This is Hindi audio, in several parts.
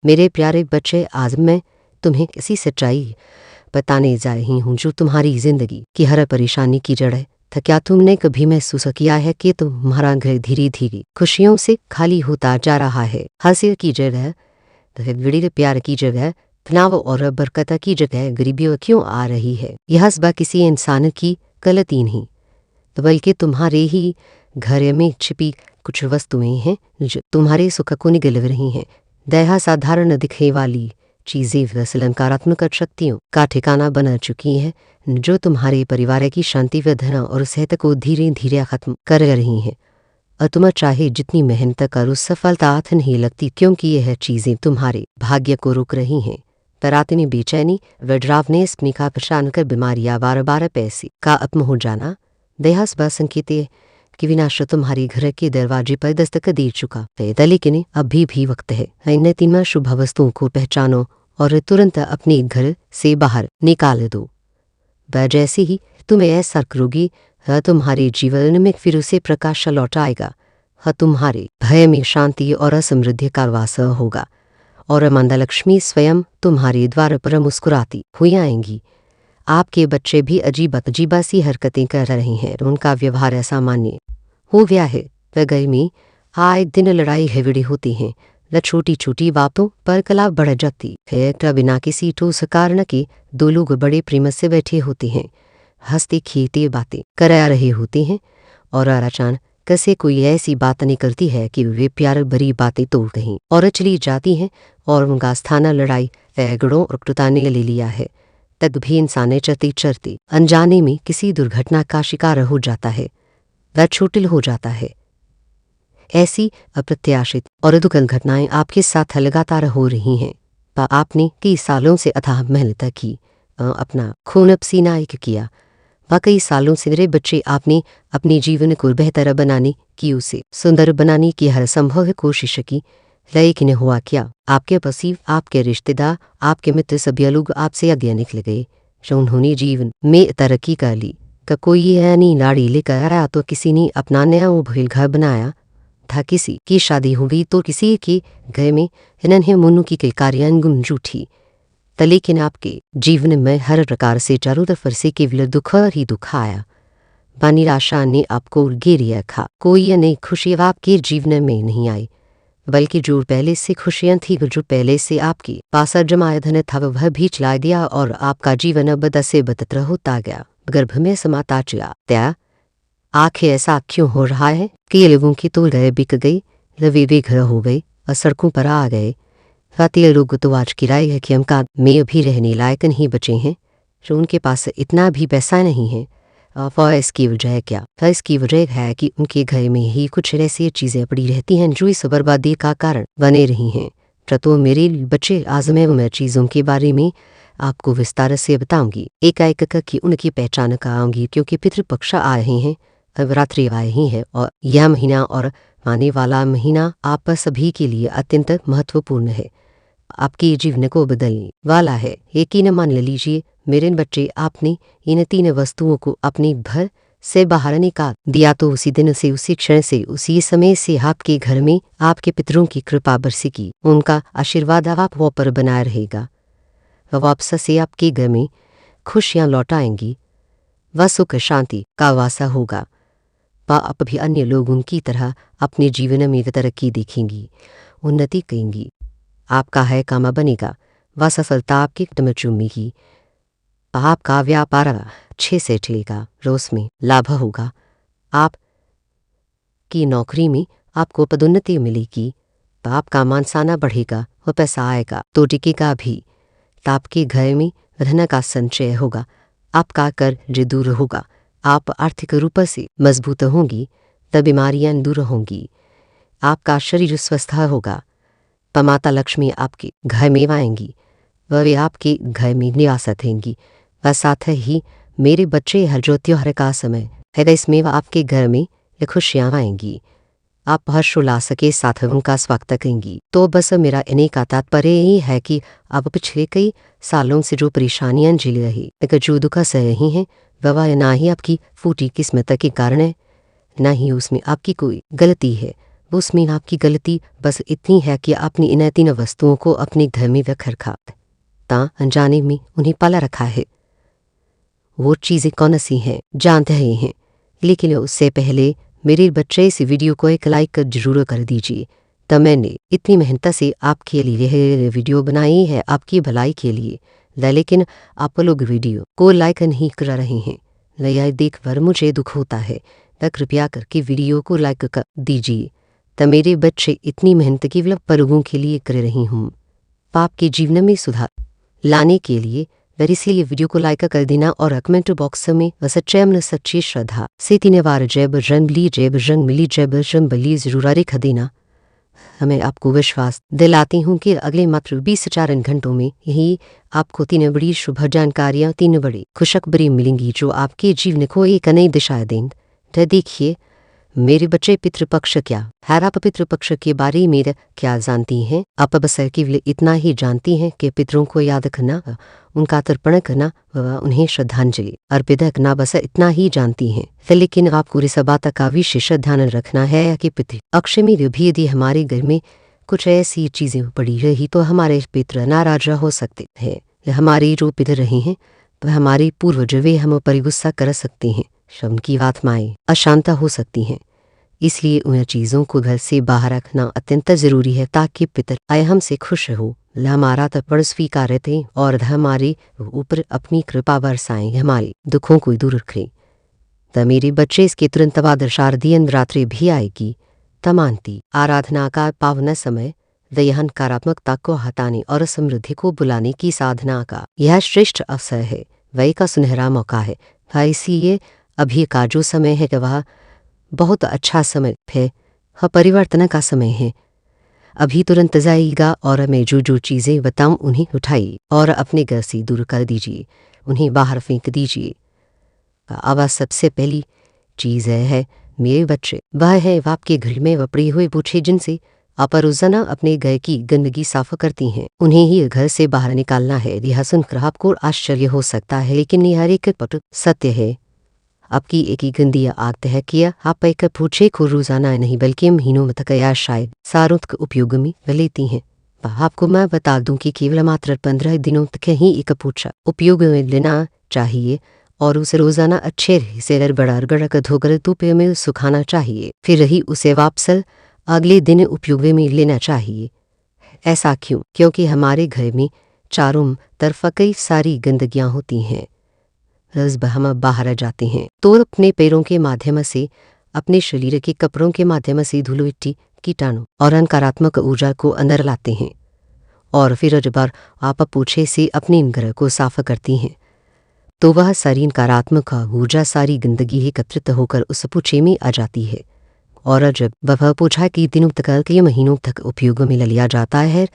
मेरे प्यारे बच्चे, आज मैं तुम्हें ऐसी सच्चाई बताने जा रही हूँ जो तुम्हारी जिंदगी की हर परेशानी की जड़ है। था क्या तुमने कभी महसूस किया है कि तुम्हारा घर धीरे धीरे खुशियों से खाली होता जा रहा है? हासिल की जगह बड़ी प्यार की जगह तनाव और बरकत की जगह गरीबी क्यों आ रही है? यह हसबा किसी इंसान की गलती नहीं, तो बल्कि तुम्हारे ही घर में छिपी कुछ वस्तुएं हैं जो तुम्हारे सुख को निगल रही हैं। दया साधारण दिखने वाली चीज़ें अलंकारात्मक शक्तियों का ठिकाना बना चुकी हैं जो तुम्हारे परिवार की शांति वधन और सेहत को धीरे धीरे खत्म कर रही हैं। और तुम चाहे जितनी मेहनत करो सफलता हाथ नहीं लगती, क्योंकि यह चीज़ें तुम्हारे भाग्य को रोक रही हैं। तरातनी बेचैनी वड्रावने स्पनी का परेशान कर बीमारियां बार बार पैसे का अपम हो जाना देहास बा संकेत कि विनाश तुम्हारे घर के दरवाजे पर दस्तक दे चुका है। लेकिन अभी भी वक्त है। इन तीन शुभ वस्तुओं को पहचानो और तुरंत अपने घर से बाहर निकाल दो। वह जैसे ही तुम्हें ऐसा करोगी तुम्हारे जीवन में फिर उसे प्रकाश लौट आएगा। तुम्हारे भय में शांति और समृद्धि का वास होगा और माता लक्ष्मी स्वयं तुम्हारे द्वार पर मुस्कुराती हुई आएंगी। आपके बच्चे भी अजीबा सी हरकतें कर रहे हैं। उनका व्यवहार असामान्य हो गया है। वह घर में आए दिन लड़ाई झगड़े होती हैं। न छोटी छोटी बातों पर कला बढ़ जाती है। बिना किसी ठोस कारण के दो लोग बड़े प्रेम से बैठे होते हैं, हंसते खेलते बातें करा रहे होते हैं और अचानक कैसे कोई ऐसी बात निकलती है कि वे प्यार भरी बातें तोड़ गईं और चली जाती हैं और उनका स्थान लड़ाई झगड़ों और क्रूरता ने ले लिया है। तब भी इंसान चलते चलते अनजाने में किसी दुर्घटना का शिकार हो जाता है, वह चोटिल हो जाता है। ऐसी अप्रत्याशित और दुखद घटनाएं आपके साथ लगातार हो रही हैं। आपने कई सालों से अथाह मेहनत की, अपना खून पसीना एक किया। कई सालों से मेरे बच्चे आपने अपने जीवन को बेहतर बनाने की, उसे सुंदर बनाने की हर संभव कोशिश की, लेकिन हुआ क्या? आपके पसीव, आपके रिश्तेदार, आपके मित्र सभी लोग आपसे आगे निकल गए। जो उन्होंने जीवन में तरक्की कर ली, कोई ऐनी लाड़ी लेकर आया तो किसी ने अपना नया भूल घर बनाया था, किसी की शादी हुई तो किसी के घर में इन्हें मुन्नू की कई कार्यान गुंज उठी। लेकिन आपके जीवन में हर प्रकार से चारों तरफ से केवल दुख ही दुख आया। निराशा ने आपको घेरे रखा। कोई नई खुशी आपके जीवन में नहीं आई, बल्कि जो पहले से खुशियां थी, जो पहले से आपके पास जमाया धन था, वह भी चला गया और आपका जीवन बद से बदतर होता गया। गर्भ में समाता चला त्या आखिर ऐसा क्यों हो रहा है कि ये लोगों की तो गए बिक गई, लवे बेघर हो गए और सड़कों पर आ गए। ये लोग तो आज की राय है कि हम का में अभी रहने लायक नहीं बचे हैं, जो उनके पास इतना भी पैसा नहीं है। और इसकी वजह क्या? इसकी वजह है कि उनके घर में ही कुछ ऐसी चीज़ें पड़ी रहती हैं जो इस बर्बादी का कारण बने रही हैं। तो मेरे बच्चे, आज मैं चीज़ों के बारे में आपको विस्तार से बताऊंगी, एक की उनकी पहचान कराऊंगी, क्योंकि पितृपक्ष आ रहे हैं, नवरात्रि आए ही है और यह महीना और आने वाला महीना आप सभी के लिए अत्यंत महत्वपूर्ण है, आपके जीवन को बदलने वाला है। यकीन मान लीजिए मेरे बच्चे, आपने इन तीन वस्तुओं को अपने घर से बाहर निकाल दिया तो उसी दिन से, उसी क्षण से, उसी समय से आपके घर में आपके पितरों की कृपा बरसेगी। उनका आशीर्वाद आप पर बनाया रहेगा। वापस से आपके घर में खुशियां लौट आएंगी, वह सुख शांति का वासा होगा। आप भी अन्य लोगों की तरह अपने जीवन में तरक्की देखेंगी, उन्नति करेंगी। आपका है काम बनेगा, वह सफलता आपके कदम चूमेगी। आपका व्यापार अच्छे से चलेगा, रोज में लाभ होगा। आप की नौकरी में आपको पदोन्नति मिलेगी, आपका मानसाना बढ़ेगा और पैसा आएगा तो टिकेगा भी। आपके घर में धन का संचय होगा, आपका कर्ज दूर होगा, आप आर्थिक रूप से मजबूत होंगी, तब बीमारियां दूर होंगी, आपका शरीर स्वस्थ होगा। माता लक्ष्मी आपके घर में आएंगी, वह आपके घर में निवास रहेंगी। वह साथ ही मेरे बच्चे, हर जो त्योहार का समय है, इसमें वह आपके घर में खुशियाँ आएंगी। आप हर्षोल्लास के साथ उनका स्वागत करेंगी। तो बस मेरा इन्हीं का तात्पर्य यही है कि आप पिछले कई सालों से जो परेशानियां झेल रही, जो दुख सह रही हैं, वह ना ही आपकी फूटी किस्मत के कारण है, ना ही उसमें आपकी कोई गलती है, उसमें आपकी गलती बस इतनी है कि आपने इन तीनों वस्तुओं को अपने घर में रख रखा ता अनजाने में उन्हें पाला रखा है। वो चीज़ें कौन सी हैं जानते ही हैं, लेकिन उससे पहले मेरे बच्चे इस वीडियो को एक लाइक जरूर कर दीजिए। तो मैंने इतनी मेहनत से आपके लिए यह वीडियो बनाई है आपकी भलाई के लिए, लेकिन आप लोग वीडियो को लाइक नहीं कर रहे हैं। यह देखकर मुझे दुख होता है। तो कृपया करके वीडियो को लाइक कर दीजिए। तो मेरे बच्चे इतनी मेहनत केवल परों के लिए कर रही हूँ, पाप के जीवन में सुधार लाने के लिए। वह इसीलिए वीडियो को लाइक कर देना और कमेंट बॉक्स में सच्चे मन सच्ची श्रद्धा से 3 बार जय बजरंगबली जय बजरंगबली जय बजरंगबली जरूर लिख देना। मैं आपको विश्वास दिलाती हूँ कि अगले मात्र 24 घंटों में यही आपको 3 बड़ी शुभ जानकारियाँ 3 बड़ी खुशखबरी मिलेंगी जो आपके जीवन को एक नई दिशा देंगे। तो देखिए मेरे बच्चे, पितृपक्ष क्या है? आप पितृपक्ष के बारे में क्या जानती हैं? आप बस केवल इतना ही जानती हैं कि पितरों को याद करना, उनका तर्पण करना व उन्हें श्रद्धांजलि अर्पित करना, बस इतना ही जानती हैं। लेकिन आपको इस बात का विशेष ध्यान रखना है कि पितृ अक्ष में भी यदि हमारे घर में कुछ ऐसी चीजें पड़ी रही तो हमारे पितृ नाराज हो सकते हैं। हमारे जो पितर रहे हैं तो हमारे पूर्वज वे हम पर गुस्सा कर सकते हैं, श्रम की आत्माएं अशांत हो सकती हैं। इसलिए उन चीज़ों को घर से बाहर रखना अत्यंत जरूरी है ताकि पितर आय हमसे खुश हो, हमारा तर्पण स्वीकार थे और हमारे ऊपर अपनी कृपा बरसाएं, हमारे दुखों को दूर रखें। त मेरे बच्चे इसके तुरंत बाद शारदीय नवरात्रि भी आएगी। तमांती आराधना का पावन समय दया नकारात्मकता को हटाने और समृद्धि को बुलाने की साधना का यह श्रेष्ठ अवसर है, वही का सुनहरा मौका है। इसीलिए अभी का जो समय है वह बहुत अच्छा समय है, परिवर्तन का समय है। अभी तुरंत जाइएगा और मैं जो चीज़ें बताऊं उन्हें उठाइए और अपने घर से दूर कर दीजिए, उन्हें बाहर फेंक दीजिए। अब सबसे पहली चीज़ है मेरे बच्चे, वह है आपके घर में पड़े हुए पूछे जिनसे आप रोजाना अपने घर की गंदगी साफ करती हैं, उन्हें ही घर से बाहर निकालना है। यह सुनकर आपको आश्चर्य हो सकता है, लेकिन यह एक पट सत्य है। आपकी एक ही गंदी आदत है कि आप एक पूछे को रोजाना नहीं बल्कि महीनों तक या शायद सालों तक उपयोग में लेती हैं। आपको मैं बता दूं कि केवल मात्र 15 दिनों तक ही एक पूछा उपयोग में लेना चाहिए और उसे रोजाना अच्छे से बड़ा धोकर धूप में सुखाना चाहिए, फिर ही उसे वापस अगले दिन उपयोग में लेना चाहिए। ऐसा क्यों? क्योंकि हमारे घर में चारों तरफ कई सारी गंदगियां होती हैं। जब हम बाहर जाते हैं तो अपने पैरों के माध्यम से, अपने शरीर के कपड़ों के माध्यम से धूल मिट्टी कीटाणु और नकारात्मक ऊर्जा को अंदर लाते हैं और फिर जब आप पूछे से अपने घर को साफ करती हैं तो वह सारी नकारात्मक ऊर्जा सारी गंदगी एकत्रित होकर उस पूछे में आ जाती है और जब वह पूछा कि दिनों तक के महीनों तक उपयोग में लिया जाता है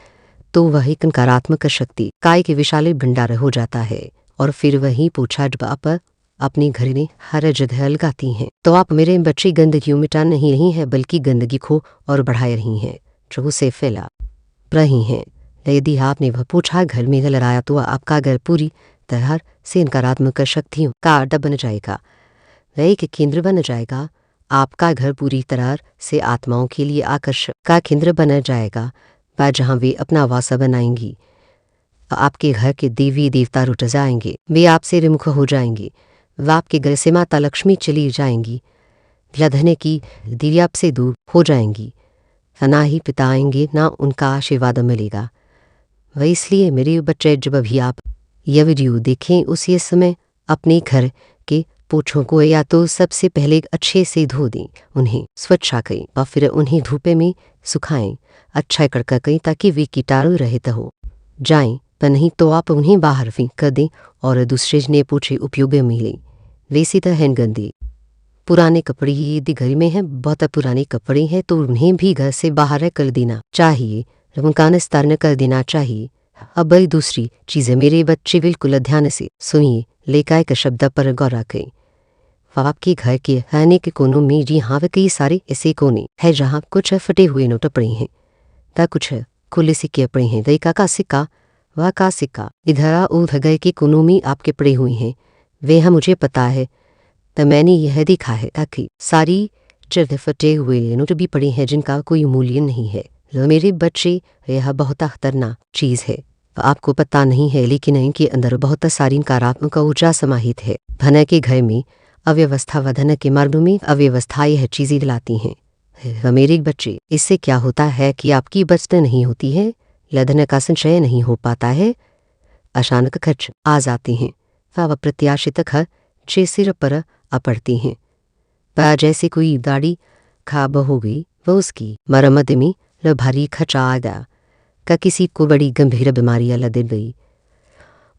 तो वह एक नकारात्मक शक्ति काय के विशाल भंडार हो जाता है और फिर वही पूछा जब आप अपने घर में हर जगह लगाती हैं तो आप मेरे बच्चे गंदगी मिटा नहीं रही हैं बल्कि गंदगी को और बढ़ा रही हैं जो उसे फैला रही हैं। यदि आपने वह पूछा घर में लहराया तो आपका घर पूरी तरह से नकारात्मक शक्तियों का अड्डा बन जाएगा, वह एक केंद्र बन जाएगा। आपका घर पूरी तरह से आत्माओं के लिए आकर्षण का केंद्र बन जाएगा, जहाँ वे अपना वास बनाएंगी। आपके घर के देवी देवता रुट जाएंगे, वे आपसे विमुख हो जाएंगे, वे आपके घर से माता लक्ष्मी चली जाएंगी, धन की देवी आपसे दूर हो जाएंगी, ना ही पिता आएंगे ना उनका आशीर्वाद मिलेगा। वह इसलिए मेरे बच्चे जब भी आप यह वीडियो देखें उसी समय अपने घर के पोछों को या तो सबसे पहले अच्छे से धो दें, उन्हें स्वच्छ करें और फिर उन्हें धूप में सुखाएं, अच्छा कड़का करें ताकि वे कीटाणु रहित हो जाएं, पर नहीं तो आप उन्हें बाहर फेंक कर दें और दूसरे ने पूछे उपयोग में लें। वैसे तो हैं गंदे पुराने कपड़े यदि घर में हैं, बहुत पुराने कपड़े हैं तो उन्हें भी घर से बाहर कर देना चाहिए, उनका निस्तारण कर देना चाहिए। अब दूसरी चीज़ें मेरे बच्चे बिल्कुल ध्यान से सुनिए, लेका एक शब्द पर गौर रखें। आपके घर के अनेक कोनों में जी हाँ कई सारे ऐसे कोने हैं जहाँ कुछ फटे हुए नोट पड़े हैं, ता कुछ खुले सिक्के पड़े हैं। देखा का सिक्का वह का सिक्का इधर उधर गए के कोनों में आपके पड़े हुए हैं, वे मुझे पता है, तो मैंने यह देखा है ताकि सारी चिर फटे हुए नोट भी पड़े हैं जिनका कोई मूल्य नहीं है। मेरे बच्चे, यह बहुत खतरनाक चीज़ है। आपको पता नहीं है, लेकिन इनके अंदर बहुत सारी नकारात्मक ऊर्जा समाहित है। धन के घर में अव्यवस्था व धन के मार्ग में अव्यवस्था यह चीज़ें दिलाती हैं। मेरे बच्चे, इससे क्या होता है कि आपकी बचत नहीं होती है, धन का संचय नहीं हो पाता है, अचानक खर्च आ जाते हैं, वह अप्रत्याशित खर्च सिर पर आ पड़ती हैं। वह जैसे कोई दाढ़ी खराब हो गई, वह उसकी मरम्मत में भारी खर्च आ गया, का किसी को बड़ी गंभीर बीमारियां लग गई,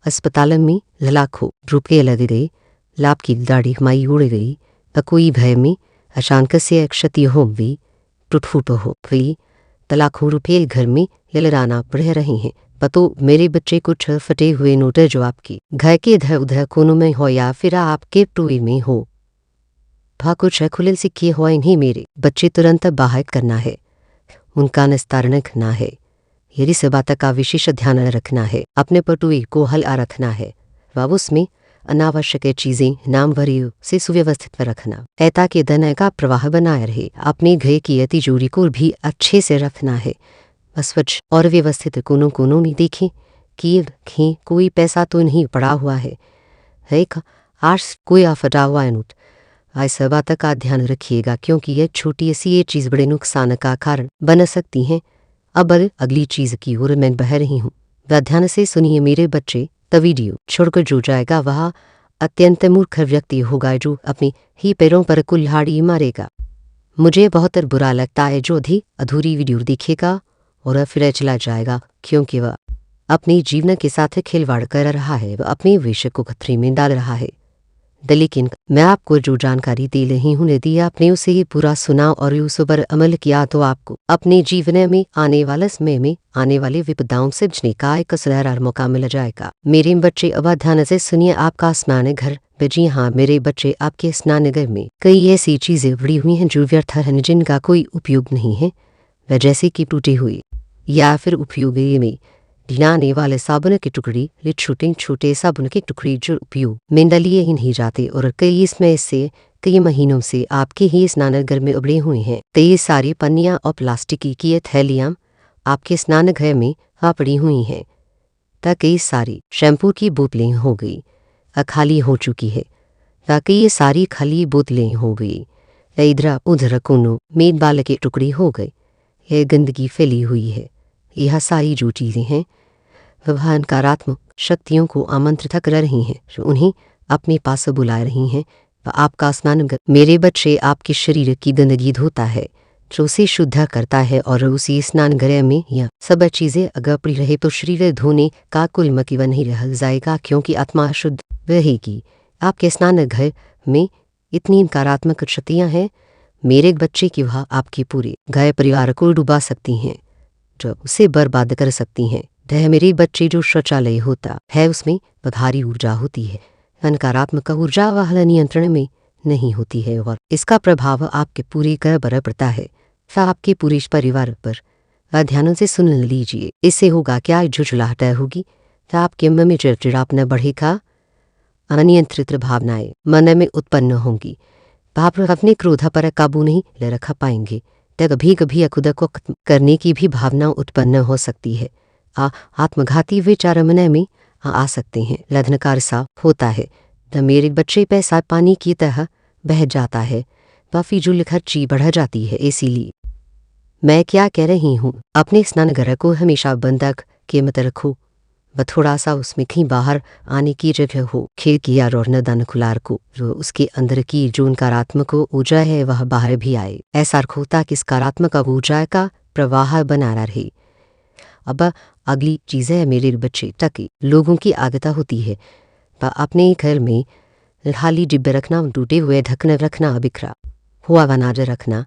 अस्पताल में लाखों रुपये लग गए, लाभ की दाढ़ी माई उड़ गई, कोई भय में अचानक से क्षति हो गई, टूट फूट हो गई, लाखों रुपये घर में ललराना पड़ रहे हैं। तो मेरे बच्चे, कुछ फटे हुए नोट जो आपके घर के इधर उधर कोनों में हो या फिर आपके टोए में हो, भा कुछ खुले सिक्के हो, इन्हें मेरे बच्चे तुरंत बाहर करना है, उनका निस्तारण रखना है। यदि इस बात का विशेष ध्यान रखना है, अपने पटुए को हल्का रखना है, व उसमें अनावश्यक चीज़ें नामवरियों से सुव्यवस्थित रखना, ऐता के धन का प्रवाह बनाए रहे। अपने घर की तिजोरी को भी अच्छे से रखना है, स्वच्छ और व्यवस्थित कोनों कोनों में देखें कि कोई पैसा तो नहीं पड़ा हुआ है, एक आज कोई फटा हुआ नोट। इस बात का ध्यान रखिएगा, क्योंकि यह छोटी सी ये चीज़ बड़े नुकसान का कारण बन सकती हैं। अब अगली चीज़ की ओर मैं बह रही हूँ, वह ध्यान से सुनिए मेरे बच्चे। वीडियो छोड़कर जो जाएगा वह अत्यंत मूर्ख व्यक्ति होगा, जो अपने ही पैरों पर कुल्हाड़ी मारेगा। मुझे बहुत बुरा लगता है जो अधूरी वीडियो देखेगा और फिर चला जाएगा, क्योंकि वह अपने जीवन के साथ खिलवाड़ कर रहा है, वह अपने भविष्य को खतरे में डाल रहा है। लेकिन मैं आपको जो जानकारी दे रही हूँ, यदि आपने उसे ही पूरा सुना और उस पर अमल किया, तो आपको अपने जीवन में आने वाले समय में आने वाले विपदाओं से बचने का एक सुनहरा मौका मिल जाएगा। मेरे बच्चे, अब ध्यान से सुनिए। आपका स्नान घर, जी हाँ मेरे बच्चे, आपके स्नान घर में कई ऐसी चीजें बड़ी हुई हैं जो व्यर्थ हैं, जिनका कोई उपयोग नहीं है, वह जैसे कि टूटे हुए या फिर उपयोग में ढिलाने वाले साबुन के टुकड़ी, छोटे छोटे साबुन के टुकड़ी जो उपयोग में लिए ही नहीं जाते, और कई इसमें से कई महीनों से आपके ही स्नानघर में उबड़े हुए हैं। तो ये सारी पन्नियां और प्लास्टिक की थैलियां आपके स्नानघर में पड़ी हुई हैं। ताकि ये सारी शैम्पू की बोतलें हो गई, खाली हो चुकी है, ताकि ये सारी खाली बोतलें हो गई, इधर उधर कोनों में बाल के टुकड़ी हो गए, यह गंदगी फैली हुई है। यह सारी जो चीज़ें हैं वह नकारात्मक शक्तियों को आमंत्रित कर रही हैं, जो उन्हें अपने पास बुला रही हैं। आपका स्नान मेरे बच्चे आपके शरीर की गंदगी धोता है, जो उसे शुद्ध करता है, और उसी स्नान घर में यह सब चीज़ें अगर पड़ी रहे तो शरीर धोने का कोई मकीव नहीं रह जाएगा, क्योंकि आत्मा शुद्ध रहेगी। आपके स्नान घर में इतनी नकारात्मक शक्तियाँ हैं मेरे बच्चे की, वह आपके पूरे घर परिवार को डुबा सकती हैं, जो उसे बर्बाद कर सकती हैं। वह मेरे बच्चे, जो शौचालय होता है उसमें भारी ऊर्जा होती है, नकारात्मक ऊर्जा वह नियंत्रण में नहीं होती है, और इसका प्रभाव आपके पूरे घर पर पड़ता है, आपके पूरे परिवार पर। ध्यान से सुन लीजिए, इससे होगा क्या, झुझलाहट होगी, आपके मन में चिड़चिड़ापन बढ़ेगा, अनियंत्रित भावनाएं मन में उत्पन्न होंगी, आप अपने क्रोध पर काबू नहीं ले रख पाएंगे, तो कभी कभी खुद को करने की भी भावना उत्पन्न हो सकती है। आत्मघाती विचार मन में आ सकते हैं, लधनकार सा होता है, तो मेरे बच्चे पैसा पानी की तरह बह जाता है, फिजूल खर्ची बढ़ जाती है। इसीलिए मैं क्या कह रही हूँ, अपने स्नानघर को हमेशा बंद के मत रखो, व थोड़ा सा उसमें कहीं बाहर आने की जगह हो, खिड़की या रोशनदान खुला रखो, जो उसके अंदर की जो नकारात्मक ऊर्जा है वह बाहर भी आए। ऐसा रखो ताकि सकारात्मक ऊर्जा का प्रवाह बना रहे। अब अगली चीज़ है मेरे बच्चे, ताकि लोगों की आदत होती है अपने घर में खाली डिब्बे रखना, टूटे हुए ढक्कन रखना, बिखरा हुआ अनाज रखना।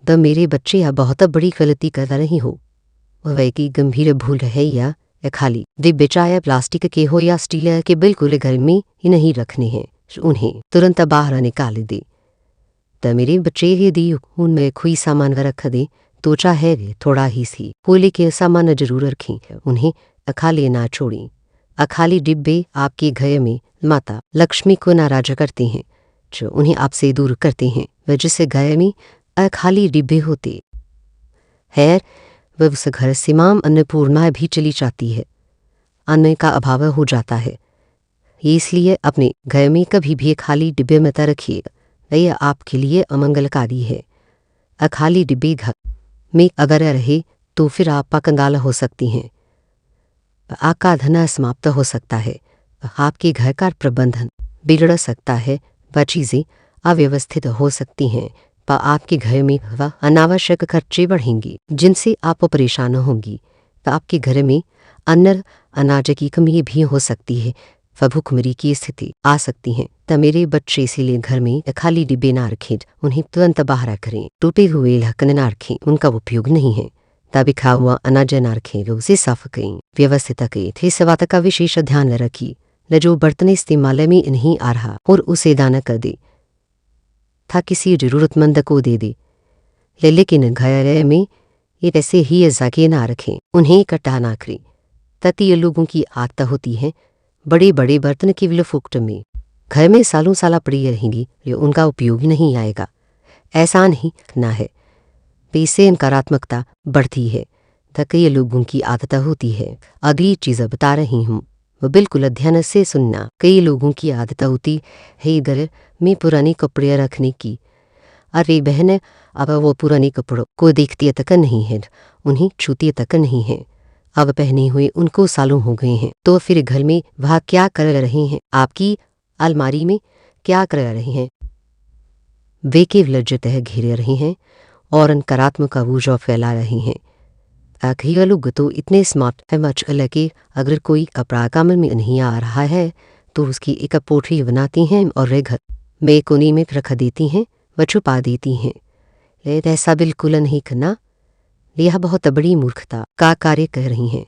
तो मेरे बच्चे यह बहुत बड़ी गलती कर रही हो, वह की गंभीर भूल है। या खाली डिब्बे चाहे प्लास्टिक के हो या स्टील के, बिल्कुल घर में ही नहीं रखने हैं, उन्हें तुरंत बाहर निकाल दे। तो मेरे बच्चे यदि उनमें कोई सामान रख दे तो चाहे थोड़ा ही सी कोयले के सामान जरूर रखें, उन्हें खाली ना छोड़ें। खाली डिब्बे आपके घर में माता लक्ष्मी को नाराज करते हैं, जो उन्हें आपसे दूर करते हैं। वह जिस घर में खाली डिब्बे होते है। वह उस घर से मां अन्नपूर्णा भी चली जाती है। अन्न का अभाव हो जाता है। इसलिए अपने घर में कभी भी खाली डिब्बे मत रखिए, यह आपके लिए अमंगलकारी है। खाली डिब्बे घर में अगर रहे तो फिर आप कंगाल हो सकती हैं, आपका धन समाप्त हो सकता है, आपके घर का प्रबंधन बिगड़ सकता है, वह चीज़ें अव्यवस्थित हो सकती हैं, पर आपके घर में वह अनावश्यक खर्चे बढ़ेंगे जिनसे आप परेशान होंगी। तो आपके घर में अन्न अनाज की कमी भी हो सकती है, वह भूखमरी की स्थिति आ सकती है। तो मेरे बच्चे इसीलिए घर में खाली डिब्बे ना रखें, उन्हें तुरंत बाहर करें। टूटे हुए ढक्कन ना रखें, उनका उपयोग नहीं है। तभी खा हुआ अनाज ना रखें, उसे साफ करें, व्यवस्थित करें। इस बात का विशेष ध्यान रखिए न जो बर्तन इस्तेमाल में नहीं आ रहा और उसे दान कर दे, था किसी जरूरतमंद को दे दे। लेकिन घर में ये वैसे ही जाके ना रखें, उन्हें इकट्ठा ना करें। ततीय लोगों की आदत होती है बड़े बड़े बर्तन केवल फुकट में घर में सालों साल पड़ी रहेंगी, ये उनका उपयोग नहीं आएगा। ऐसा नहीं ना है, पैसे नकारात्मकता बढ़ती है। कई लोगों की आदत होती है, अगली चीज़ बता रही हूँ वो बिल्कुल ध्यान से सुनना। कई लोगों की आदत होती है घर में पुराने कपड़े रखने की। अरे बहन, अब वो पुराने कपड़ों को देखती तक नहीं है, उन्हें छूती तक नहीं है। अब पहने हुए उनको सालों हो गए हैं, तो फिर घर में वह क्या कर रहे हैं, आपकी अलमारी में क्या कर रहे हैं? वे केवल जतः घेरे रहे हैं और नकारात्मक ऊर्जा फैला रहे हैं। आखिर लोग तो इतने स्मार्ट है मच लगे, अगर कोई कपड़ा काम में नहीं आ रहा है तो उसकी एक पोटली बनाती हैं और वे घर में कोने में रख देती हैं व छुपा देती हैं। लेकिन ऐसा बिल्कुल नहीं करना, यह बहुत बड़ी मूर्खता का कार्य कर रही हैं,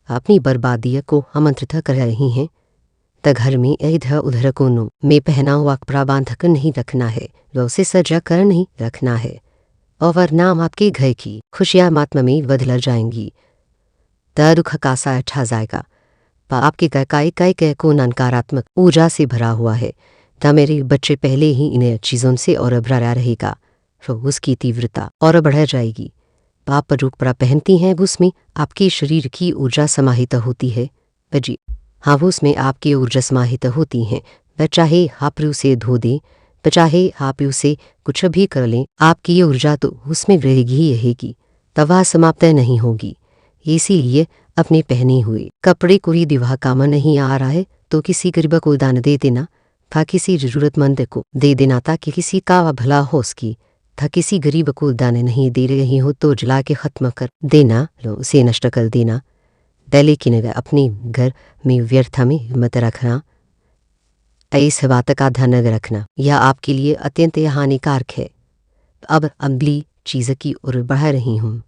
अपनी बर्बादी को आमंत्रित कर रही हैं। त घर में इधर उधर कोनों में पहना हुआ कपड़ा बांध कर नहीं रखना है, व उसे सजा कर नहीं रखना है, और वरना आपके घर की खुशियां मात्म में बदल जाएंगी। त दुख का सा अच्छा जाएगा, पर आपके घर का एक कोना नकारात्मक ऊर्जा से भरा हुआ है। त मेरे बच्चे पहले ही इन चीज़ों से और भरा रहेगा, तो उसकी तीव्रता और बढ़ जाएगी। आप जो कपड़ा पहनती हैं उसमें आपके शरीर की ऊर्जा समाहित होती है। जी हाँ, वो उसमें आपकी ऊर्जा समाहित होती हैं। वह चाहे आप उसे धो दें, चाहे आप उसे कुछ भी कर लें, आपकी ऊर्जा तो उसमें रहेगी ही रहेगी, तब वह समाप्त नहीं होगी। इसीलिए अपने पहने हुए कपड़े कोई दिवा काम नहीं आ रहा है तो किसी गरीब को दान दे देना, था किसी जरूरतमंद को दे देना ताकि किसी का भला हो सके। था किसी गरीब को दान नहीं दे रही हो तो जला के खत्म कर देना, उसे नष्ट कर देना। लेकिन अपने घर में व्यर्थ में मत रखना। इस बात का ध्यान रखना, यह आपके लिए अत्यंत हानिकारक है। अब अगली चीज़ की ओर बढ़ रही हूँ,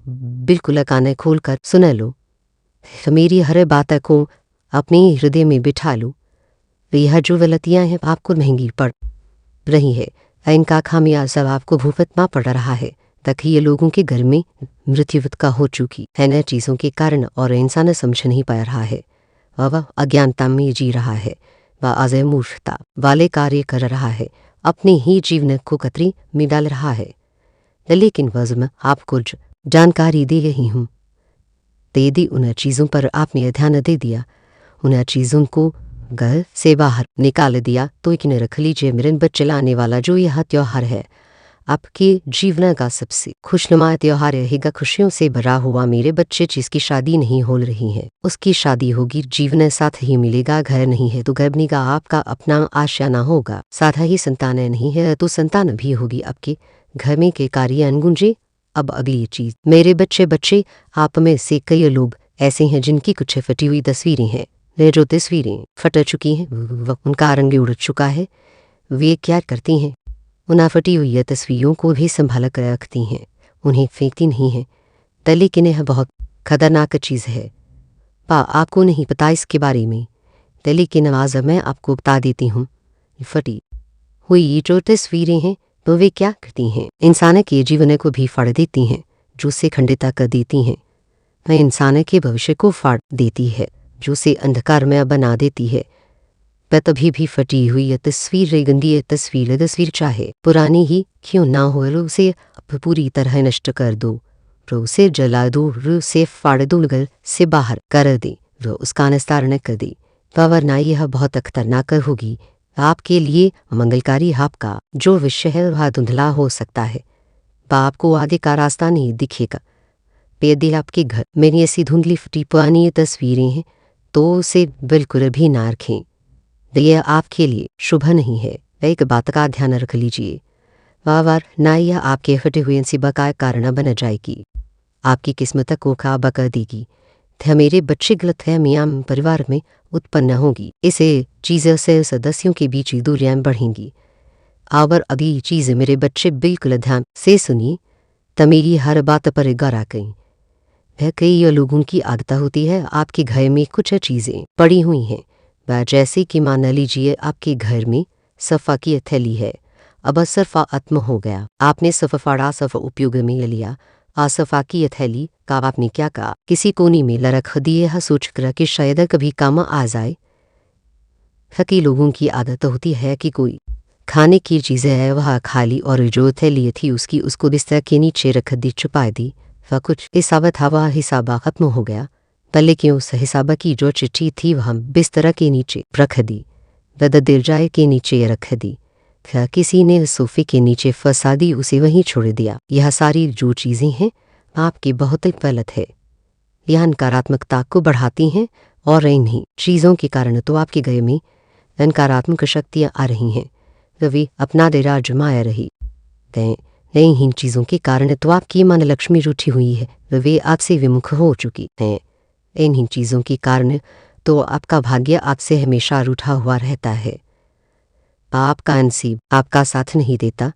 बिल्कुल कान खोल कर सुन लो, मेरी हर बात को अपने हृदय में बिठा लो। यह जो गलतियाँ हैं आपको महंगी पड़ रही है, इनका खामियाजा आपको भुगतना पड़ रहा है। तक ये लोगों के घर में मृत्यु का हो चुकी है न चीज़ों के कारण, और इंसान समझ नहीं पा रहा है, वह अज्ञानता में जी रहा है, वह अजय मूर्खता वाले कार्य कर रहा है, अपने ही जीवन को खतरे में डाल रहा है। लेकिन वह आपको जानकारी दे रही हूँ, यदि उन चीज़ों पर आपने ध्यान दे दिया, उन चीज़ों को घर से बाहर निकाल दिया, तो यकीन रख लीजिए मेरे बच्चे लाने वाला जो यह त्यौहार है आपके जीवन का सबसे खुशनुमा त्यौहार रहेगा। खुशियों से भरा हुआ। मेरे बच्चे जिसकी शादी नहीं हो रही है उसकी शादी होगी, जीवन साथ ही मिलेगा। घर नहीं है तो घर बनेगा, आपका अपना आशियाना होगा। साधा ही संतान नहीं है तो संतान भी होगी आपके घर में के कार्य अनगुंजे। अब अगली चीज, मेरे बच्चे आप में से कई लोग ऐसे हैं जिनकी कुछ फटी हुई तस्वीरें हैं। जो तस्वीरें फट चुकी हैं उनका रंग उड़ चुका है। वे क्या करती हैं, उन फटी हुई तस्वीरों को भी संभाल कर रखती हैं, उन्हें फेंकती नहीं हैं। लेकिन यह बहुत खतरनाक चीज़ है, आपको नहीं पता इसके बारे में, लेकिन आज मैं आपको बता देती हूँ। फटी हुई जो तस्वीरें हैं तो वे क्या करती हैं, इंसान के जीवन को भी फाड़ देती हैं, जो उसे खंडित कर देती हैं। वह इंसान के भविष्य को फाड़ देती है, जो उसे अंधकार में बना देती है। पर तभी भी फटी हुई यह तस्वीर गंदी तस्वीर चाहे पुरानी ही क्यों ना हो, उसे अब पूरी तरह नष्ट कर दो, उसे जला दो, उसे फाड़ दो, घर से बाहर कर दे, उसका निस्तार न कर दे, वरना यह बहुत खतरनाक होगी आपके लिए। मंगलकारी आपका जो विषय है वह धुंधला हो सकता है, बाप को आगे का रास्ता नहीं दिखेगा। पेदिल आपके घर मेरी ऐसी धुंधली फटी पुरानी तस्वीरें हैं तो उसे बिल्कुल भी ना रखें, यह आपके लिए शुभ नहीं है। एक बात का ध्यान रख लीजिए, वार ना यह आपके फटे हुए नसीब का कारण बन जाएगी, आपकी किस्मत को खराब कर देगी। मेरे बच्चे गलतफहमियां परिवार में उत्पन्न होगी, इसे चीज़ों से सदस्यों के बीच दूरियां बढ़ेंगी। और अभी चीज़ मेरे बच्चे बिल्कुल ध्यान से सुनिए, तो मेरी हर बात पर गौर करें। वह कई लोगों की आदत होती है आपके घर में कुछ चीज़ें पड़ी हुई हैं, वह जैसे कि मान लीजिए आपके घर में सफ़ा की थैली है, अब सफ़ा आत्म हो गया, आपने सफ़ा फाड़ा, सफ़ा उपयोग में ले लिया, सफ़ा की थैली का आपने क्या कहा, किसी कोने में रख दिए है सोच कर कि शायद कभी काम आ जाए। कई लोगों की आदत होती है कि कोई खाने की चीज़ें है वह खाली और जो थैली थी उसको बिस्तर के नीचे रख दी, छुपा दी, वह कुछ हिसाब था वह हिसाब खत्म हो गया, लेकिन उस हिसाब की जो चिट्ठी थी वह बिस्तर के नीचे रख दी, वह दिलजाए के नीचे रख दी, फिर किसी ने सोफे के नीचे फंसा दी, उसे वहीं छोड़ दिया। यह सारी जो चीज़ें हैं आपकी बहुत गलत है, यह नकारात्मकता को बढ़ाती हैं और इन्हीं चीज़ों के कारण तो आपके घर में नकारात्मक शक्तियाँ आ रही हैं, वे अपना डेरा जमाया रही इन चीज़ों के कारण तो आपकी मन लक्ष्मी रूठी हुई है, वे आपसे विमुख हो चुकी हैं। इन चीज़ों के कारण तो आपका भाग्य आपसे हमेशा रूठा हुआ रहता है, आपका नसीब आपका साथ नहीं देता।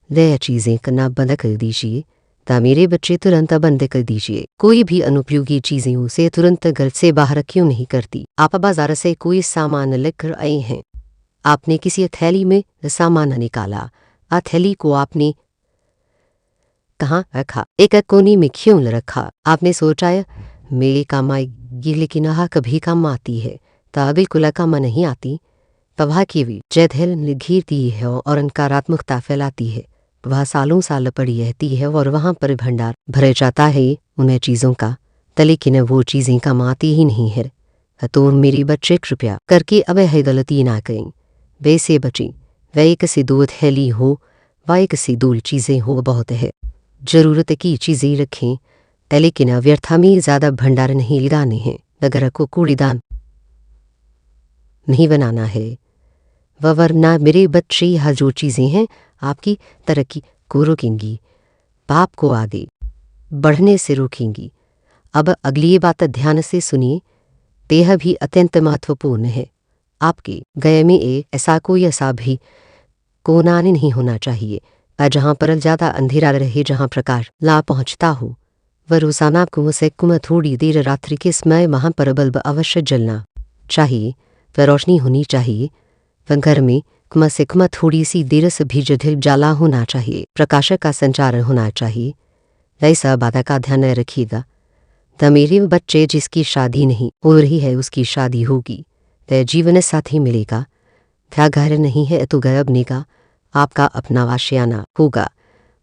वह चीज़ें करना बंद कर दीजिए, ता मेरे बच्चे तुरंत बंद कर दीजिए। कोई भी अनुपयोगी चीज़ें उसे तुरंत घर से बाहर क्यों नहीं करती। आप बाजार से कोई सामान लेकर आए हैं, आपने किसी थैली में सामान निकाला, थैली को आपने कहाँ रखा, एक कोने में क्यों रखा, आपने सोचा मेरे काम आएगी, लेकिन वह कभी काम आती है, ता बिल्कुल काम नहीं आती। वह की भी जैधल घिरती है और नकारात्मकता फैलाती है, वह सालों साल पड़ी रहती है और वहाँ पर भंडार भरे जाता है उन चीज़ों का, लेकिन वो चीज़ें काम आती ही नहीं है। तो मेरे बच्चे कृपया करके अब यह गलती ना करें, वैसे बची वह एक से दो थैली हो व एक से दो चीज़ें हो बहुत है, ज़रूरत की चीज़ें रखें, लेकिन व्यर्था में ज़्यादा भंडार नहीं लगाने हैं। अगर को कूड़ेदान नहीं बनाना है, वरना मेरे बच्चे यह जो चीज़ें हैं आपकी तरक्की को रोकेंगी, पाप को आगे बढ़ने से रोकेंगी। अब अगली बात ध्यान से सुनिए, यह भी अत्यंत महत्वपूर्ण है। आपके गए में ऐसा कोई भी कोना नहीं होना चाहिए जहाँ पर ज़्यादा अंधेरा रहे, जहाँ प्रकाश ला पहुँचता हो। वह रोज़ाना को से थोड़ी देर रात्रि के समय वहाँ पर बल्ब अवश्य जलना चाहिए, वह रोशनी होनी चाहिए, वह घर में कम से कम थोड़ी सी देर से भी जाला होना चाहिए, प्रकाश का संचार होना चाहिए। ऐसा बात का ध्यान रखिएगा। तो मेरे बच्चे जिसकी शादी नहीं हो रही है उसकी शादी होगी, वह जीवन साथी मिलेगा, क्या घर नहीं है तो घर बनेगा, आपका अपना आशियाना होगा,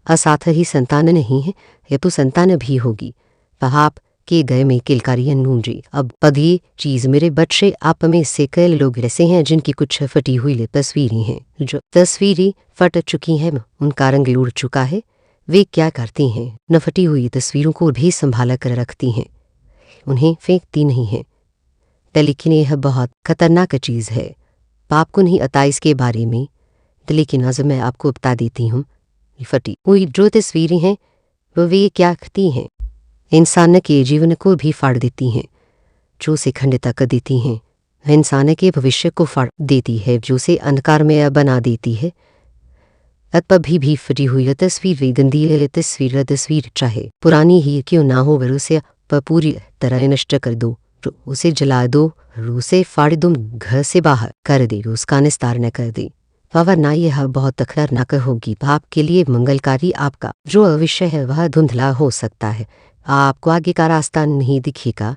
साथ ही संतान नहीं है ये तो संतान भी होगी, वह आप के गए में किलकारियां नूंजी। अब ये चीज़ मेरे बच्चे आप में से कई लोग ऐसे हैं जिनकी कुछ फटी हुई तस्वीरें हैं, जो तस्वीरें फट चुकी हैं, उनका रंग उड़ चुका है। वे क्या करती हैं, न फटी हुई तस्वीरों को भी संभाल कर रखती हैं, उन्हें फेंकती नहीं हैं, लेकिन यह बहुत खतरनाक चीज़ है। पाप को नहीं आता इसके बारे में, लेकिन आज मैं आपको बता देती हूँ। फटी हुई जो तस्वीरें हैं वे क्या करती हैं, इंसान के जीवन को भी फाड़ देती हैं, जो उसे खंडित कर देती हैं, इंसान के भविष्य को फाड़ देती है, जो उसे अंधकार में बना देती है। कभी भी फटी हुई तस्वीर गंदी तस्वीर चाहे पुरानी ही क्यों ना हो, वह उसे पूरी तरह नष्ट कर दो, उसे जला दो, उसे फाड़ दो, घर से बाहर कर दे, उसका निस्तार न कर दे, वरना यह बहुत खतरनाक होगी। आपके लिए मंगलकारी आपका जो भविष्य है वह धुंधला हो सकता है, आपको आगे का रास्ता नहीं दिखेगा।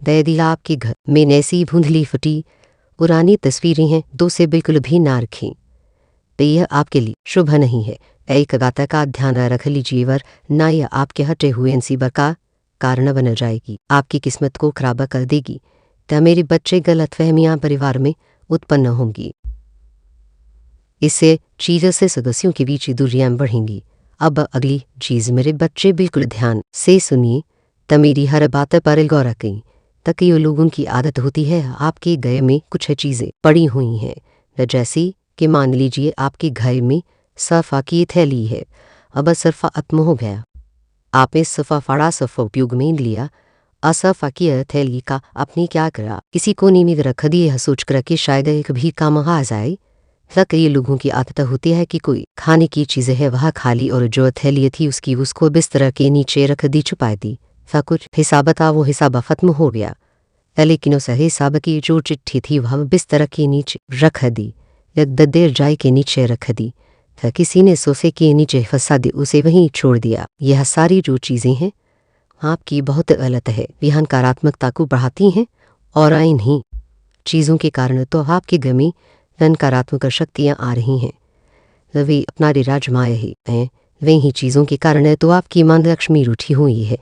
दिल आपके घर में ऐसी धुंधली फटी पुरानी तस्वीरें हैं, दो से बिल्कुल भी ना रखें। तो यह आपके लिए शुभ नहीं है। एक गाता का ध्यान रख लीजिए, वर ना यह आपके हटे हुए मुसीबत का कारण बन जाएगी, आपकी किस्मत को खराब कर देगी। तो मेरे बच्चे गलतफहमियां परिवार में उत्पन्न होंगी, इससे चीज़ों से सदस्यों के बीच दूरियां बढ़ेंगी। अब अगली चीज़ मेरे बच्चे बिल्कुल ध्यान से सुनिए, तो मेरी हर बात पर गौर करें। तक ये लोगों की आदत होती है आपके घर में कुछ चीज़ें पड़ी हुई हैं, जैसे कि मान लीजिए आपके घर में सफ़ा की थैली है, अब सफ़ा खत्म हो गया, आपने सफ़ा फाड़ा, सफ़ा उपयोग में लिया, असफ़ा की थैली का आपने क्या करा, किसी कोने में रख दिए सोच कर कि शायद एक भी काम आ जाए। तक ये लोगों की आदत होती है कि कोई खाने की चीज़ें है वह खाली, और जो थैली थी उसकी उसको बिस्तर के नीचे रख दी, छुपा दी। फिर कुछ हिसाब था, वो हिसाब खत्म हो गया, लेकिन उस हिसाब की जो चिट्ठी थी वह बिस्तर के नीचे रख दी, देर जाय के नीचे रख दी। फिर किसी ने सोफे के नीचे फंसा दी, उसे वहीं छोड़ दिया। यह सारी जो चीज़ें हैं आपकी बहुत गलत है, यह नकारात्मकता को बढ़ाती हैं, और इन्हीं चीज़ों के कारण तो आपके घर में नकारात्मक शक्तियाँ आ रही हैं। वे अपना रिराज माए हैं, वही चीज़ों के कारण तो आपकी मां लक्ष्मी रूठी हुई है,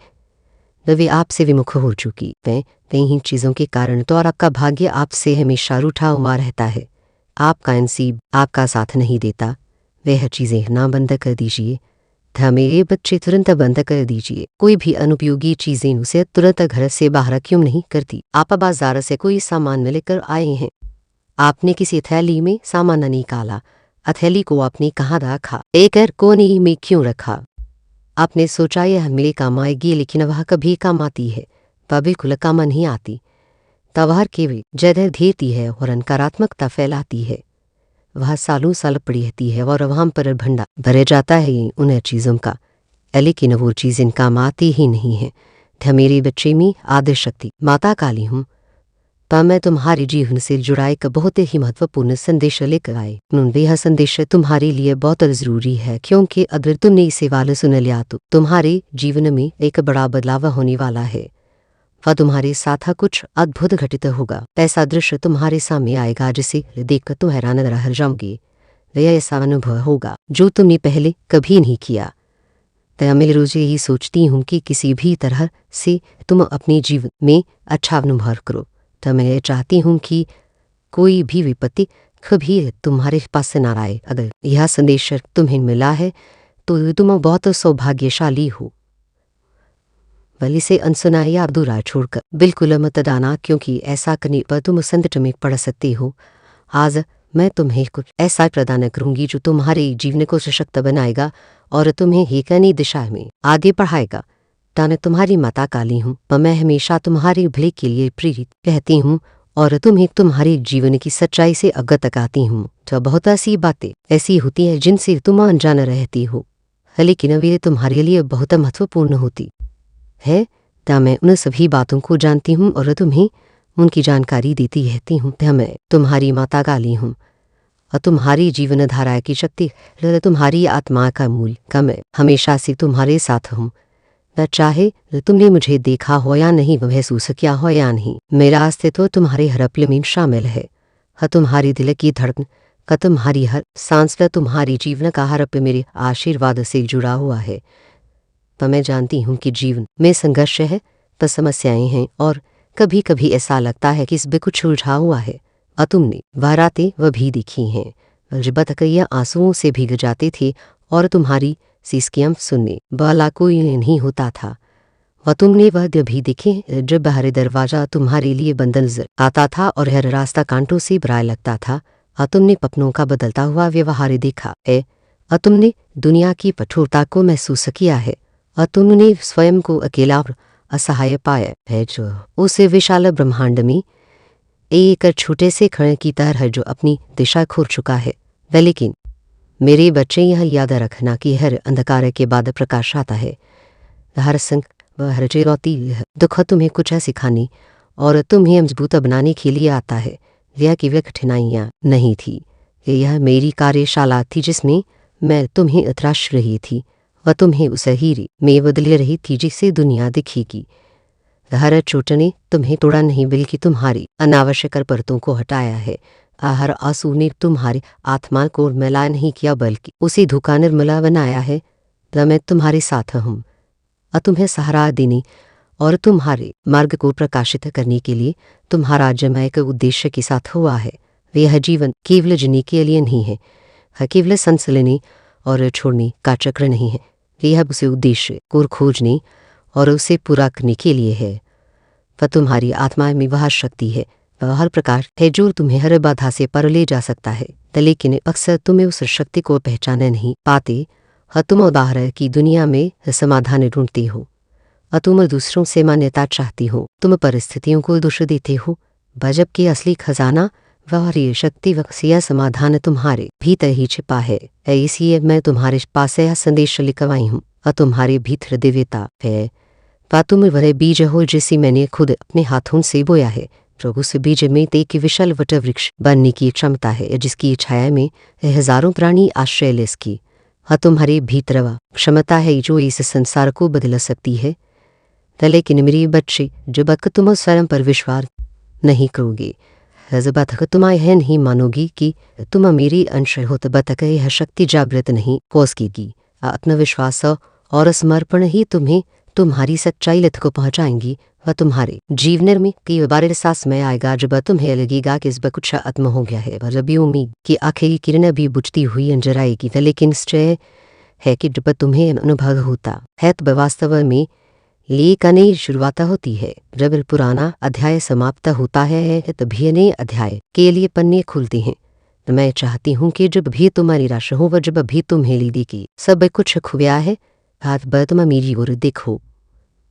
वे आपसे विमुख हो चुकी हैं। वही चीज़ों के कारण तो और आपका भाग्य आपसे हमेशा रूठा हुआ रहता है, आपका नसीब आपका साथ नहीं देता। वह चीज़ें ना बंद कर दीजिए, मेरे बच्चे तुरंत बंद कर दीजिए। कोई भी अनुपयोगी चीज़ें उसे तुरंत घर से बाहर क्यों नहीं करती। आप बाजार से कोई सामान लेकर आए हैं, आपने किसी थैली में सामान निकाला, थैली को आपने कहाँ रखा, एक कोने में क्यों रखा। आपने सोचा यह मेरे काम आएगी, लेकिन वह कभी काम आती है, वह बिल्कुल काम नहीं आती। तवार के वे जगह घेरती है और नकारात्मकता फैलाती है, वह सालों साल पड़ी रहती है, और वहाँ पर भंडा भरे जाता है उन चीज़ों का, लेकिन वो चीज़ काम आती ही नहीं है। मेरे बच्चे में आदि शक्ति माता काली हूँ, पर मैं तुम्हारे जीवन से जुड़ा एक बहुत ही महत्वपूर्ण संदेश लेकर आए। यह संदेश तुम्हारे लिए बहुत ज़रूरी है, क्योंकि अगर तुमने इसे वाले सुन लिया तो तुम्हारे जीवन में एक बड़ा बदलाव होने वाला है, वह तुम्हारे साथ कुछ अद्भुत घटित होगा। ऐसा दृश्य तुम्हारे सामने आएगा जिसे देखकर तुम हैरान रह जाओगे। वह ऐसा अनुभव होगा जो तुमने पहले कभी नहीं किया। तो मैं रोज यही सोचती हूँ कि किसी भी तरह से तुम अपने जीवन में अच्छा अनुभव करो। तो मैं चाहती हूँ कि कोई भी विपत्ति कभी तुम्हारे पास न आए। अगर यह संदेश तुम्हें मिला है तो तुम बहुत सौभाग्यशाली हो। वली से अनसुना या अधूरा छोड़कर बिल्कुल मत डाना, क्योंकि ऐसा करने पर तुम संकट में पड़ सकते हो। आज मैं तुम्हें कुछ ऐसा प्रदान करूंगी जो तुम्हारे जीवन को सशक्त बनाएगा और तुम्हें एक नई दिशा में आगे बढ़ाएगा। ताने तुम्हारी माता काली हूँ, पर मैं हमेशा तुम्हारे भले के लिए प्रेरित रहती हूँ और तुम्हें तुम्हारे जीवन की सच्चाई से अवगत कराती हूँ। तो बहुत सी बातें ऐसी होती हैं जिनसे तुम अनजान रहती हो, लेकिन वे तुम्हारे लिए बहुत महत्वपूर्ण होती है। ता मैं उन सभी बातों को जानती हूँ और तुम्हें उनकी जानकारी देती रहती हूँ। मैं तुम्हारी माता काली हूँ और तुम्हारी जीवन धारा की शक्ति, तुम्हारी आत्मा का मूल का मैं हमेशा से तुम्हारे साथ हूँ। न चाहे तुमने मुझे देखा हो या नहीं, महसूस किया हो या नहीं, मेरा अस्तित्व तुम्हारे हर पल में शामिल है। तुम्हारी दिल की धड़कन का, तुम्हारी हर सांस का, तुम्हारी जीवन का हर पल मेरे आशीर्वाद से जुड़ा हुआ है। पर मैं जानती हूँ कि जीवन में संघर्ष है, पर समस्याएं हैं, और कभी कभी ऐसा लगता है कि इसमें कुछ उलझा हुआ है। और तुमने वह रातें वह भी देखी हैं जब तकैया आंसुओं से भीग जाते थे और तुम्हारी सिसकियां सुनने वाला कोई नहीं होता था। वह तुमने वह दिन भी देखे जब बाहर दरवाजा तुम्हारे लिए बंद नजर आता था और हर रास्ता कांटों से भरा लगता था। और तुमने पपनों का बदलता हुआ व्यवहार देखा है, और तुमने दुनिया की कठोरता को महसूस किया है, और तुमने स्वयं को अकेला और असहाय पाया है, जो उस विशाल ब्रह्मांड में एक छोटे से कण की तरह जो अपनी दिशा खो चुका है। लेकिन मेरे बच्चे, यह याद रखना कि हर अंधकार के बाद प्रकाश आता है। हर संग व हर चुनौती दुख तुम्हें कुछ सिखाने और तुम्हें मजबूत बनाने के लिए आता है। यह कि वे कठिनाइयाँ नहीं थी, यह मेरी कार्यशाला थी जिसमें मैं तुम्हें तराश रही थी व तुम्हें उस हीरे में बदल रही थी जिसे दुनिया दिखेगी। हर चोट ने तुम्हें तोड़ा नहीं बल्कि तुम्हारी अनावश्यक परतों को हटाया है। हर आंसू ने तुम्हारी आत्मा को मैला नहीं किया बल्कि उसे धोखा निर्मला बनाया है। मैं तुम्हारे साथ हूँ तुम्हें सहारा देने और तुम्हारे मार्ग को प्रकाशित करने के लिए तुम्हारा जन्म एक उद्देश्य के साथ हुआ है। यह जीवन केवल जीने के लिए नहीं है, केवल सांस लेने और छोड़ने का चक्र नहीं है। यह उसे उद्देश्य को खोजने और उसे पूरा करने के लिए है। वह तुम्हारी आत्मा में वह शक्ति है, वह हर प्रकार है जो तुम्हें हर बाधा से पर ले जा सकता है, लेकिन अक्सर तुम्हें उस शक्ति को पहचान नहीं पाते। तुम बाहर की दुनिया में समाधान ढूंढते हो, तुम दूसरों से मान्यता चाहती हो, तुम परिस्थितियों को दोष देते हो, जबकि असली खजाना वह शक्ति वक्सिया समाधान तुम्हारे भीतर ही छिपा है। इसलिए मैं तुम्हारे पास यह संदेश लिखकर आई हूँ, तुम्हारे भीतर दिव्यता है। वह तुम वह बीज हो जिसे मैंने खुद अपने हाथों से बोया है। प्रभु से बीज में एक विशाल वट वृक्ष बनने की क्षमता है, जिसकी छाया में हजारों प्राणी आश्रय ले सकी। तुम्हारे भीतर वह क्षमता है जो इस संसार को बदल सकती है। लेकिन मेरे बच्चे, जब तक तुम स्वयं पर विश्वास नहीं करोगे, जब तक तुम यह नहीं मानोगी कि तुम मेरी अंश हो, तब तक यह शक्ति जागृत नहीं हो सकेगी। आत्मविश्वास और समर्पण ही तुम्हें तुम्हारी सच्चाई लत को पहुंचाएंगी। वह तुम्हारे जीवन में कई बार एहसास में आएगा जब तुम्हें लगेगा कि इस पर कुछ आत्म हो गया है। जब उम्मीद की आखिरी किरण भी बुझती हुई अंजर आएगी, लेकिन निश्चय है कि जब तुम्हें अनुभव होता है तब वास्तव में लेख नई शुरुआत होती है। जब पुराना अध्याय समाप्त होता है तभी नए अध्याय के लिए पन्ने खुलते हैं। मैं चाहती हूँ कि जब भी तुम निराश हो, व जब भी तुम्हें लीदी की सब कुछ खुया है, हाथ ब तुम मेरी ओर देखो,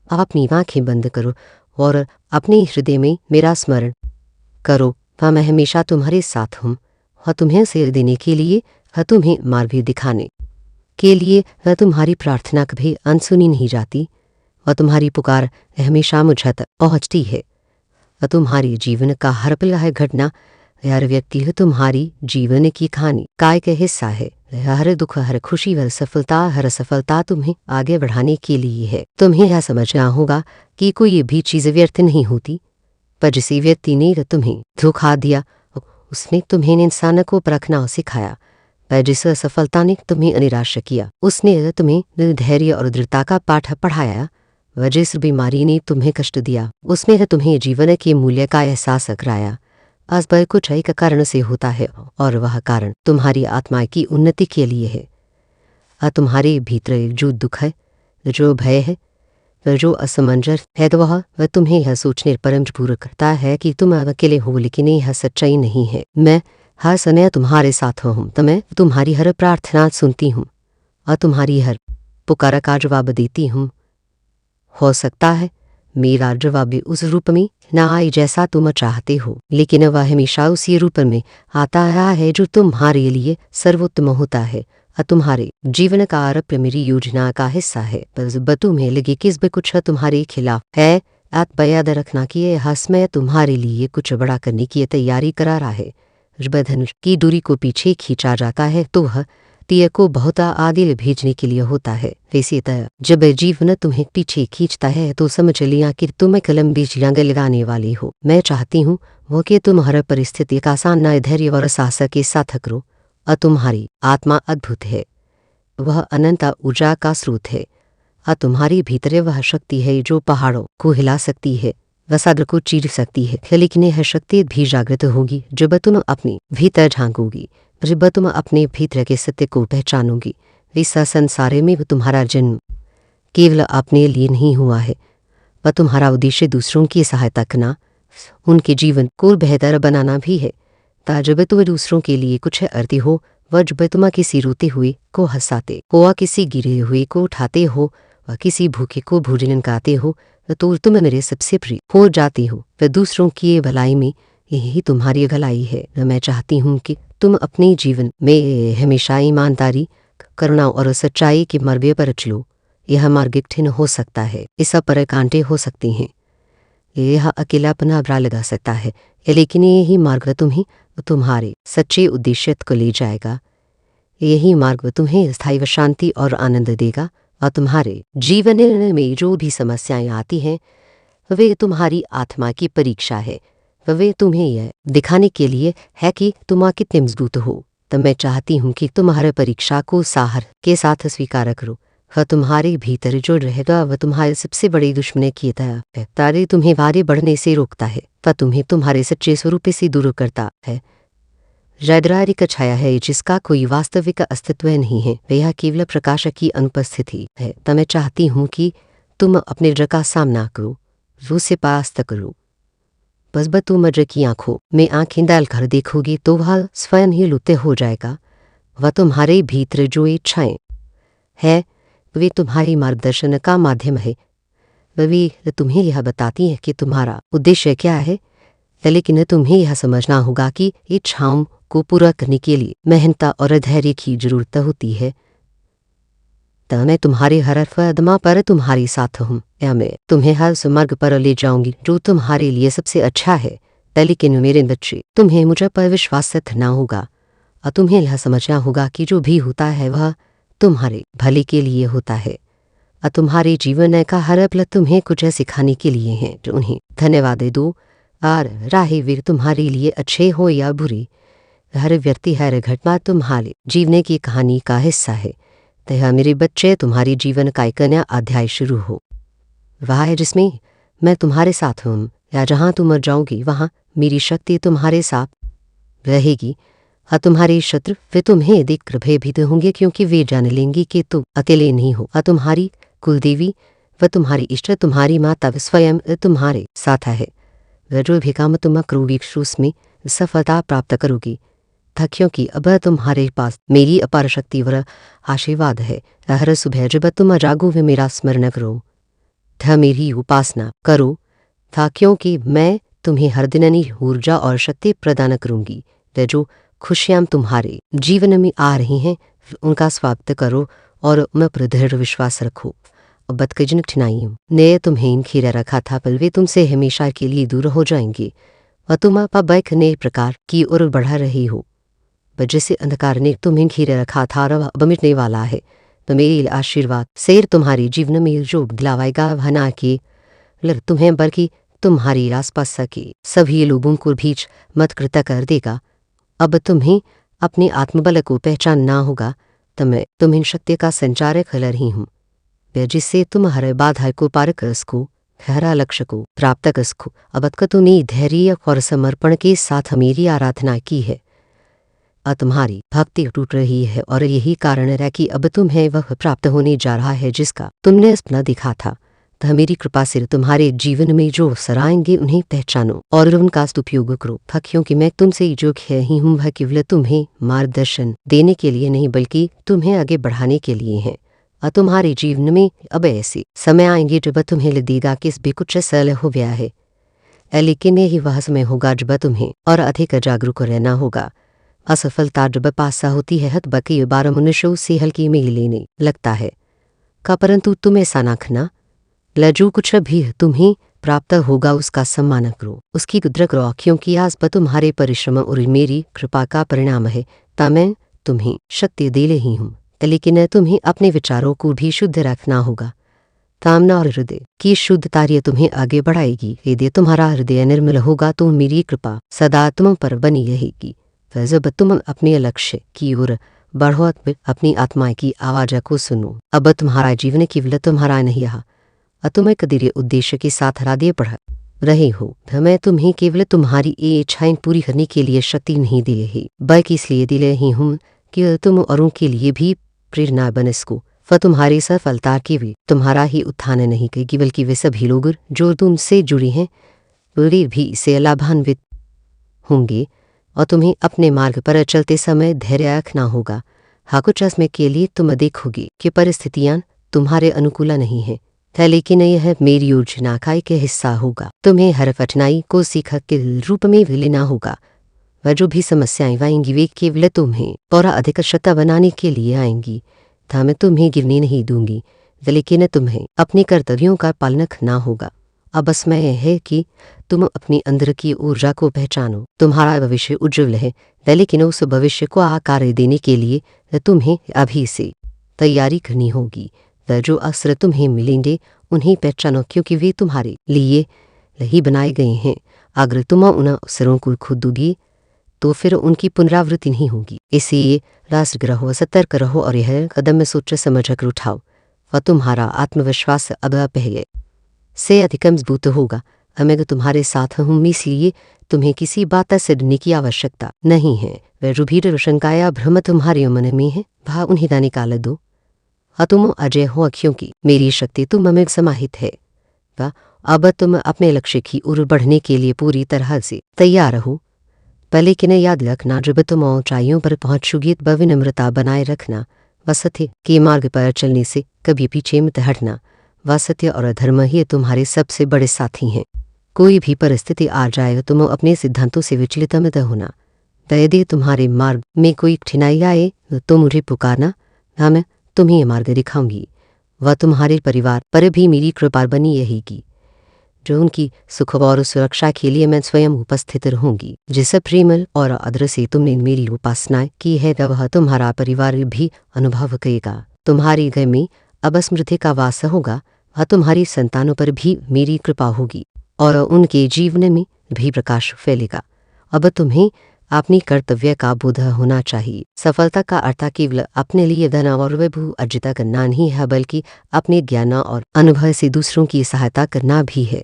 अपनी आंखें बंद करो और अपने हृदय में मेरा स्मरण करो। वह मैं हमेशा तुम्हारे साथ हूँ। वह तुम्हें सिर देने के लिए, वह तुम्हें मार्ग भी दिखाने के लिए, वह तुम्हारी प्रार्थना कभी अनसुनी नहीं जाती। वह तुम्हारी पुकार हमेशा मुझ तक पहुँचती है। वह तुम्हारी जीवन का हर पल है घटना, हर व्यक्ति तुम्हारी जीवन की कहानी का एक हिस्सा है। हर दुख, हर खुशी, हर सफलता तुम्हें आगे बढ़ाने के लिए है। तुम्हें यह समझना होगा कि कोई भी चीज़ व्यर्थ नहीं होती। पर जिस व्यक्ति ने तुम्हें धोखा दिया, उसने तुम्हें इंसान को परखना सिखाया। पर जिस असफलता ने तुम्हें निराश किया, उसने तुम्हें धैर्य और दृढ़ता का पाठ पढ़ाया। वह जिस बीमारी ने तुम्हें कष्ट दिया, उसने तुम्हें जीवन के मूल्य का एहसास कराया। आज पर कुछ एक कारण से होता है और वह कारण तुम्हारी आत्मा की उन्नति के लिए है। तुम्हारे भीतर जो दुख है, जो भय है, जो असमंजस है, तो वह तुम्हें यह सोचने पर मजबूर करता है कि तुम अकेले हो, लेकिन यह सच्चाई नहीं है। मैं हर समय तुम्हारे साथ हूँ। तो मैं तुम्हारी हर प्रार्थना सुनती हूँ और तुम्हारी हर पुकार का जवाब देती हूँ। हो सकता है मेरा जवाब उस रूप में न आए जैसा तुम चाहते हो, लेकिन वह हमेशा उसी रूप में आता है जो तुम्हारे लिए सर्वोत्तम होता है। तुम्हारे जीवन का आरंभ मेरी योजना का हिस्सा है। पर जब तुम्हें लगे कि इसमें कुछ तुम्हारे खिलाफ है, आप याद रखना कि यह समय तुम्हारे लिए कुछ बड़ा करने की तैयारी करा रहा है। जब धनुष की दूरी को पीछे खींचा जाता है तो वह तीर को बहुत आगे भेजने के लिए होता है। वैसे तरह जब जीवन तुम्हें पीछे खींचता है तो समझ लिया कि तुम कलम बीच जंग लगाने वाली हो। मैं चाहती हूँ वो कि तुम हर परिस्थिति का सामना धैर्य और साहस के साथ करो। और तुम्हारी आत्मा अद्भुत है, वह अनंत ऊर्जा का स्रोत है। और तुम्हारी भीतर वह शक्ति है जो पहाड़ों को हिला सकती है, वह सागर को चीर सकती है। लेकिन यह शक्ति भी जागृत होगी जब तुम अपने भीतर झांकोगी, जब तुम अपने भीतर के सत्य को पहचानोगी। इस संसार में तुम्हारा जन्म केवल अपने लिए नहीं हुआ है, वह तुम्हारा उद्देश्य दूसरों की सहायता करना, उनके जीवन को बेहतर बनाना भी है। जब तुम दूसरों के लिए कुछ करते हो, वह जब तुम किसी रोते हुए को हंसाते हो, किसी गिरे हुए को उठाते हो, वह किसी भूखे को भोजन कराते हो, तो तुम मेरे सबसे प्रिय हो जाते हो। वह दूसरों की भलाई में यही तुम्हारी भलाई है। मैं चाहती हूँ कि तुम अपने जीवन में हमेशा ईमानदारी, करुणा और सच्चाई के मार्ग पर चलो। यह मार्ग कठिन हो सकता है, इस पर कांटे हो सकती हैं, यह अकेलापना बुरा लगा सकता है, लेकिन यही मार्ग तुम्हें तुम्हारे सच्चे उद्देश्य को ले जाएगा। यही मार्ग तुम्हें स्थायी शांति और आनंद देगा। और तुम्हारे जीवन में जो भी समस्याएं आती हैं वे तुम्हारी आत्मा की परीक्षा है। वे तुम्हें यह दिखाने के लिए है कि तुम कितने मजबूत हो। तो मैं चाहती हूँ कि तुम्हारे परीक्षा को साहस के साथ स्वीकार करो। वह तुम्हारे भीतर जो रहेगा वह तुम्हारे सबसे बड़ी दुश्मन की तरह है। तारे तुम्हें आगे बढ़ने से रोकता है, वह तुम्हें तुम्हारे सच्चे स्वरूप से दूर करता है। रैदरारी का छाया है जिसका कोई वास्तविक अस्तित्व नहीं है, वह केवल प्रकाश की अनुपस्थिति है। तो मैं चाहती हूँ कि तुम अपने डर का सामना करो, उसे पास तक करो। बस तुम डर की आंखों में आंखें डालकर देखोगी तो वह स्वयं ही लुप्त हो जाएगा। वह तुम्हारे भीतर जो इच्छाएं है वे तुम्हारी मार्गदर्शन का माध्यम है। वे तुम्हें यह बताती हैं कि तुम्हारा उद्देश्य क्या है, लेकिन तुम्हें यह समझना होगा कि इच्छाओं को पूरा करने के लिए मेहनत और धैर्य की जरूरत होती है। तो मैं तुम्हारे हर कदम पर तुम्हारे साथ हूँ, या मैं तुम्हें हर उस मार्ग पर ले जाऊंगी जो तुम्हारे लिए सबसे अच्छा है। लेकिन मेरे बच्चे, तुम्हें मुझ पर विश्वास रखना होगा और तुम्हें यह समझना होगा कि जो भी होता है वह तुम्हारे भले के लिए होता है और तुम्हारे जीवन का हर पल तुम्हें कुछ सिखाने के लिए है। जो उन्हें धन्यवाद दो और राहे वीर तुम्हारे लिए अच्छे हो या बुरे, हर व्यक्ति हर घटना तुम्हारे जीवन की कहानी का हिस्सा है। तया मेरे बच्चे, तुम्हारे जीवन का एक नया अध्याय शुरू हो। वह है जिसमें मैं तुम्हारे साथ हूँ, या जहाँ तुम जाओगी वहाँ मेरी शक्ति तुम्हारे साथ रहेगी। और तुम्हारे शत्रु वे तुम्हें देखकर भयभीत होंगे, क्योंकि वे जान लेंगे कि तुम अकेले नहीं हो। और तुम्हारी कुलदेवी व तुम्हारी इष्ट तुम्हारी माता स्वयं तुम्हारे साथ है। वह जो भी काम तुम करोगी उसमें सफलता प्राप्त करोगी, था क्योंकि अब तुम्हारे पास मेरी अपार शक्ति व आशीर्वाद है। हर सुबह जब तुम जागो वे मेरा स्मरण करो, था मेरी उपासना करो, था क्योंकि मैं तुम्हें हर दिन नई ऊर्जा और शक्ति प्रदान करूंगी। वे जो खुशियाँ तुम्हारे जीवन में आ रही हैं उनका स्वागत करो और उन पर दृढ़ विश्वास रखो। बदकजन ठिनाइयों ने तुम्हें घेरा रखा था, पर वे तुमसे हमेशा के लिए दूर हो जाएंगे और तुम बैक नए प्रकार की ओर बढ़ा रही हो। जैसे अंधकार ने तुम्हें घेरे रखा था और अब मिटने वाला है। तो मेरी आशीर्वाद शेर तुम्हारे जीवन में जो दिलावाएगा वह ना कि तुम्हें बल्कि तुम्हारी आसपास के सभी लोगों को बीच मत कृता कर देगा। अब तुम्हें अपने आत्मबल को पहचानना होगा। तो मैं तुम्हें शक्ति का संचार कर रही हूँ, जिससे तुम हर बाधा को पार कर सको, हरा लक्ष्य को प्राप्त कर सको। अब तक तुमने धैर्य और समर्पण के साथ मेरी आराधना की है और तुम्हारी भक्ति टूट रही है, और यही कारण है कि अब तुम्हें वह प्राप्त होने जा रहा है जिसका तुमने सपना देखा था। तो मेरी कृपा से तुम्हारे जीवन में जो अवसर आएंगे उन्हें पहचानो और उनका उपयोग करो, क्योंकि मैं तुमसे जो कह रही हूँ वह केवल तुम्हें मार्गदर्शन देने के लिए नहीं बल्कि तुम्हें आगे बढ़ाने के लिए है। और तुम्हारे जीवन में अब ऐसे समय आएंगे जब तुम्हें लगेगा कि इस भी कुछ सरल हो गया है, लेकिन यही वह समय होगा जब तुम्हें और अधिक जागरूक रहना होगा। असफलता जब पासा होती है तब कई बार मनुष्यों से हल्की में लेने लगता है का, परंतु तुम ऐसा ना रखना। जो कुछ भी तुम्हें प्राप्त होगा उसका सम्मान करो, उसकी कद्र करो, क्योंकि आज पर तुम्हारे परिश्रम और मेरी कृपा का परिणाम है। ता मैं तुम्हें शक्ति दे रही हूँ, लेकिन तुम्हें अपने विचारों को भी शुद्ध रखना होगा। कामना और हृदय की शुद्धता तुम्हें आगे बढ़ाएगी। यदि तुम्हारा हृदय निर्मल होगा तो मेरी कृपा सदा तुम पर बनी रहेगी। जब तुम अपने लक्ष्य की ओर बढ़ो, अपनी आत्मा की आवाज को सुनो। अब तुम्हारा जीवन केवल तुम्हारा नहीं रहा, तुम एक दीर्घ उद्देश्य के साथ आगे बढ़ रहे हो। मैं तुम्हें केवल तुम्हारी इच्छाएं पूरी करने के लिए शक्ति नहीं दे रही, बल्कि इसलिए दे रही हूँ कि तुम औरों के लिए भी प्रेरणा बन सको। वह तुम्हारी सफलता के वे तुम्हारा ही उत्थान नहीं करेगी, बल्कि वे सभी लोग जो तुमसे जुड़े हैं वे भी इससे लाभान्वित होंगे। और तुम्हें अपने मार्ग पर चलते समय धैर्य रखना होगा। हाँ, कुछ समय के लिए तुम देखोगे कि परिस्थितियां तुम्हारे अनुकूल नहीं है, लेकिन यह मेरी योजना का एक हिस्सा होगा। तुम्हें हर कठिनाई को सीख के रूप में भी लेना होगा। वह जो भी समस्याएं आएंगी वे केवल तुम्हें और अधिक शक्ति बनाने के लिए आएंगी। था मैं तुम्हें गिरने नहीं दूंगी, लेकिन तुम्हें अपने कर्तव्यों का पालन करना होगा। अब समय है कि तुम अपने अंदर की ऊर्जा को पहचानो। तुम्हारा भविष्य उज्जवल है, लेकिन उस भविष्य को आकार देने के लिए तुम्हें अभी से तैयारी करनी होगी। जो अवसर तुम्हें मिलेंगे उन्हें पहचानो क्योंकि वे तुम्हारे लिए ही बनाए गए हैं। अगर तुम उन अवसरों को खो दोगी तो फिर उनकी पुनरावृत्ति नहीं होगी। इसलिए राष्ट्र रहो, सतर्क रहो और यह कदम में सोच समझ कर उठाओ व तुम्हारा आत्मविश्वास अब पहले से अधिक मजबूत होगा। मैं तुम्हारे साथ हूँ, इसलिए तुम्हें किसी बात से डरने की आवश्यकता नहीं है। वह जो भीड़ शंका या भ्रम तुम्हारे मन में है वह उन्हें ना निकाल दो। तुम अजय हो क्योंकि मेरी शक्ति तुम में समाहित है। व अब तुम अपने लक्ष्य की ओर बढ़ने के लिए पूरी तरह से तैयार हो। पहले कि याद रखना, जब तुम ऊंचाइयों पर पहुंचोगी तब विनम्रता बनाए रखना व सत्य के मार्ग पर चलने से कभी पीछे मत हटना। व सत्य और धर्म ही तुम्हारे सबसे बड़े साथी हैं। कोई भी परिस्थिति आ जाए तुम अपने सिद्धांतों से विचलित मत होना। यदि तुम्हारे मार्ग में कोई कठिनाई आए तो मुझे पुकारना, मैं तुम्हें ये मार्ग दिखाऊंगी। वह तुम्हारे परिवार पर भी मेरी कृपा बनी रहेगी। जो उनकी सुख और सुरक्षा के लिए मैं स्वयं उपस्थित रहूंगी। जिस प्रेम और आदर से तुमने मेरी उपासना की है वह तुम्हारा परिवार भी अनुभव करेगा। तुम्हारे घर में अब समृद्धि का वास होगा व तुम्हारी संतानों पर भी मेरी कृपा होगी और उनके जीवन में भी प्रकाश फैलेगा। अब तुम्हें अपनी कर्तव्य का बोध होना चाहिए। सफलता का अर्थ केवल अपने लिए धन और वैभव अर्जित करना नहीं है, बल्कि अपने ज्ञान और अनुभव से दूसरों की सहायता करना भी है।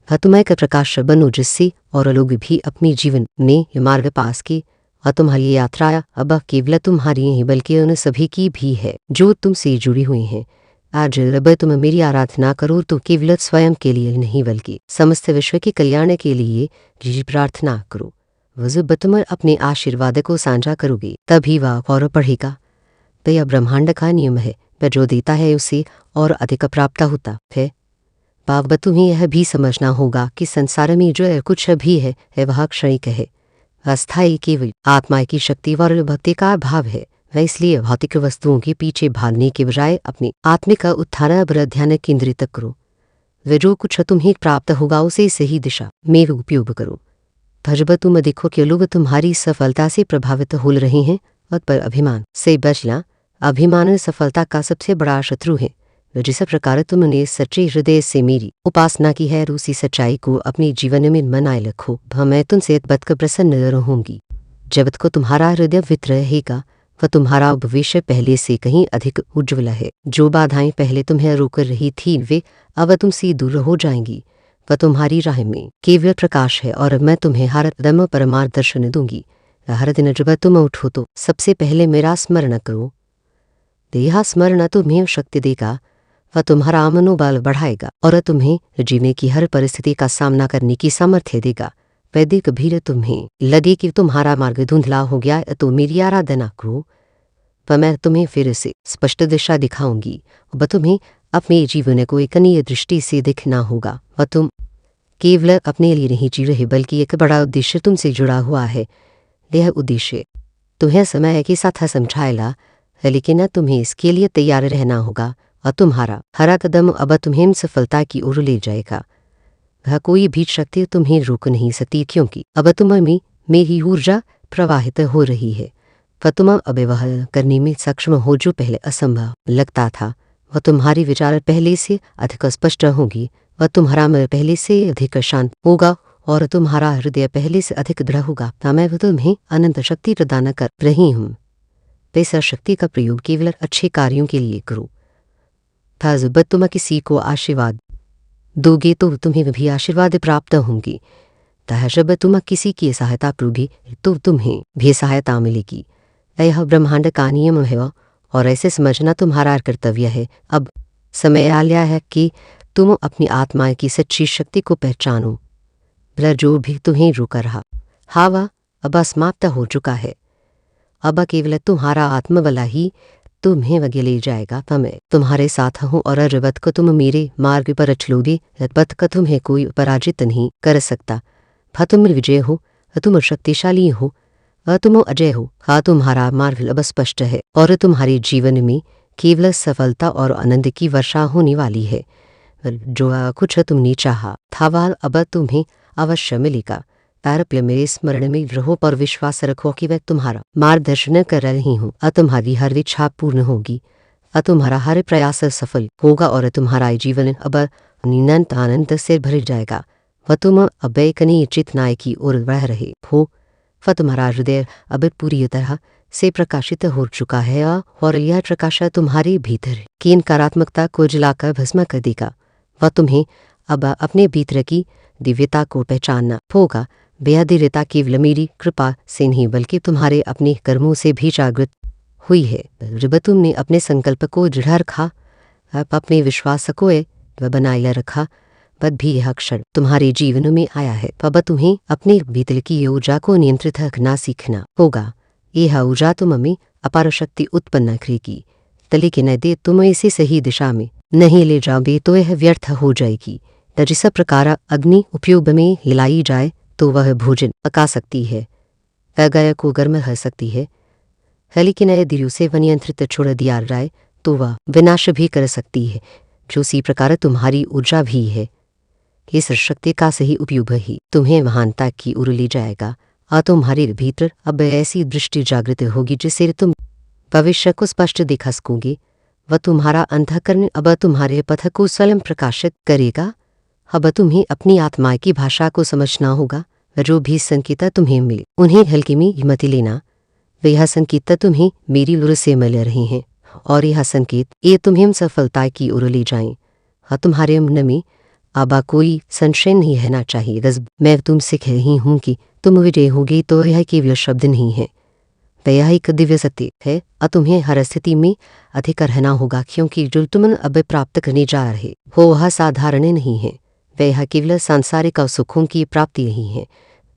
वह तुम एक प्रकाश बनो जिससे और लोग भी अपने जीवन में ये मार्ग पास की। और तुम्हारी यात्रा अब केवल तुम्हारी नहीं बल्कि उन सभी की भी है जो तुमसे जुड़ी हुई हैं। आज जब तुम मेरी आराधना करो तो केवल स्वयं के लिए नहीं बल्कि समस्त विश्व के कल्याण के लिए जी प्रार्थना करो। जब तुम अपने आशीर्वाद को साझा करोगे तभी वह और बढ़ेगा। तो यह ब्रह्मांड का नियम है, वह जो देता है उसे और अधिक प्राप्त होता है। बाब तुम्हें यह भी समझना होगा कि संसार में जो कुछ भी है वह क्षणिक है, अस्थायी केवल आत्मा की शक्ति और भक्ति का अभाव है। वह इसलिए भौतिक वस्तुओं के पीछे भागने के बजाय अपने आत्मिक उत्थान पर ध्यान केंद्रित करो। वह जो कुछ तुम्हें प्राप्त होगा उसे सही दिशा में उपयोग करो। जब तुम देखो कि लोग तुम्हारी सफलता से प्रभावित हो रहे हैं पर अभिमान से बचना। अभिमान सफलता का सबसे बड़ा शत्रु है। जिस प्रकार तुमने सच्चे हृदय से मेरी उपासना की है उसी सच्चाई को अपने जीवन में मनाए रखो। मैं तुमसे बद प्रसन्न रहूंगी। जब तक तुम्हारा हृदय वित्र रहेगा वह तुम्हारा भविष्य पहले से कहीं अधिक उज्ज्वल है। जो बाधाएं पहले तुम्हें रोक रही थी वे अब तुमसे दूर हो जाएंगी। वह तुम्हारी राह में केवल प्रकाश है और मैं तुम्हें हर कदम पर मार्गदर्शन दूंगी। हर दिन जब तुम उठो तो सबसे पहले मेरा स्मरण करो। यह स्मरण तुम्हें शक्ति देगा, वह तुम्हारा मनोबल बढ़ाएगा और तुम्हें जीने की हर परिस्थिति का सामना करने की सामर्थ्य देगा। वैदिक भीड़ तुम्हें लगे कि तुम्हारा मार्ग धुंधला हो गया तो मेरी आराधना करो, पर मैं तुम्हें फिर से स्पष्ट दिशा दिखाऊंगी। वह तुम्हें अपने जीवन को एक नई दृष्टि से देखना होगा। वह तुम केवल अपने लिए नहीं जी रहे बल्कि एक बड़ा उद्देश्य तुमसे जुड़ा हुआ है। यह उद्देश्य तुम्हें समय के साथ समझाएगा, लेकिन तुम्हें इसके लिए तैयार रहना होगा और तुम्हारा हर कदम अब तुम्हें सफलता की ओर ले जाएगा। वह कोई भी शक्ति तुम्हें रोक नहीं सकती क्योंकि अब तुम में मेरी ऊर्जा प्रवाहित हो रही है। वह तुम अब वह करने में सक्षम हो जो पहले असंभव लगता था। वह तुम्हारी विचार पहले से अधिक स्पष्ट होगी। वह तुम्हारा मन पहले से अधिक शांत होगा और तुम्हारा हृदय पहले से अधिक दृढ़ होगा। मैं तुम्हें अनंत शक्ति प्रदान कर रही हूँ। पैसा शक्ति का प्रयोग केवल अच्छे कार्यों के लिए करो। जब तुम किसी को आशीर्वाद दोगे तो तुम्हें भी आशीर्वाद प्राप्त होंगी। जब तुम किसी की सहायता करोगी तो तुम्हें भी सहायता मिलेगी। यह ब्रह्मांड का नियम है और ऐसे समझना तुम्हारा कर्तव्य है। अब समय आ गया है कि तुम अपनी आत्मा की सच्ची शक्ति को पहचानो। जो भी तुम्हें रोक रहा हवा अब समाप्त हो चुका है। अब केवल तुम्हारा आत्मबल ही तुम्हें वगे ले जाएगा। मैं तुम्हारे साथ हूँ और जब तक तुम मेरे मार्ग पर चलोगे तब तक तुम्हें कोई पराजित नहीं कर सकता। तुम विजय हो, तुम शक्तिशाली हो, तुम अजय हो। तुम्हारा मार्ग अब स्पष्ट है और तुम्हारे जीवन में केवल सफलता और आनंद की वर्षा होने वाली है। जो कुछ तुमने चाहा था वह अब तुम्हें अवश्य मिलेगा। तारप्य मेरे स्मरण में रहो पर विश्वास रखो कि मैं तुम्हारा मार्गदर्शन कर रही हूँ और तुम्हारी हर इच्छा पूर्ण होगी। तुम्हारा हर प्रयास सफल होगा और तुम्हारा जीवन अब अनंत आनंद से भर जाएगा। वह तुम अब एक निश्चित न्याय की ओर बढ़ रहे हो। वह तुम्हारा हृदय अब पूरी तरह से प्रकाशित हो चुका है और यह प्रकाश तुम्हारे भीतर की नकारात्मकता को जलाकर भस्म कर देगा। वह तुम्हें अब अपने भीतर की दिव्यता को पहचानना होगा। वह दिव्यता केवल मेरी कृपा से नहीं बल्कि तुम्हारे अपने कर्मों से भी जागृत हुई है। जब तुमने अपने संकल्प को दृढ़ रखा, अपने विश्वास को बनाए रखा, तब भी यह क्षण तुम्हारे जीवन में आया है। अब तुम्हें अपने भीतर की ऊर्जा को नियंत्रित रखना सीखना होगा। यह ऊर्जा तुम में अपार शक्ति उत्पन्न करेगी, लेकिन यदि तुम इसे सही दिशा में नहीं ले जाओगे तो यह व्यर्थ हो जाएगी। जिस प्रकार अग्नि उपयोग में हिलाई जाए तो वह भोजन पका सकती है, गाय को गर्म रह सकती है, लेकिन यदि उसे नियंत्रित छोड़ दिया जाए तो वह विनाश भी कर सकती है। जो उसी प्रकार तुम्हारी ऊर्जा भी है। इस शक्ति का सही उपयोग ही तुम्हें महानता की ओर ले जाएगा। तुम्हारे भीतर अब ऐसी दृष्टि जागृत होगी जिससे तुम भविष्य को स्पष्ट दिखा सकोगे। वह तुम्हारा अंतःकरण अब तुम्हारे पथ को स्वयं प्रकाशित करेगा। अब तुम्हें अपनी आत्मा की भाषा को समझना होगा। जो भी संकेत तुम्हें मिले उन्हें हल्के में मत लेना। वह संकेत तुम्हें मेरी ओर से मिल रहे हैं और यह संकेत ये तुम्हें सफलता की ओर ले जाएं। तुम्हारे मन में अब कोई संशय नहीं रहना चाहिए। मैं तुमसे कह रही हूँ कि तुम विजय होगे तो यह केवल शब्द नहीं है, वह एक दिव्य सत्य है। तुम्हें हर स्थिति में अधिक रहना होगा, क्योंकि जो तुम अब प्राप्त करने जा रहे हो वह साधारण नहीं है। वह केवल सांसारिक सुखों की प्राप्ति नहीं है,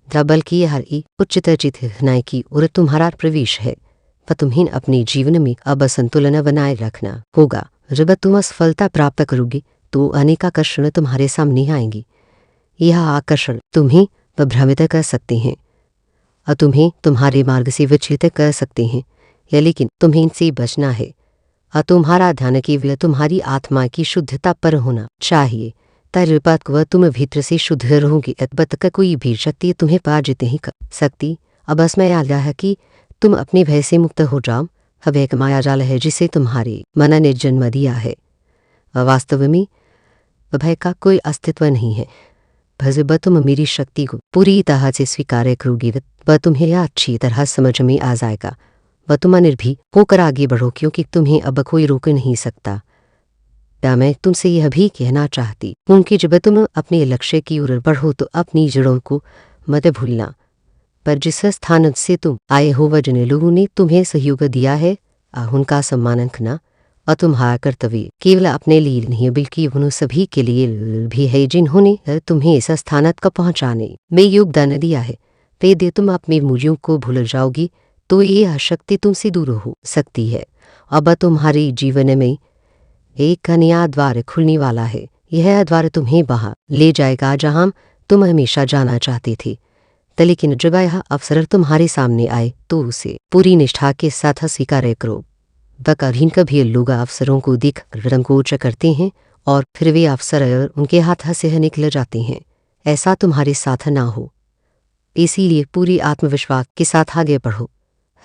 बल्कि यह उच्चतचित न्याय की ओर तुम्हारा प्रवेश है। तुम्हें अपने जीवन में अब संतुलन बनाए रखना होगा। जब तुम सफलता प्राप्त करोगे तो अनेक आकर्षण तुम्हारे सामने आएंगी। यह आकर्षण तुम्हें भ्रमित कर सकते हैं, तुम्हें तुम्हारे मार्ग से विचलित कर सकते हैं, लेकिन तुम्हें इनसे बचना है। तुम्हारा ध्यान केवल तुम्हारी आत्मा की शुद्धता पर होना चाहिए। तब वह तुम भीतर से शुद्ध रहोगे, तब तक कोई भी शक्ति तुम्हें पराजित नहीं कर सकती। अब इसमें याद है कि तुम अपने भय से मुक्त हो जाओ। अब एक मायाजाल है जिसे तुम्हारे मन ने जन्म दिया है। वास्तव में भय का कोई अस्तित्व नहीं है। जब तुम मेरी शक्ति को पूरी तरह से स्वीकार करोगे वह तुम्हें यह अच्छी तरह समझ में आ जाएगा। वह तुम निर्भीक होकर आगे बढ़ो, क्योंकि तुम्हें अब कोई रोक नहीं सकता। मैं तुमसे यह भी कहना चाहती हूँ कि जब तुम अपने लक्ष्य की ओर बढ़ो तो अपनी जड़ों को मत भूलना। पर जिस स्थान से तुम आए हो वह जिन लोगों ने तुम्हें सहयोग दिया है उनका सम्मान करना। और तुम्हारा कर्तव्य केवल अपने लिए नहीं बल्कि उन सभी के लिए भी है जिन्होंने तुम्हें इस स्थान तक पहुँचाने में योगदान दिया है। यदि तुम अपने मूल्यों को भूल जाओगी तो ये शक्ति तुमसे दूर हो सकती है। अब तुम्हारे जीवन में एक नया द्वार खुलने वाला है। यह द्वार तुम्हें वहाँ ले जाएगा जहाँ तुम हमेशा जाना चाहते थे। लेकिन जब यह अवसर तुम्हारे सामने आए तो उसे पूरी निष्ठा के साथ स्वीकार करो। कभी लोग अवसरों को देख संकोच करते हैं और फिर वे अवसर उनके हाथ से निकल जाते हैं। ऐसा तुम्हारे साथ ना हो, इसीलिए पूरी आत्मविश्वास के साथ आगे बढ़ो।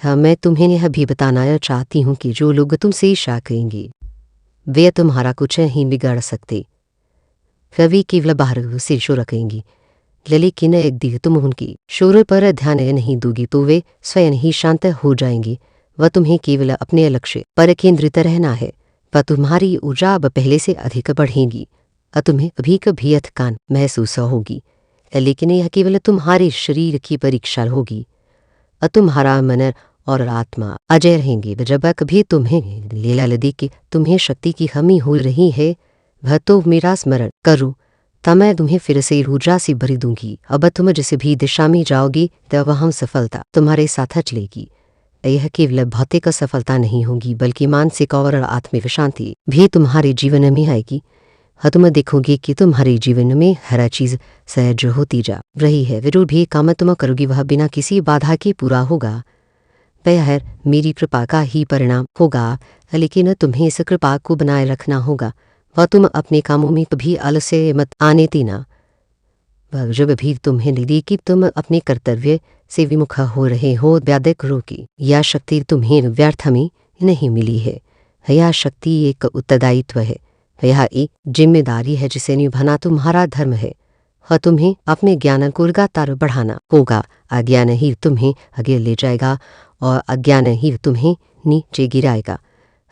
मैं तुम्हें यह भी बताना चाहती हूँ कि जो लोग तुमसे ईर्ष्या करेंगे वे तुम्हारा कुछ नहीं बिगाड़ सकते। वे केवल बाहर से शोर करेंगी, लेकिन एक दिन तुम उनकी शोर पर ध्यान नहीं दोगी तो वे स्वयं ही शांत हो जाएंगी। वह तुम्हें केवल अपने लक्ष्य पर केंद्रित रहना है। वह तुम्हारी ऊर्जा अब पहले से अधिक बढ़ेगी। तुम्हें कभी कभी थकान महसूस होगी, लेकिन यह केवल तुम्हारे शरीर की परीक्षा होगी। तुम्हारा मन और आत्मा अजय रहेंगे। जब कभी तुम्हें लीला लदी कि तुम्हें शक्ति की कमी हो रही है वह तो मेरा स्मरण करो, तब मैं तुम्हें फिर से ऊर्जा से भर दूंगी। अब तुम जिस भी दिशा में जाओगी तब वह सफलता तुम्हारे साथ चलेगी। यह केवल भौतिक सफलता नहीं होगी बल्कि मानसिक और आत्मिक शांति भी तुम्हारे जीवन में आएगी। तुम देखोगे कि तुम्हारे जीवन में हर चीज सहज होती जा रही है। जो भी काम तुम करोगी वह बिना किसी बाधा के पूरा होगा। वह मेरी कृपा का ही परिणाम होगा, लेकिन तुम्हें इस कृपा को बनाए रखना होगा। वह तुम अपने कामों में कभी आलस्य मत आने देना। जब भी तुम्हें लगे कि तुम अपने कर्तव्य से विमुख हो रहे हो, याद करो कि यह शक्ति तुम्हें व्यर्थ में नहीं मिली है। यह शक्ति एक उत्तरदायित्व है, यह एक जिम्मेदारी है जिसे निभाना तुम्हारा धर्म है। तुम्हें अपने ज्ञान को लगातार बढ़ाना होगा। अज्ञान ही तुम्हें आगे ले जाएगा और अज्ञान ही तुम्हें नीचे गिराएगा।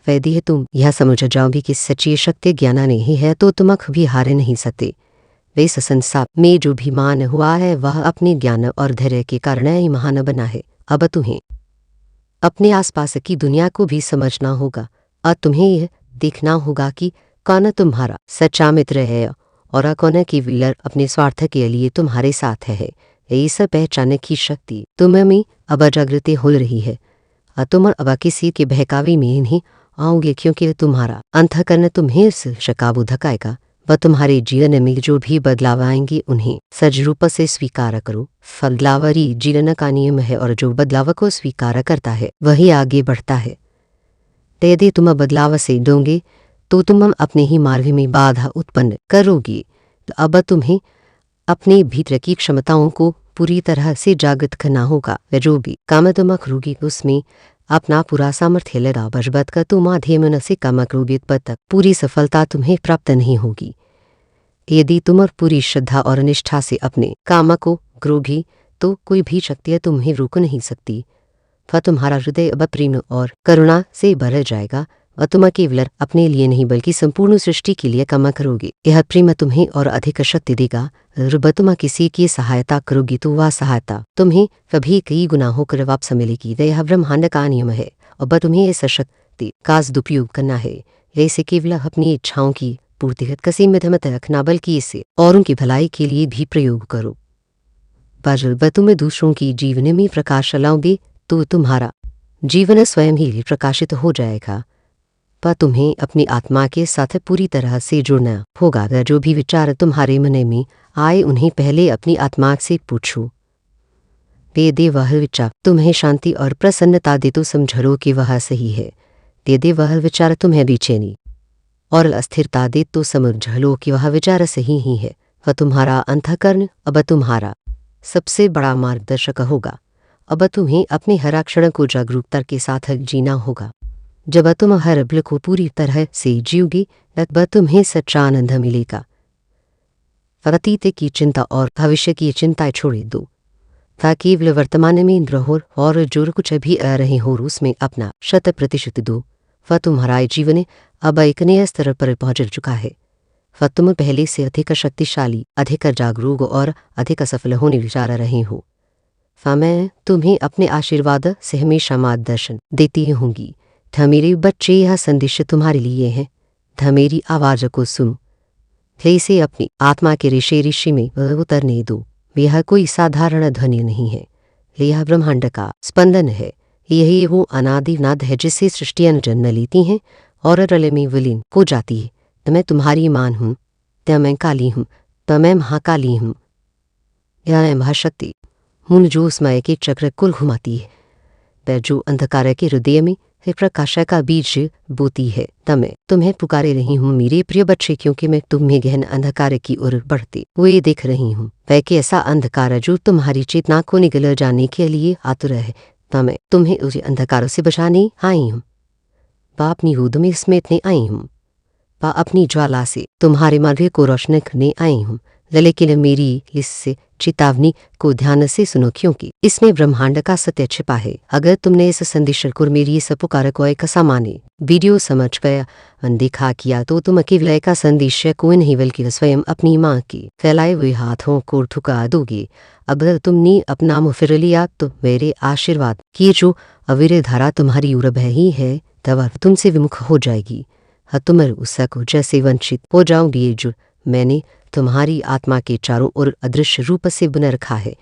यदि तुम यह समझ जाओ भी कि सच्ची शक्ति ज्ञान नहीं है तो तुम कभी हार नहीं सकते। इस संसार में जो भी मान हुआ है वह अपने ज्ञान और धैर्य के कारण ही महान बना है। अब तुम्हें अपने आसपास की दुनिया को भी समझना होगा और तुम्हें यह देखना होगा कि कौन तुम्हारा सच्चा मित्र है और कौन केवल अपने स्वार्थ के लिए तुम्हारे साथ है। इस पहचान की शक्ति तुम्हें में अब जागृति हो रही है और तुम अब किसी के बहकावे में नहीं आओगे, क्योंकि तुम्हारा अंतःकरण तुम्हें इस शकाबू धकाएगा। वह तुम्हारे जीवन में जो भी बदलाव आएंगे उन्हें सज रूप से स्वीकार करो। बदलावरी जीवन का नियम है और जो बदलाव को स्वीकार करता है वही आगे बढ़ता है। यदि तुम बदलाव से डोंगे तो तुम अपने ही मार्ग में बाधा उत्पन्न करोगे। तो अब तुम्हें अपने भीतर की क्षमताओं को पूरी तरह से जागृत करना होगा। व जो भी काम तुम करोगी उसमें अपना पूरा सामर्थ्य लगा बजबत कर तुम आधे मन से काम करोगे तब तक पूरी सफलता तुम्हें प्राप्त नहीं होगी। यदि तुम पूरी श्रद्धा और निष्ठा से अपने काम को करोगी तो कोई भी शक्ति तुम्हें रोक नहीं सकती। वह तुम्हारा हृदय अब प्रेम और करुणा से भर जाएगा और तुम केवल अपने लिए नहीं बल्कि संपूर्ण सृष्टि के लिए काम करोगे। यह प्रेम तुम्हें और अधिक शक्ति देगा। जब तुम किसी की सहायता करोगी तो वह सहायता तुम्हें कभी कई गुना होकर वापस मिलेगी। यह ब्रह्मांड का नियम है। अब तुम्हें इस शक्ति का सदुपयोग करना है। ऐसे केवल अपनी इच्छाओं की पूर्ति सीमित मत रखना बल्कि इसे औरों की भलाई के लिए भी प्रयोग करो। पर तुम दूसरों की जीवन में प्रकाश लाओगे तो तुम्हारा जीवन स्वयं ही प्रकाशित हो जाएगा। पर तुम्हें अपनी आत्मा के साथ पूरी तरह से जुड़ना होगा। जो भी विचार तुम्हारे मन में आए उन्हें पहले अपनी आत्मा से पूछो। यदि वह विचार तुम्हें शांति और प्रसन्नता दे तो समझ लो कि वह सही है। यदि वह विचार तुम्हें बेचैनी और अस्थिरता दे तो समझ लो कि वह विचार सही ही है। वह तुम्हारा अंतःकरण अब तुम्हारा सबसे बड़ा मार्गदर्शक होगा। अब तुम्हें अपने हर क्षण को जागरूकता के साथ जीना होगा। जब तुम हर पल को पूरी तरह से जीओगे तब तुम्हें सच्चा आनंद मिलेगा। अतीत की चिंता और भविष्य की चिंताएं छोड़ दो ताकि केवल वर्तमान में रहो और जो कुछ भी आ रहे हो उसमें अपना 100% दो। वह तुम्हारा जीवन अब एक नए स्तर पर पहुंच चुका है। वह तुम पहले से अधिक शक्तिशाली, अधिक जागरूक और अधिक सफल होने जा रहे हो। मैं तुम्हें अपने आशीर्वाद से हमेशा मार्गदर्शन देती होंगी। मेरे बच्चे, यह संदेश तुम्हारे लिए है। मेरी आवाज को सुनो। इसे अपनी आत्मा के ऋषि में उतरने दो। यह कोई साधारण ध्वनि नहीं है, यह ब्रह्मांड का स्पंदन है। यही वो अनादि नाद है जिससे सृष्टियां जन्म लेती हैं और रल में विलीन हो जाती है। तो मैं तुम्हारी मान हूँ, तो मैं काली हूँ, तो मैं महाकाली हूँ। यह महाशक्ति हूँ जो उसमय के चक्र कुल घुमाती है। वह जो अंधकार के हृदय में प्रकाश का बीज बोती है। मैं तुम्हें पुकारे रही हूँ मेरे प्रिय बच्चे, क्योंकि मैं तुम्हें गहन अंधकार की ओर बढ़ते हुए देख रही हूँ। वह कि ऐसा अंधकार जो तुम्हारी चेतना को निगल जाने के लिए आतुर है। मैं तुम्हें उस अंधकार से बचाने आई हूँ। अपनी गोद में समेटने आई हूँ। अपनी ज्वाला से तुम्हारे मार्ग को रोशन करने आई हूँ। लेकिन मेरी इससे चेतावनी को ध्यान से सुनो, क्योंकि इसमें ब्रह्मांड का सत्य छिपा है। अगर तुमने इस संदेश को मेरी इस पुकार को एक सामान्य वीडियो समझ कर अनदेखा किया तो तुम केवल एक संदेश को नहीं बल्कि स्वयं अपनी माँ के फैलाए हुए हाथों को ठुका दोगे। अगर तुमने अपना मुँह फिर लिया तो मेरे आशीर्वाद की जो अविरत धारा तुम्हारी ओर बही है तब तुमसे विमुख हो जाएगी। तुम उसको जैसे वंचित हो जाओगी जो मैंने तुम्हारी आत्मा के चारों ओर अदृश्य रूप से बन रखा है।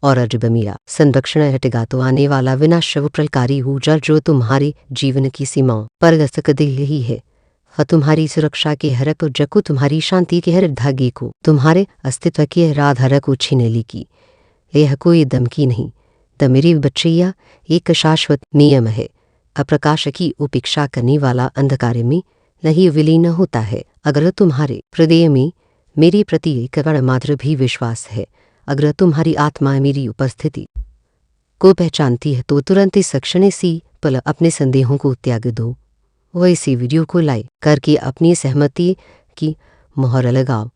और जब मेरा संरक्षण हटेगा तो आने वाला विनाश वो प्रलकारी ऊर्जा जो तुम्हारे जीवन की सीमाओं पर दस्तक दे रही है, वह तुम्हारी सुरक्षा के हर ऊर्जा को, तुम्हारी शांति के हर धागे को, तुम्हारे अस्तित्व के हर आधार को छीन लेगी। यह कोई धमकी नहीं, तो मेरे बच्चिया एक शाश्वत नियम है। अप्रकाश की उपेक्षा करने वाला अंधकार में नहीं विलीन होता है। अगर तुम्हारे हृदय में मेरे प्रति एक कण मात्र भी विश्वास है, अगर तुम्हारी आत्मा मेरी उपस्थिति को पहचानती है तो तुरंत इस क्षण सी पल अपने संदेहों को त्याग दो वैसे वीडियो को लाइक करके अपनी सहमति की मोहर लगाओ।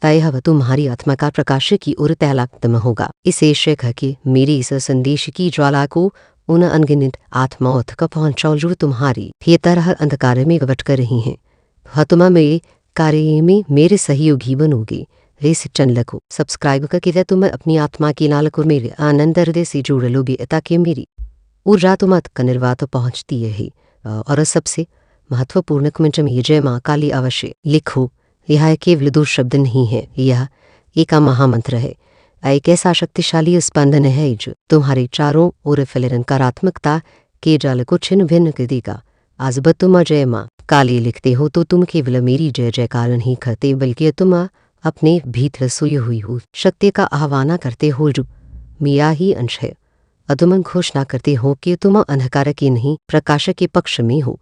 यह तुम्हारी आत्मा का प्रकाश की ओर पहला कदम होगा। इसे शेख के मेरे इस संदेश की ज्वाला को उन अनगिनत आत्माओं तक पहुंचाओ जो तुम्हारी ये तरह अंधकार में गवट कर रही हैं। तुम मेरे कार्य में मेरे सहयोगी बनोगे। इस चैनल को सब्सक्राइब करके तुम अपनी आत्मा के नाल को मेरे आनंद हृदय से जोड़ लोगे ताकि मेरी ऊर्जा तुम तक निर्वात पहुंचती है। और सबसे महत्वपूर्ण कमेंट में जय माँ काली अवश्य लिखो। यह केवल 2 शब्द नहीं है, यह एक महामंत्र है। एक ऐसा शक्तिशाली स्पंदन है जो तुम्हारे चारों ओर फैले नकारात्मकता के जाल को छिन्न भिन्न कर देगा। आज जब तुम जय माँ काली लिखते हो तो तुम केवल मेरी जय जयकार नहीं करते, बल्कि तुम अपने भीतर सोई हुई हो शक्ति का आह्वान करते हो जो मेरा ही अंश है। तुम घोषणा करते हो कि तुम अंधकार के नहीं प्रकाश के पक्ष में हो।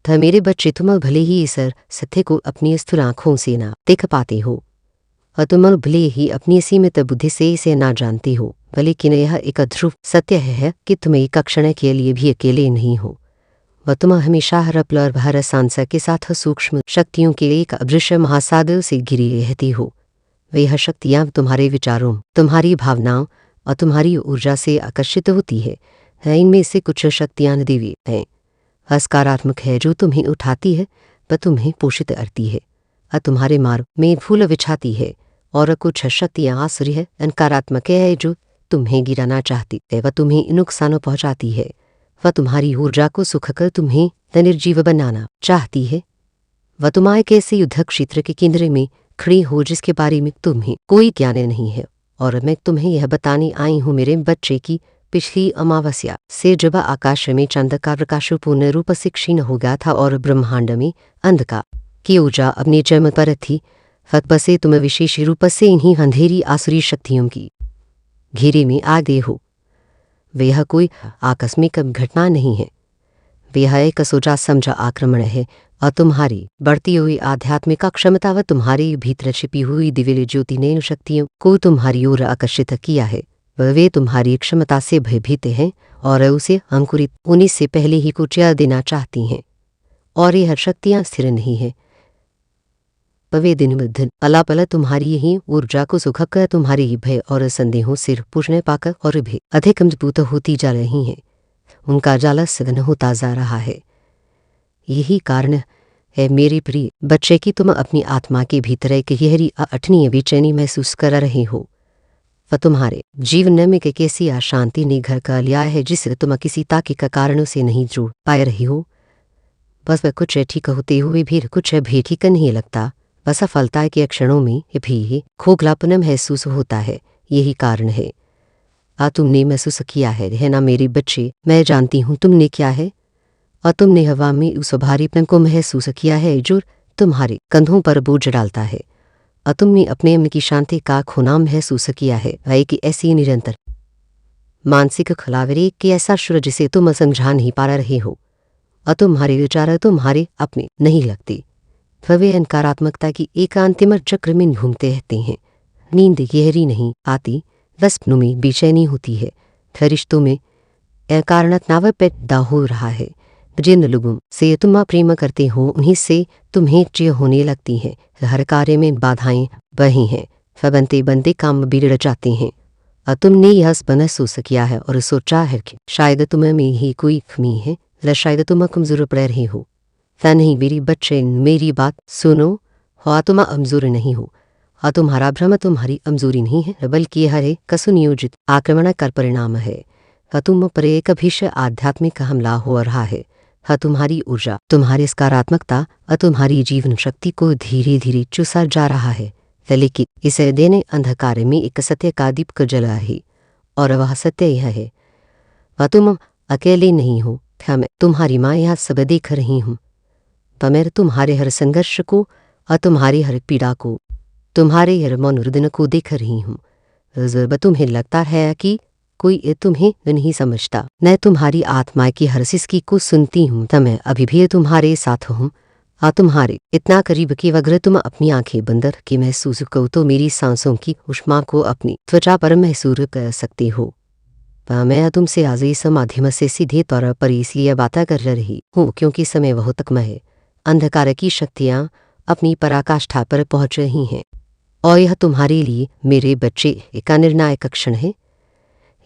मेरे बच्चे, तुम भले ही इस सत्य को अपनी स्थूल आँखों से ना देख पाते हो और तुम भले ही अपनी सीमित बुद्धि से इसे ना जानते हो, लेकिन यह एक ध्रुव सत्य है कि तुम एक क्षण के लिए भी अकेले नहीं हो। वह तुम हमेशा हर पल और हर सांस के साथ सूक्ष्म शक्तियों के एक अदृश्य महासागर से घिरी रहती हो। वह शक्तियाँ तुम्हारे विचारों, तुम्हारी भावनाओं और तुम्हारी ऊर्जा से आकर्षित होती है। इनमें से कुछ शक्तियाँ देवी हैं, सकारात्मक है, जो तुम्हें उठाती है वह तुम्हें पोषित करती है और तुम्हारे मार्ग में फूल बिछाती है। और कुछ शक्तियाँ आसुरी है, नकारात्मक है, जो तुम्हें गिराना चाहती है, वह तुम्हें नुकसान पहुंचाती है। वह तुम्हारी ऊर्जा को सुखकर तुम्हें निर्जीव बनाना चाहती है। वह तुम्हारे कैसे युद्ध क्षेत्र के केंद्र में खड़ी हो जिसके बारे में तुम्हें कोई ज्ञान नहीं है। और मैं तुम्हें यह बताने आई हूँ मेरे बच्चे की पिछली अमावस्या से जब आकाश में चंद्र का प्रकाश पूर्ण रूप से क्षीण हो गया था और ब्रह्मांड में अंधकार की ऊर्जा अपने चरम पर थी, तब से तुम विशेष रूप से इन्हीं अंधेरी आसुरी शक्तियों की घेरे में आ गए हो। वह कोई आकस्मिक घटना नहीं है, वह एक सोचा समझा आक्रमण है। और तुम्हारी बढ़ती हुई आध्यात्मिक क्षमता व तुम्हारे भीतर छिपी हुई दिव्य ज्योति ने शक्तियों को तुम्हारी ओर आकर्षित किया है। वे तुम्हारी क्षमता से भयभीत हैं और उसे अंकुरित होने से पहले ही कुछ देना चाहती हैं। और यह शक्तियाँ स्थिर नहीं है, वे दिन ब दिन पला पला तुम्हारी ही ऊर्जा को सुखाकर तुम्हारे ही भय और संदेहों से पूछने पाकर और भी अधिक मजबूत होती जा रही हैं। उनका जाला सघन होता जा रहा है। यही कारण है मेरे प्रिय बच्चे कि तुम अपनी आत्मा के भीतर एक गहरी अठनीय बेचैनी महसूस कर रहे हो। वह तुम्हारे जीवन में कैसी अशांति ने घर कर लिया है जिसे तुम किसी तार्किक कारणों से नहीं जोड़ पा रही हो। बस वह कुछ ठीक होते हुए भी कुछ भी ठीक नहीं लगता। बस सफलता के क्षणों में भी खोखलापन महसूस होता है। यही कारण है तुमने महसूस किया है ना मेरे बच्चे। मैं जानती हूँ तुमने क्या है, और तुमने हवा में उस भारीपन को महसूस किया है जो तुम्हारे कंधों पर बोझ डालता है। और तुमने अपने मन की शांति का खोना महसूस किया है। वह कि ऐसी निरंतर मानसिक खलावरी के ऐसा सुर जिसे तुम समझा नहीं पा रहे हो और तुम्हारे विचार तुम्हारे अपने नहीं लगते। वे नकारात्मकता की एक अंतिम चक्र में घूमते रहते हैं। नींद गहरी नहीं आती, वस्पनों में बेचैनी होती है, रिश्तों में कारण तनाव पैदा हो रहा है। जिन लोगों से तुम प्रेम करते हो उन्हीं से तुम्हें चिय होने लगती हैं। हर कार्य में बाधाएं बही हैं, बनते बनते काम बिगड़ जाते हैं। और तुमने यह महसूस किया है और सोचा है कि शायद तुम में ही कोई कमी है, या शायद तुम कमजोर पड़ रहे हो। नहीं मेरी बच्चे, मेरी बात सुनो। हाँ, तुम कमजोर नहीं हो और तुम्हारा भ्रम तुम्हारी कमजोरी नहीं है, बल्कि यह एक सुनियोजित आक्रमण का परिणाम है। तुम पर एक भीषण आध्यात्मिक हमला हो रहा है। तुम्हारी ऊर्जा, तुम्हारी सकारात्मकता और तुम्हारी जीवन शक्ति को धीरे धीरे चुसा जा रहा है। लेकिन इसे देने अंधकार में एक सत्य का दीपक जला है, और वह सत्य यह है, वह तुम अकेले नहीं हो। मैं तुम्हारी माँ यह सब देख रही हूँ। मैं तुम्हारे हर संघर्ष को और तुम्हारी हर पीड़ा को, तुम्हारे हर मनोरुदन को देख रही हूँ। जब तुम्हें लगता है कि कोई तुम्हें नहीं समझता, मैं तुम्हारी आत्मा की हर सिसकी को सुनती हूँ, तो मैं अभी भी तुम्हारे साथ हूँ और तुम्हारे इतना करीब कि अगर तुम अपनी आंखें बंद करके महसूस करो तो मेरी सांसों की ऊष्मा को अपनी त्वचा पर महसूस कर सकते हो। मैं तुमसे आज इस माध्यम से सीधे तौर पर इसलिए बातें कर रही हूँ क्योंकि समय बहुत कम है। अंधकार की शक्तियाँ अपनी पराकाष्ठा पर पहुँच रही हैं और यह तुम्हारे लिए मेरे बच्चे एक निर्णायक क्षण है।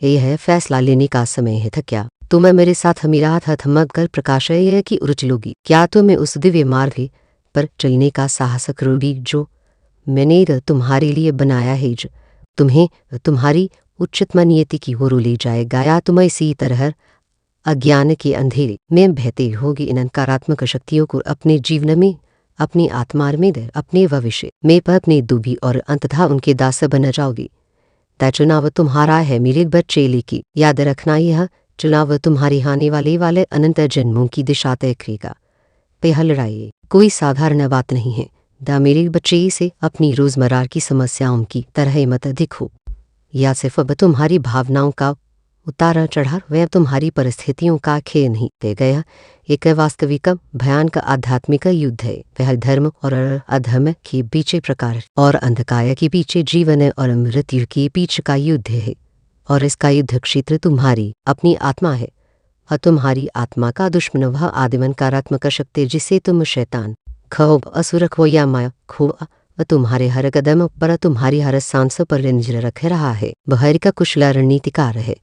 यह फैसला लेने का समय है। था क्या तुम्हें मेरे साथ मेरा हाथ थमक कर प्रकाश यह कि उड़ चलोगी? क्या तुम्हें उस दिव्य मार्ग पर चलने का साहस करोगी जो मैंने तुम्हारे लिए बनाया है, जो तुम्हें तुम्हारी उच्चतम नियति की ओर ले जाएगा? या तुम इसी तरह अज्ञान के अंधेरे में बहते होगी इन नकारात्मक शक्तियों को अपने जीवन में, अपनी आत्मा में, अपने भविष्य में अपने दुबी और अंततः उनके दास बन जाओगी? तय चुनाव तुम्हारा है मेरे बच्चे, लेकिन याद रखना यह चुनाव तुम्हारे आने वाले अनंत जन्मों की दिशा तय करेगा। यह लड़ाई कोई साधारण बात नहीं है। मेरे बच्चे से अपनी रोजमर्रा की समस्याओं की तरह मत दिखो। या सिर्फ अब तुम्हारी भावनाओं का उतार चढ़ाव वह तुम्हारी परिस्थितियों का खेल नहीं दे गया। एक वास्तविक भयानक आध्यात्मिक युद्ध है। वह धर्म और अधर्म के पीछे प्रकार और अंधकार के पीछे जीवन और मृत्यु के पीछे का युद्ध है। और इसका युद्ध क्षेत्र तुम्हारी अपनी आत्मा है और तुम्हारी आत्मा का दुश्मन वह आदिम नकारात्मक शक्ति जिसे तुम शैतान खौफ असुर खो या माया खो वह तुम्हारे हर कदम पर, तुम्हारी हर सांस पर नजर रख रहा है। वह का कुशल रणनीतिकार है।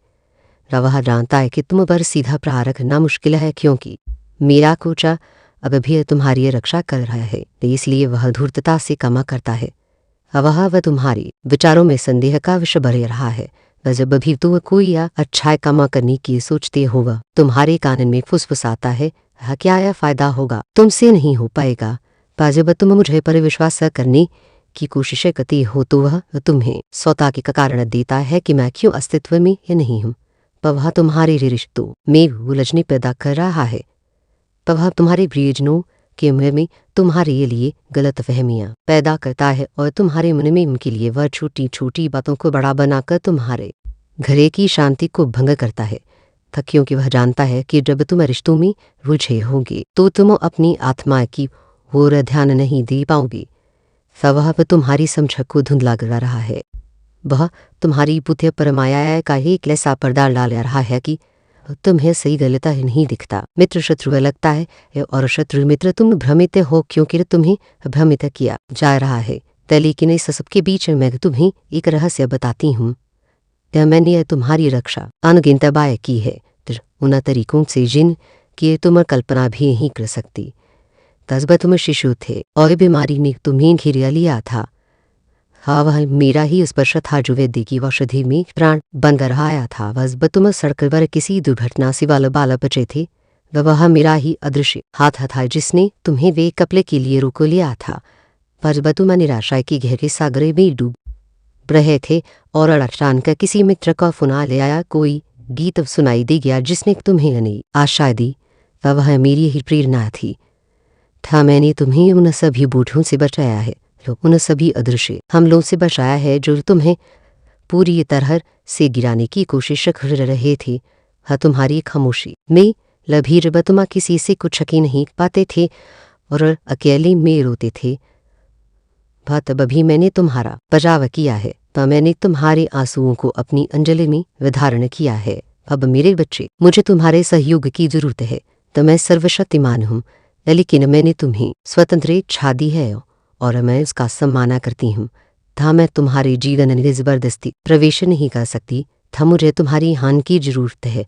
वह जानता है कि तुम पर सीधा प्रहार करना मुश्किल है क्योंकि मेरा कोचा अब भी तुम्हारी रक्षा कर रहा है, इसलिए वह धूर्तता से कमा करता है। वह तुम्हारी विचारों में संदेह का विषय भरे रहा है। वह जब भी तुम कोई अच्छा कमा करने की सोचते हो वह तुम्हारे कान में फुसफुसाता है, क्या यह फायदा होगा? तुमसे नहीं हो पाएगा। पर जब तुम मुझे पर विश्वास करने की कोशिश करती हो तो वह तुम्हें सौता के कारण देता है कि मैं क्यों अस्तित्व में या नहीं हूँ। पर वह तुम्हारे रिश्तों में उलझने पैदा कर रहा है। पर वह तुम्हारे प्रियजनों के मन में तुम्हारे लिए गलत फहमियाँ पैदा करता है और तुम्हारे मन में उनके लिए वह छोटी छोटी बातों को बड़ा बनाकर तुम्हारे घरे की शांति को भंग करता है। क्योंकि वह जानता है कि जब तुम रिश्तों में रुझे होगे तो तुम अपनी आत्मा की ओर ध्यान नहीं दे पाओगे। वह तुम्हारी समझ को धुंधला कर रहा है। वह तुम्हारी बुद्धि पर माया का एक ऐसा पर्दा डाल रहा है कि तुम्हें सही गलत नहीं दिखता। मित्र शत्रु लगता है और शत्रु मित्र। तुम भ्रमित हो क्योंकि तुम्हें भ्रमित किया जा रहा है। लेकिन इस सबके बीच मैं तुम्हें एक रहस्य बताती हूँ। मैंने तुम्हारी रक्षा अनगिनत बार की है, उन तरीकों से जिन की तुम कल्पना भी नहीं कर सकती। तब तुम शिशु थे और बीमारी ने तुम्हें घेर लिया था। हाँ, वह मेरा ही स्पर्श था जो वैद्य की औषधि में प्राण बन कर आया था। बस तुम सड़क पर किसी दुर्घटना से बाल बचे थे। वह मेरा ही अदृश्य हाथ था जिसने तुम्हें वे कपले के लिए रोक लिया था। पर तुम निराशा की गहरे सागर में डूब रहे थे और अचानक किसी मित्र का फोन ले आया। कोई गीत सुनाई दे गया जिसने तुम्हें नई आशा दी। वह मेरी ही प्रेरणा थी। मैंने तुम्हें उन सभी बूढ़ों से बचाया है, उन सभी अदृश्य हमलों से बचाया है जो तुम्हें पूरी तरह से गिराने की कोशिश कर रहे थे। तुम्हारी खामोशी में लभीर तुम किसी से कुछ की नहीं पाते थे और अकेले में रोते थे। तब भी मैंने तुम्हारा बचाव किया है। मैंने तुम्हारे आंसुओं को अपनी अंजलि में विधारण किया है। अब मेरे बच्चे, मुझे तुम्हारे सहयोग की जरूरत है। तो मैं सर्वशक्तिमान हूँ, लेकिन मैंने तुम्हें स्वतंत्र इच्छा दी है और मैं उसका सम्मान करती हूँ। मैं तुम्हारे जीवन में जबरदस्ती प्रवेश नहीं कर सकती। मुझे तुम्हारी हान की जरूरत है।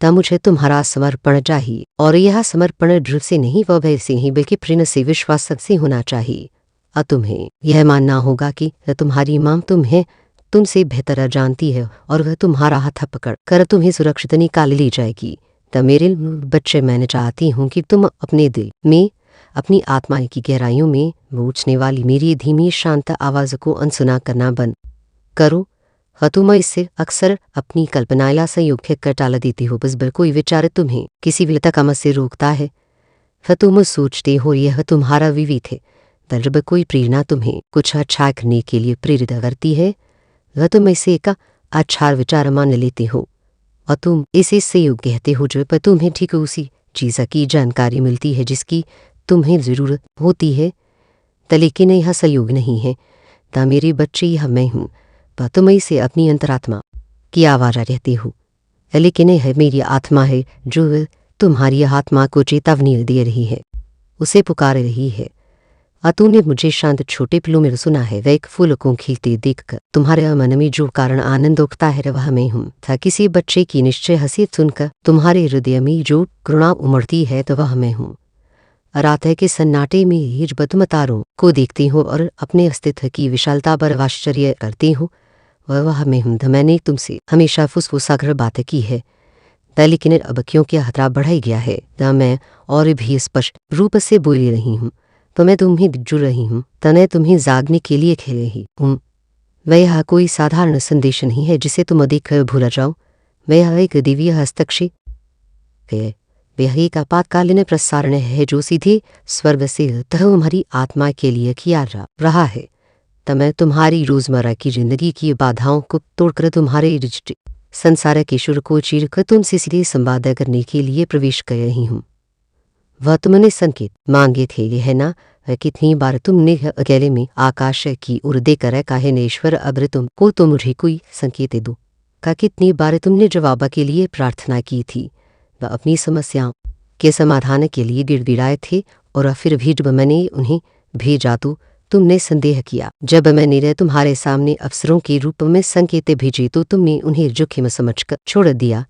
मुझे तुम्हारा समर्पण चाहिए और यह समर्पण ध्रुव से नहीं, वह भय से नहीं, बल्कि प्रेम से, विश्वास से होना चाहिए। तुम्हें यह मानना होगा कि तुम्हारी मां तुम्हें तुमसे बेहतर जानती है और वह तुम्हारा हाथ पकड़ कर तुम्हें सुरक्षित निकाल ले जाएगी। मेरे बच्चे, मैंने चाहती हूँ कि तुम अपने दिल में, अपनी आत्मा की गहराइयों में पूछने वाली मेरी धीमी शांत आवाज को अनसुना करना बंद करो। तुम इससे अक्सर अपनी कल्पनाएं संयोग कर टाल देती हो। बस कोई विचार तुम्हें किसी विलता काम से रोकता है। तुम सोचते हो यह तुम्हारा विवेक है। जब कोई प्रेरणा तुम्हें कुछ अच्छा करने के लिए प्रेरित करती है, वह तुम इसे एक अच्छा विचार मान लेते हो और तुम इसे सहयोग कहते हो। जो पर तुम्हें ठीक उसी चीज़ की जानकारी मिलती है जिसकी तुम्हें ज़रूरत होती है। लेकिन यह सहयोग नहीं है। मेरे बच्चे, यह मैं हूँ। तुम इसे अपनी अंतरात्मा की आवाज़ रहते हो। लेकिन यह मेरी आत्मा है जो तुम्हारी आत्मा को चेतावनी दे रही है, उसे पुकार रही है। तूने मुझे शांत छोटे पिलों में सुना है, वह एक फूल को खिलते देखकर तुम्हारे मन में जो कारण आनंद उठता है वह मैं हूँ। था किसी बच्चे की निश्चय हंसी सुनकर तुम्हारे हृदय में जो करुणा उमड़ती है तो वह मैं हूँ। रात है कि सन्नाटे में हिजबत तारों को देखती हूँ और अपने अस्तित्व की विशालता पर आश्चर्य करती हूँ, वह मैं हूँ। मैंने तुमसे हमेशा फुसफुसाकर बात की है, लेकिन अब क्योंकि खतरा बढ़ गया है मैं और भी स्पष्ट रूप से बोल रही हूँ। तो मैं तुम्हें जुड़ रही हूँ, तने तुम्हें जागने के लिए खेल रही हूँ। वह कोई साधारण संदेश नहीं है जिसे तुम अधिक भूल जाओ, वह एक दिव्य हस्तक्षेप है, वह एक आपातकालीन प्रसारण है जो सीधे स्वर्ग से तुम्हारी आत्मा के लिए किया जा रहा है। मैं तुम्हारी रोजमर्रा की जिंदगी की बाधाओं को तोड़कर तुम्हारे संसार के शुरू को चीरकर तुमसे सीधे संवाद करने के लिए प्रवेश कर रही हूँ। वह तुमने संकेत मांगे थे, यह ना कितनी बार तुमने अकेले में आकाश की ओर देकर कहे नेश्वर अब तुम को तो मुझे कोई संकेत दो। का कितनी बार तुमने जवाब के लिए प्रार्थना की थी, वह अपनी समस्याओं के समाधान के लिए गिड़गिड़ाए थे और फिर भी जब मैंने उन्हें भेजा तो तुमने संदेह किया। जब मैंने तुम्हारे सामने अफसरों के रूप में संकेत भेजे तो तुमने उन्हें जोखिम समझकर छोड़ दिया।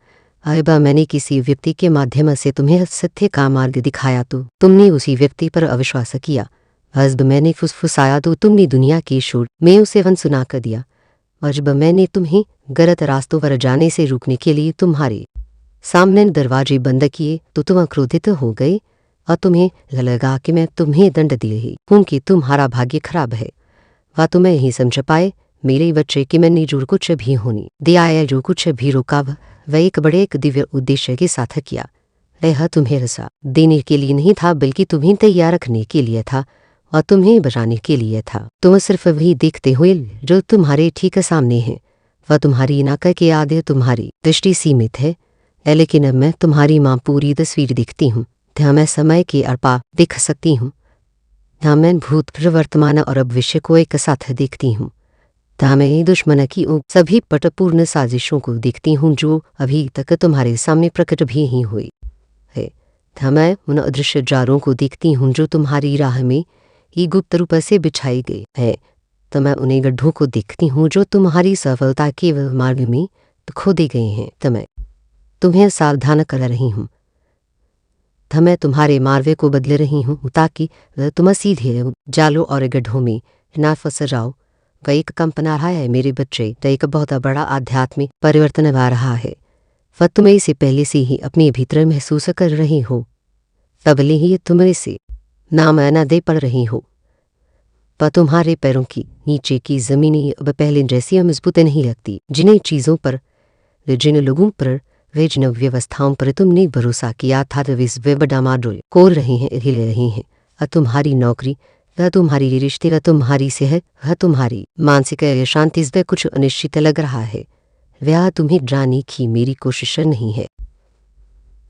अब मैंने किसी व्यक्ति के माध्यम से तुम्हें सत्य का मार्ग दिखाया तो तुमने उसी व्यक्ति पर अविश्वास किया। जब मैंने फुसफुसाया तो तुमने दुनिया के शोर में उसे वन सुना कर दिया। और जब मैंने तुम्हें गलत रास्तों पर जाने से रोकने के लिए तुम्हारे सामने दरवाजे बंद किए तो तुम क्रोधित हो गए और तुम्हें लगा कि मैं तुम्हें दंड दे रही हूँ कि तुम्हारा भाग्य खराब है। वह तुम्हें यही समझ पाए मेरे बच्चे कि मैंने जो कुछ भी होने दिया है, जो कुछ भी रोका वह एक बड़े एक दिव्य उद्देश्य के साथ किया। वह तुम्हें रसा देने के लिए नहीं था बल्कि तुम्हें तैयार रखने के लिए था और तुम्हें बचाने के लिए था। तुम सिर्फ वही देखते हुए जो तुम्हारे ठीक सामने है। वह तुम्हारी नाक के आगे तुम्हारी दृष्टि सीमित है, लेकिन अब मैं तुम्हारी माँ पूरी तस्वीर दिखती हूँ। ध्यान मैं समय के अरपा दिख सकती हूँ। ध्यान मैं भूत वर्तमान और भविष्य को एक साथ देखती हूँ। ध्यान मैं दुश्मन की सभी पटपूर्ण साजिशों को देखती हूँ जो अभी तक तुम्हारे सामने प्रकट भी ही हुई है। ध्यान मैं उन अदृश्य जारों को देखती हूँ जो तुम्हारी राह में ही गुप्त रूप से बिछाई गई है। तो मैं उन्हें गड्ढों को देखती हूँ जो तुम्हारी सफलता के मार्ग में खोदे गए हैं। तो मैं तुम्हें सावधान कर रही हूँ। मैं तुम्हारे मार्ग को बदल रही हूँ ताकि तुम सीधे जालों और गड्ढों में ना फंस जाओ। वह एक कंपना रहा है मेरे बच्चे, तो एक बहुत बड़ा आध्यात्मिक परिवर्तन आ रहा है। वह तुम्हें इसे पहले से ही अपने भीतर महसूस कर रही हो, तबले ही तुम इसे नाम न दे पड़ रही हो। पर तुम्हारे पैरों की नीचे की जमीनें अब पहले जैसी मजबूत नहीं लगती। जिन चीज़ों पर, जिन लोगों पर, वे जिन व्यवस्थाओं पर तुमने भरोसा किया था वे बडामाडोल कोर रहे हैं, हिल रही हैं। तुम्हारी नौकरी, वह तुम्हारी रिश्ते, वह तुम्हारी सेहत, वह तुम्हारी मानसिक शांति, वह कुछ अनिश्चित लग रहा है। वह तुम्हें जानने की मेरी कोशिश नहीं है,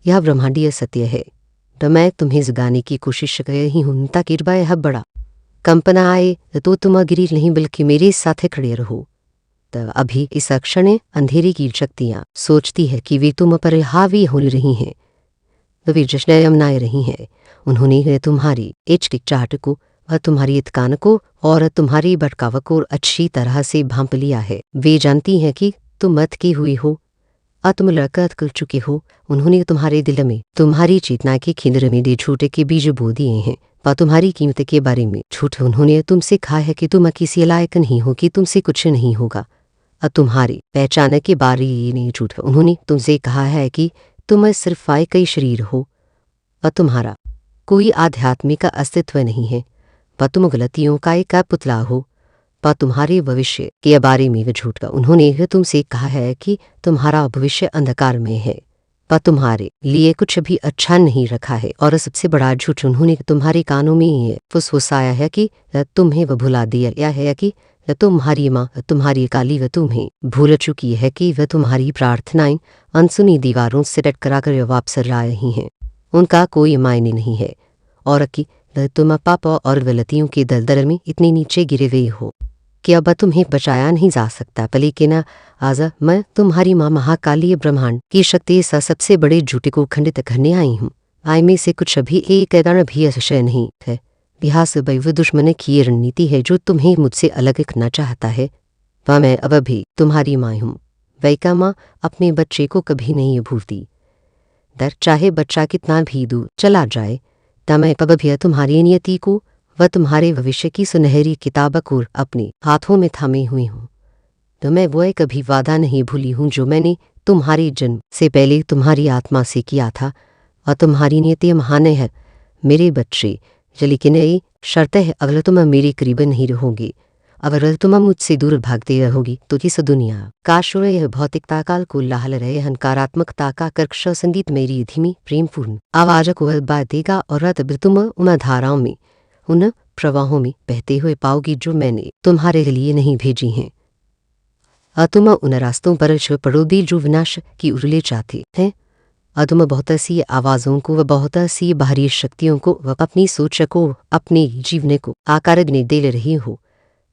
यह ब्रह्मांडीय सत्य है। तो मैं तुम्हें जगाने की कोशिश कर रही हूँ ताकि यह बड़ा कंपना आए तो तुम गिरी नहीं बल्कि मेरे साथ खड़े रहो। तब अभी इस क्षण अंधेरे की शक्तियाँ सोचती है कि वे तुम पर हावी हो रही हैं, वे जश्न मनाए रही हैं। उन्होंने तुम्हारी हिचकिचाहट को, तुम्हारी थकान को और तुम्हारी भटकाव को अच्छी तरह से भांप लिया है। वे जानती हैं कि तुम मत की हुई हो, तुम लड़कत कर चुके हो। उन्होंने तुम्हारे दिल में, तुम्हारी चेतना के केंद्र में झूठ के बीज बो दिए हैं और तुम्हारी कीमत के बारे में झूठ उन्होंने तुमसे कहा है कि तुम किसी लायक नहीं हो, कि तुमसे कुछ नहीं होगा। तुम्हारी पहचान के बारे में झूठ उन्होंने तुमसे कहा है कि तुम सिर्फ एक ही शरीर हो और तुम्हारा कोई आध्यात्मिक अस्तित्व नहीं है, पर तुम गलतियों का एक पुतला हो। पर तुम्हारे भविष्य के बारे में झूठ उन्होंने तुमसे कहा है कि तुम्हारा भविष्य अंधकार में है, पर तुम्हारे लिए कुछ भी अच्छा नहीं रखा है। और सबसे बड़ा झूठ उन्होंने तुम्हारे कानों में फुसफुसाया है कि तुम्हें वह भुला दिया है, कि तुम्हारी माँ, तुम्हारी काली वह तुम्हें भूल चुकी है, कि वह तुम्हारी प्रार्थनाएं अनसुनी दीवारों से टकरा कर वापस ला रही हैं, उनका कोई मायने नहीं है। और कि तुम पाप और गलतियों के दलदल में इतने नीचे गिरे हुए हो कि अब तुम्हें बचाया नहीं जा सकता। लेकिन आज मैं तुम्हारी माँ महाकाली ब्रह्मांड की शक्ति सा सबसे बड़े झूठे को खंडित करने आई हूँ। आई में से कुछ अभी एक कण भी अतिशय नहीं है। बिहास वह दुश्मन की रणनीति है जो तुम्हें मुझसे अलग करना चाहता है। वह मैं अब भी तुम्हारी माँ हूँ। वैका माँ अपने बच्चे को कभी नहीं भूलती। दर चाहे बच्चा कितना भी दूर चला जाए, तब मैं अब भी तुम्हारी नियति को व तुम्हारे भविष्य की सुनहरी किताब को अपने हाथों में थामे हुई हूँ। तो मैं वो कभी वादा नहीं भूली हूँ जो मैंने तुम्हारे जन्म से पहले तुम्हारी आत्मा से किया था। और तुम्हारी नियति महान है मेरे बच्चे, लेकिन ये शर्त है अगर तुम मेरे करीब नहीं रहोगे, अगर तुम मुझसे दूर भागते रहोगी तो इस दुनिया का शोर यह भौतिकता काल को लाहल रहे हंकारात्मकता का कर्कश संगीत मेरी धीमी प्रेमपूर्ण आवाज को बांधेगा और तब तुम उन धाराओं में, उन प्रवाहों में बहते हुए पाओगी जो मैंने तुम्हारे लिए नहीं भेजी हैं। तुम उन रास्तों पर चल पड़ोगी जो विनाश की ओर ले जाते हैं। तुम बहुत सी आवाज़ों को व बहुत सी बाहरी शक्तियों को व अपनी सोच को, अपने जीवन को आकार देने दे रही हो।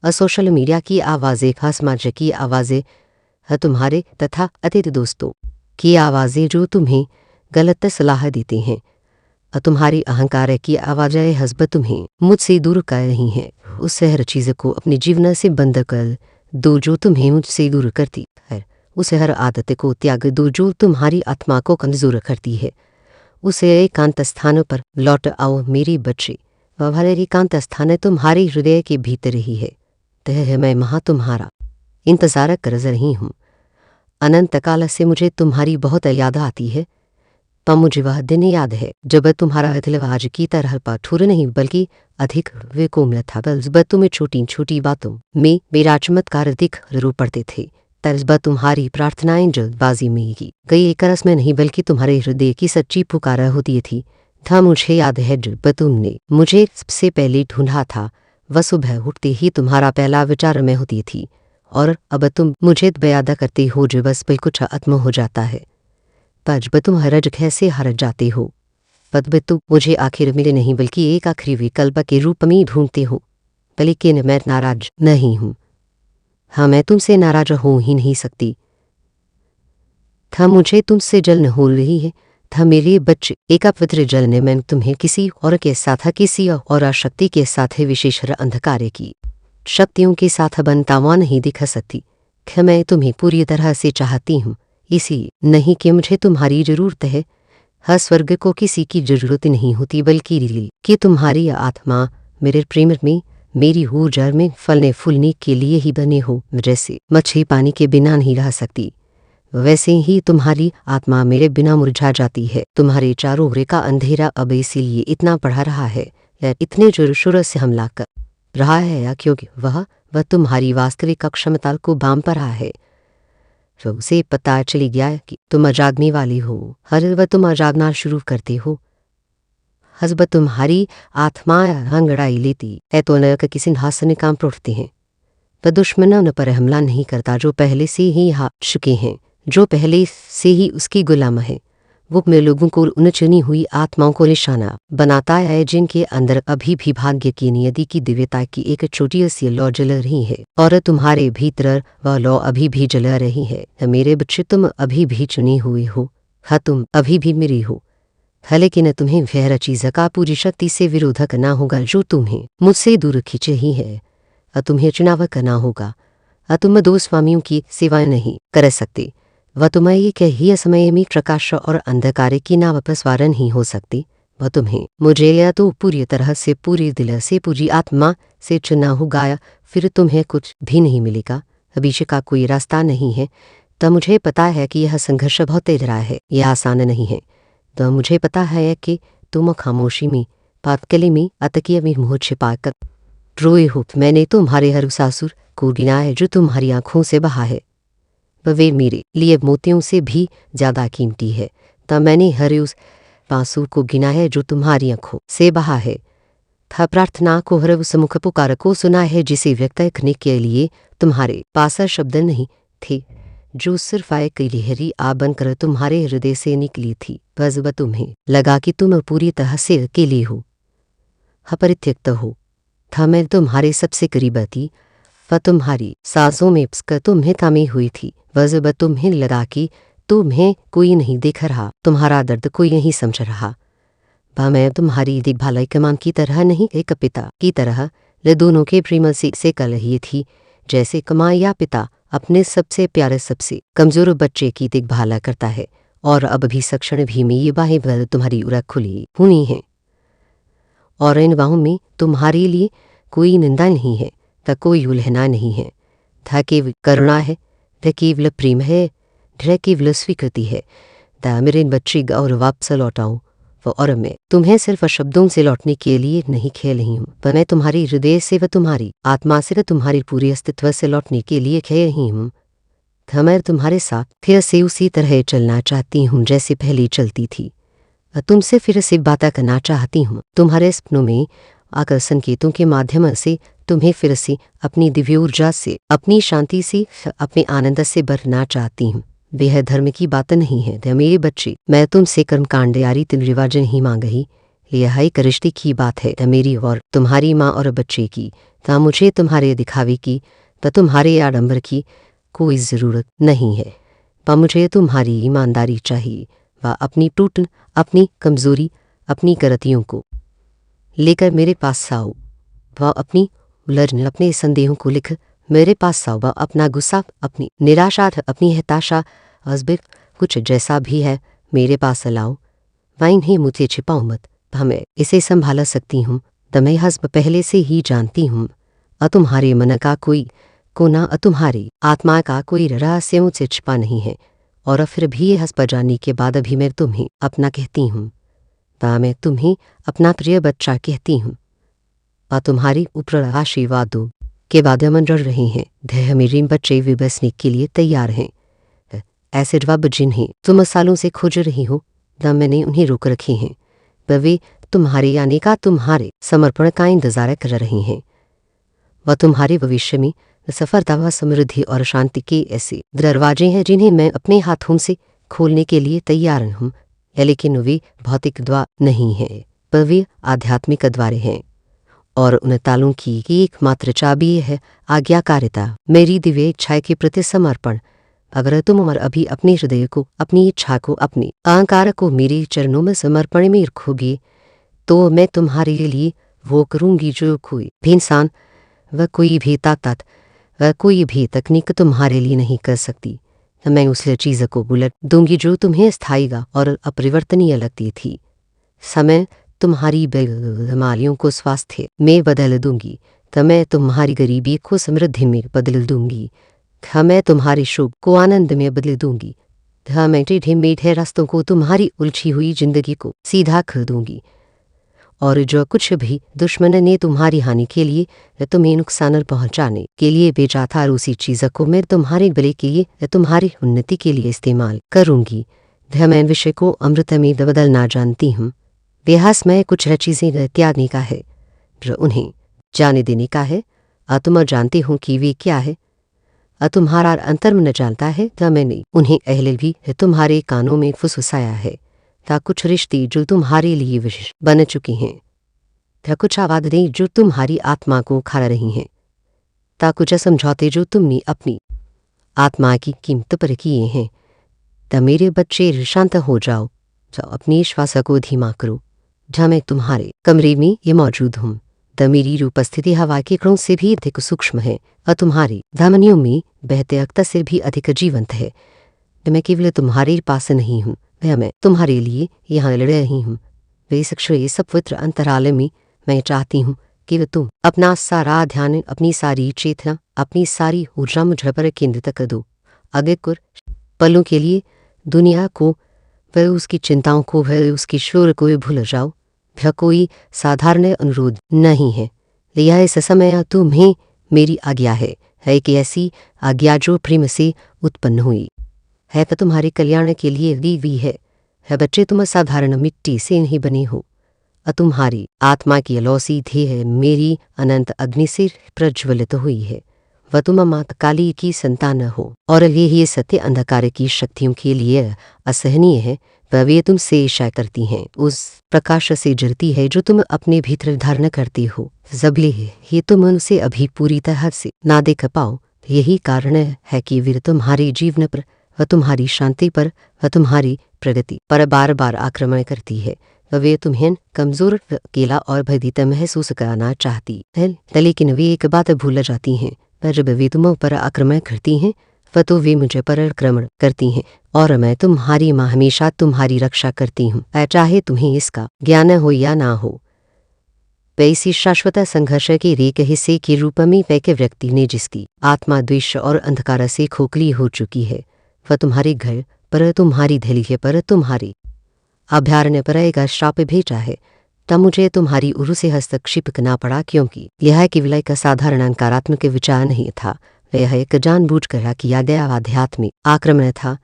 सोशल मीडिया की आवाज़ें, खास समाज की आवाज़ें, तुम्हारे तथा अतीत दोस्तों की आवाज़ें जो तुम्हें गलत सलाह देते हैं। तुम्हारी अहंकार की आवाज़ें हस्ब तुम्हें मुझसे दूर कर रही हैं। उस हर चीज़ को अपने जीवन से बंद कर दो जो तुम्हें मुझसे दूर करती है। उस हर आदत को त्याग दो जो तुम्हारी आत्मा को कमज़ोर करती है। उस एकांत स्थान पर लौट आओ मेरे बच्चे। वह एकांत स्थान तुम्हारे हृदय के भीतर ही है। तह मैं महा तुम्हारा इंतज़ार कर रही हूँ। अनंत काल से मुझे तुम्हारी बहुत याद आती है। पर मुझे वह दिन याद है जब तुम्हारा दिल आज की तरह कठोर नहीं बल्कि अधिक वे कोमल था। बल्ब तुम्हें छोटी छोटी बातों में मेरा चमत्कार दिख रो पड़ते थे। तर्जब तुम्हारी प्रार्थनाएं जल्दबाजी में की गई एक रस में नहीं बल्कि तुम्हारे हृदय की सच्ची पुकार होती थी। था मुझे याद है जब तुमने मुझे सबसे पहले ढूंढा था, वह सुबह उठते ही तुम्हारा पहला विचार में होती थी। और अब तुम मुझे बयादा करते हो जो बस पे कुछ आत्म हो जाता है। जब तुम हरज कैसे हर जाते हो, तब तुम मुझे आखिर मिले नहीं बल्कि एक आखिरी विकल्प के रूप में ढूंढते हो। लेकिन मैं नाराज नहीं हूँ। हाँ, मैं तुमसे नाराज हो ही नहीं सकती। था मुझे तुमसे जलन हो रही है। था मेरे बच्चे, एक अपवित्र जलन मैं तुम्हें किसी और के साथ, किसी और शक्ति के साथ विशेष अंधकार की शक्तियों के साथ बनता हुआ नहीं दिख सकती। मैं तुम्हें पूरी तरह से चाहती हूँ, इसी नहीं कि मुझे तुम्हारी जरूरत है। हर स्वर्ग को किसी की जरूरत नहीं होती बल्कि रिली कि तुम्हारी आत्मा मेरे प्रेम में, मेरी ऊर्जा में फलने फूलने के लिए ही बने हो। जैसे मछली पानी के बिना नहीं रह सकती, वैसे ही तुम्हारी आत्मा मेरे बिना मुरझा जाती है। तुम्हारे चारों ओर का अंधेरा अब इसीलिए इतना बढ़ा रहा है या इतने जोर शोर से हमला कर रहा है या क्योंकि वह तुम्हारी वास्तविक क्षमता को बाम पर रहा है। तो उसे पता चली गया कि तुम जागने वाली हो। हर वह तुम जागना शुरू करते हो। हसब तुम्हारी आत्मा अंगड़ाई लेती है तो न किसी सिंहासन काम उठते हैं। पर दुश्मन उन पर हमला नहीं करता जो पहले से ही हार चुके हैं, जो पहले से ही उसकी गुलाम है। वो अपने लोगों को उन चुनी हुई आत्माओं को निशाना बनाता है जिनके अंदर अभी भी भाग्य की नियति की दिव्यता की एक छोटी सी लौ जल रही है। और तुम्हारे भीतर वह लौ अभी भी जल रही है। मेरे बच्चे, तुम अभी भी चुनी हुई हो। हाँ, तुम अभी भी मेरी हो। लेकिन तुम्हें वह चीज़ का पूरी शक्ति से विरोध करना होगा जो तुम्हें मुझसे दूर खींच रही है। तुम्हें चुनाव करना होगा। तुम दो स्वामियों की सेवाएं नहीं कर सकते। वह तुम्हें एक ही समय में प्रकाश और अंधकार की नाव पर सवार नहीं हो सकती। वह तुम्हें मुझे या तो पूरी तरह से, पूरी दिल से, पूरी आत्मा से चुना होगा या फिर तुम्हें कुछ भी नहीं मिलेगा। बीच का कोई रास्ता नहीं है। तब मुझे पता है कि यह संघर्ष बहुत तेज रहा है, यह आसान नहीं है। तो मुझे पता है कि तुम खामोशी में, पातकली में, अतकिया में मुँह छिपाकर रोए हो। मैंने तुम्हारे हर सासुर को गिना है जो तुम्हारी आंखों से बहा है। वे मेरे लिए मोतियों से भी ज़्यादा कीमती है। तब मैंने हर उस आंसू को गिना है जो तुम्हारी आंखों से बहा है। था प्रार्थना को, हर उस मुख पुकार को सुना है जिसे व्यक्त करने के लिए तुम्हारे पास शब्द नहीं थे, जो सिर्फ एक लहरी आ बनकर तुम्हारे हृदय से निकली थी। बस तुम्हें लगा कि तुम पूरी तरह से अकेले हो, अपरित्यक्त हो। था मैं तुम्हारे सबसे करीब थी। वह तुम्हारी सांसों में तुम्हें थामी हुई थी। वह जब तुम्हें लगा कि तुम्हें कोई नहीं देख रहा, तुम्हारा दर्द कोई नहीं समझ रहा। वह मैं तुम्हारी देखभाल एक मां की तरह नहीं, एक पिता की तरह ले दोनों के प्रेम से कर रही थी, जैसे मां या पिता अपने सबसे प्यारे सबसे कमजोर बच्चे की देखभाल करता है। और अब भी सक्षण भी में ये बाहें तुम्हारी उरा खुली हुई हैं, और इन बाहों में तुम्हारे लिए कोई निंदा नहीं है, त कोई उल्हना नहीं है, था केवल करुणा है, ध केवल प्रेम है, ध केवल स्वीकृति है। द मेरे बच्चे और वापस लौटाऊं, और मैं तुम्हें सिर्फ शब्दों से लौटने के लिए नहीं खेल रही हूँ, पर मैं तुम्हारी हृदय से व तुम्हारी आत्मा से व तुम्हारी पूरे अस्तित्व से लौटने के लिए खेल रही हूँ। मैं तुम्हारे साथ फिर से उसी तरह चलना चाहती हूँ जैसे पहले चलती थी। तुमसे फिर से बातें करना चाहती हूँ, तुम्हारे सपनों में आकर संकेतों के माध्यम से तुम्हें फिर से अपनी दिव्य ऊर्जा से, अपनी शांति से, अपने आनंद से भरना चाहती हूँ। वह धर्म की बात नहीं है मेरे बच्चे, मैं तुमसे कर्मकांड यारी तिन रिवाज नहीं मांग रही, यह एक रिश्ते की बात है मेरी और तुम्हारी माँ और बच्चे की। ता मुझे तुम्हारे दिखावे की व तुम्हारे आडंबर की कोई ज़रूरत नहीं है, पर मुझे तुम्हारी ईमानदारी चाहिए। व अपनी टूटन, अपनी कमज़ोरी, अपनी गलतियों को लेकर मेरे पास आओ, व अपनी उलझन, अपने संदेहों को लिख मेरे पास आओ, व अपना गुस्सा, अपनी निराशा, अपनी हताशा, अजबिक कुछ जैसा भी है मेरे पास लाओ। वह इन्हें मुझे छिपाओ मत, मैं इसे संभाल सकती हूँ, मैं हस्ब पहले से ही जानती हूँ। तुम्हारे मन का कोई कोना, तुम्हारी आत्मा का कोई रहस्य मुझसे छिपा नहीं है, और फिर भी ये हस्ब जाने के बाद भी मैं तुम्हें अपना कहती हूँ, मैं तुम्हें अपना प्रिय बच्चा कहती हूँ। तुम्हारी ऊपर आशीर्वादों के बाद मन रह रहे हैं, धैर्य मेरे बच्चे वे बसने के लिए तैयार हैं। ऐसे जवाब जिन्हें तुम सालों से खोज रही हो, मैंने उन्हें रोक रखे हैं, पर वे तुम्हारे आने का, तुम्हारे समर्पण का इंतजार कर रहे हैं। वह तुम्हारे भविष्य में सफलता व समृद्धि और शांति के ऐसे दरवाजे हैं जिन्हें मैं अपने हाथों से खोलने के लिए तैयार हूँ, लेकिन वे भौतिक द्वार नहीं हैं, पर वे आध्यात्मिक द्वारे हैं। और उन तालों की एकमात्र चाबी है आज्ञाकारिता, मेरी दिव्य इच्छा के प्रति समर्पण। अगर तुम और अभी अपने हृदय को, अपनी इच्छा को, अपने अहंकार को मेरे चरणों में समर्पण में रखोगे, तो मैं तुम्हारे लिए वो करूँगी जो कोई भी इंसान व कोई भी ताकत व कोई भी तकनीक तुम्हारे लिए नहीं कर सकती। मैं उस चीज़ को उलट दूंगी जो तुम्हें स्थायीगा और अपरिवर्तनीय लगती थी। समय तुम्हारी बीमारियों को स्वास्थ्य में बदल दूंगी, तो मैं तुम्हारी गरीबी को समृद्धि में बदल दूंगी। मैं तुम्हारे शोक को आनंद में बदल दूंगी। मैं टेढ़े मेढ़े रास्तों को, तुम्हारी उलझी हुई जिंदगी को सीधा कर दूंगी। और जो कुछ भी दुश्मन ने तुम्हारी हानि के लिए, तुम्हें नुकसान पहुंचाने के लिए भेजा था, उसी चीज़ को मैं तुम्हारे भले के लिए, तुम्हारी उन्नति के लिए इस्तेमाल करूंगी। मैं विषय को अमृत में बदलना जानती हूँ। बेहस में कुछ चीज़ें त्यागने का है, जो उन्हें जाने देने का है। तुम जानते हो कि वे क्या है, तुम्हारा अंतर्मन जानता है। मैंने उन्हें पहले भी तुम्हारे कानों में फुसफुसाया है। कुछ रिश्ते जो तुम्हारे लिए विशेष बन चुके हैं, कुछ आवाज़ें जो तुम्हारी आत्मा को खा रही हैं, कुछ समझौते जो तुमने अपनी आत्मा की कीमत पर किए हैं। मेरे बच्चे शांत हो जाओ, अपनी श्वास को धीमा करो। मैं तुम्हारे कमरे में ये मौजूद हूँ। मेरी उपस्थिति हवा के कणों से भी अधिक सूक्ष्म है, और तुम्हारी धमनियों में बहते रक्त से भी अधिक जीवंत है। मैं केवल तुम्हारे पास नहीं हूँ, मैं तुम्हारे लिए यहाँ लड़ रही हूँ। वे इस पवित्र अंतराल में मैं चाहती हूँ कि तुम अपना सारा ध्यान, अपनी सारी चेतना, अपनी सारी ऊर्जा मुझ पर केंद्रित कर दो। अगर कुछ पलों के लिए दुनिया को, वह उसकी चिंताओं को, वह उसकी शोर को भूल जाओ। वह कोई साधारण अनुरोध नहीं है, यह इस समय तुम्हें मेरी आज्ञा है कि ऐसी आज्ञा जो प्रेम से उत्पन्न हुई है, तो तुम्हारे कल्याण के लिए दी हुई है। बच्चे, तुम साधारण मिट्टी से नहीं बने हो, तुम्हारी आत्मा की अलौसी ध्येय मेरी अनंत अग्नि से प्रज्वलित हुई है। वह तुम मात काली की संतान हो, और ये सत्य अंधकार की शक्तियों के लिए असहनीय है। वह वे तुमसे ईर्ष्या करती हैं, उस प्रकाश से जलती है जो तुम अपने भीतर धारण करते हो। जबले ये तुम उनसे अभी पूरी तरह से ना देख पाओ, यही कारण है कि वे तुम्हारे जीवन पर व तुम्हारी शांति पर व तुम्हारी प्रगति पर बार बार आक्रमण करती है। वे तुम्हें कमजोर, अकेला और भयभीत महसूस कराना चाहती है, लेकिन वे एक बात भूल जाती हैं, पर जब वे तुम पर आक्रमण करती हैं वह तो वे मुझे पर आक्रमण करती हैं और मैं तुम्हारी माँ हमेशा तुम्हारी रक्षा करती हूँ, चाहे तुम्हें इसका ज्ञान हो या ना हो। वैसी शाश्वत संघर्ष के एक हिस्से के रूप में एक व्यक्ति ने जिसकी आत्मा द्वेष और अंधकार से खोखली हो चुकी है, वह तुम्हारे घर पर, तुम्हारी धैर्य पर, तुम्हारी अभयारण्य पर एक श्राप भेजा है। तब मुझे तुम्हारी उरु से हस्तक्षेप करना पड़ा, क्योंकि यह केवल एक साधारण नकारात्मक विचार नहीं था, वह एक जानबूझकर किया गया आध्यात्मिक आक्रमण था।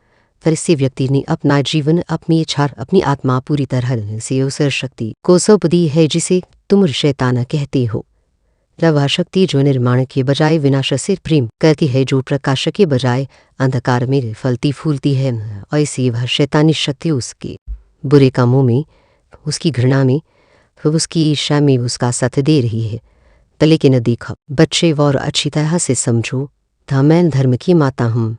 फिर इसी व्यक्ति ने अपना जीवन, अपनी इच्छा, अपनी आत्मा पूरी तरह से उस शक्ति को सौंप दी है जिसे तुम शैतान कहते हो। वह शक्ति जो निर्माण के बजाय विनाश से प्रेम करती है, जो प्रकाश के बजाय अंधकार में फलती फूलती है, ऐसी वह शैतानी शक्ति उसके बुरे कामों में, उसकी घृणा में, उसकी ईर्ष्या में उसका साथ दे रही है। लेकिन देखो बच्चे, और अच्छी तरह से समझो, था मैं धर्म की माता हूँ,